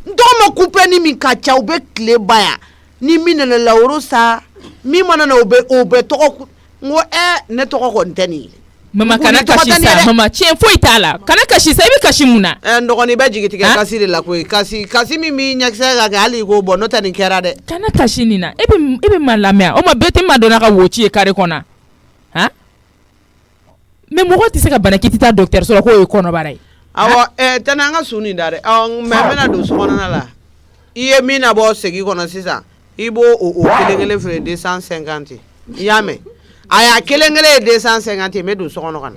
n tɔgɔ ma kupɛni min ka ca u bɛ tile ba yan ni min nana lawuro sa. Min mana na o bɛ tɔgɔ n ko ne tɔgɔ kɔni tɛ nin ye.
Mama kana kasi sa mama tiɲɛ foyi t'a la kana kasi sa i bɛ kasi mun na.
N dɔgɔnin bɛ jigi tigɛ kasi de la koyi kasi min b'i ɲɛkisɛ ka kɛ hali i k'o bɔ n'o tɛ nin kɛra dɛ.
Kana kasi nin na e bɛ ma lamɛn o ma bɛɛ tɛ ma dɔn ka wo ci ye kare kɔnɔ mais mɔgɔ tɛ se ka bana k'i tɛ taa dɔgɔtɔrɔso la k'o ye kɔnɔbara ye.
Awɔ tɛnɛ an ka su nin da dɛ mais n bɛna don sokɔnɔna la i ye min na bɔ segi kɔnɔ sisan. I b'o o kelen feere 250 i y'a mɛn a y'a kelen ye 250 n bɛ don so kɔnɔ ka na.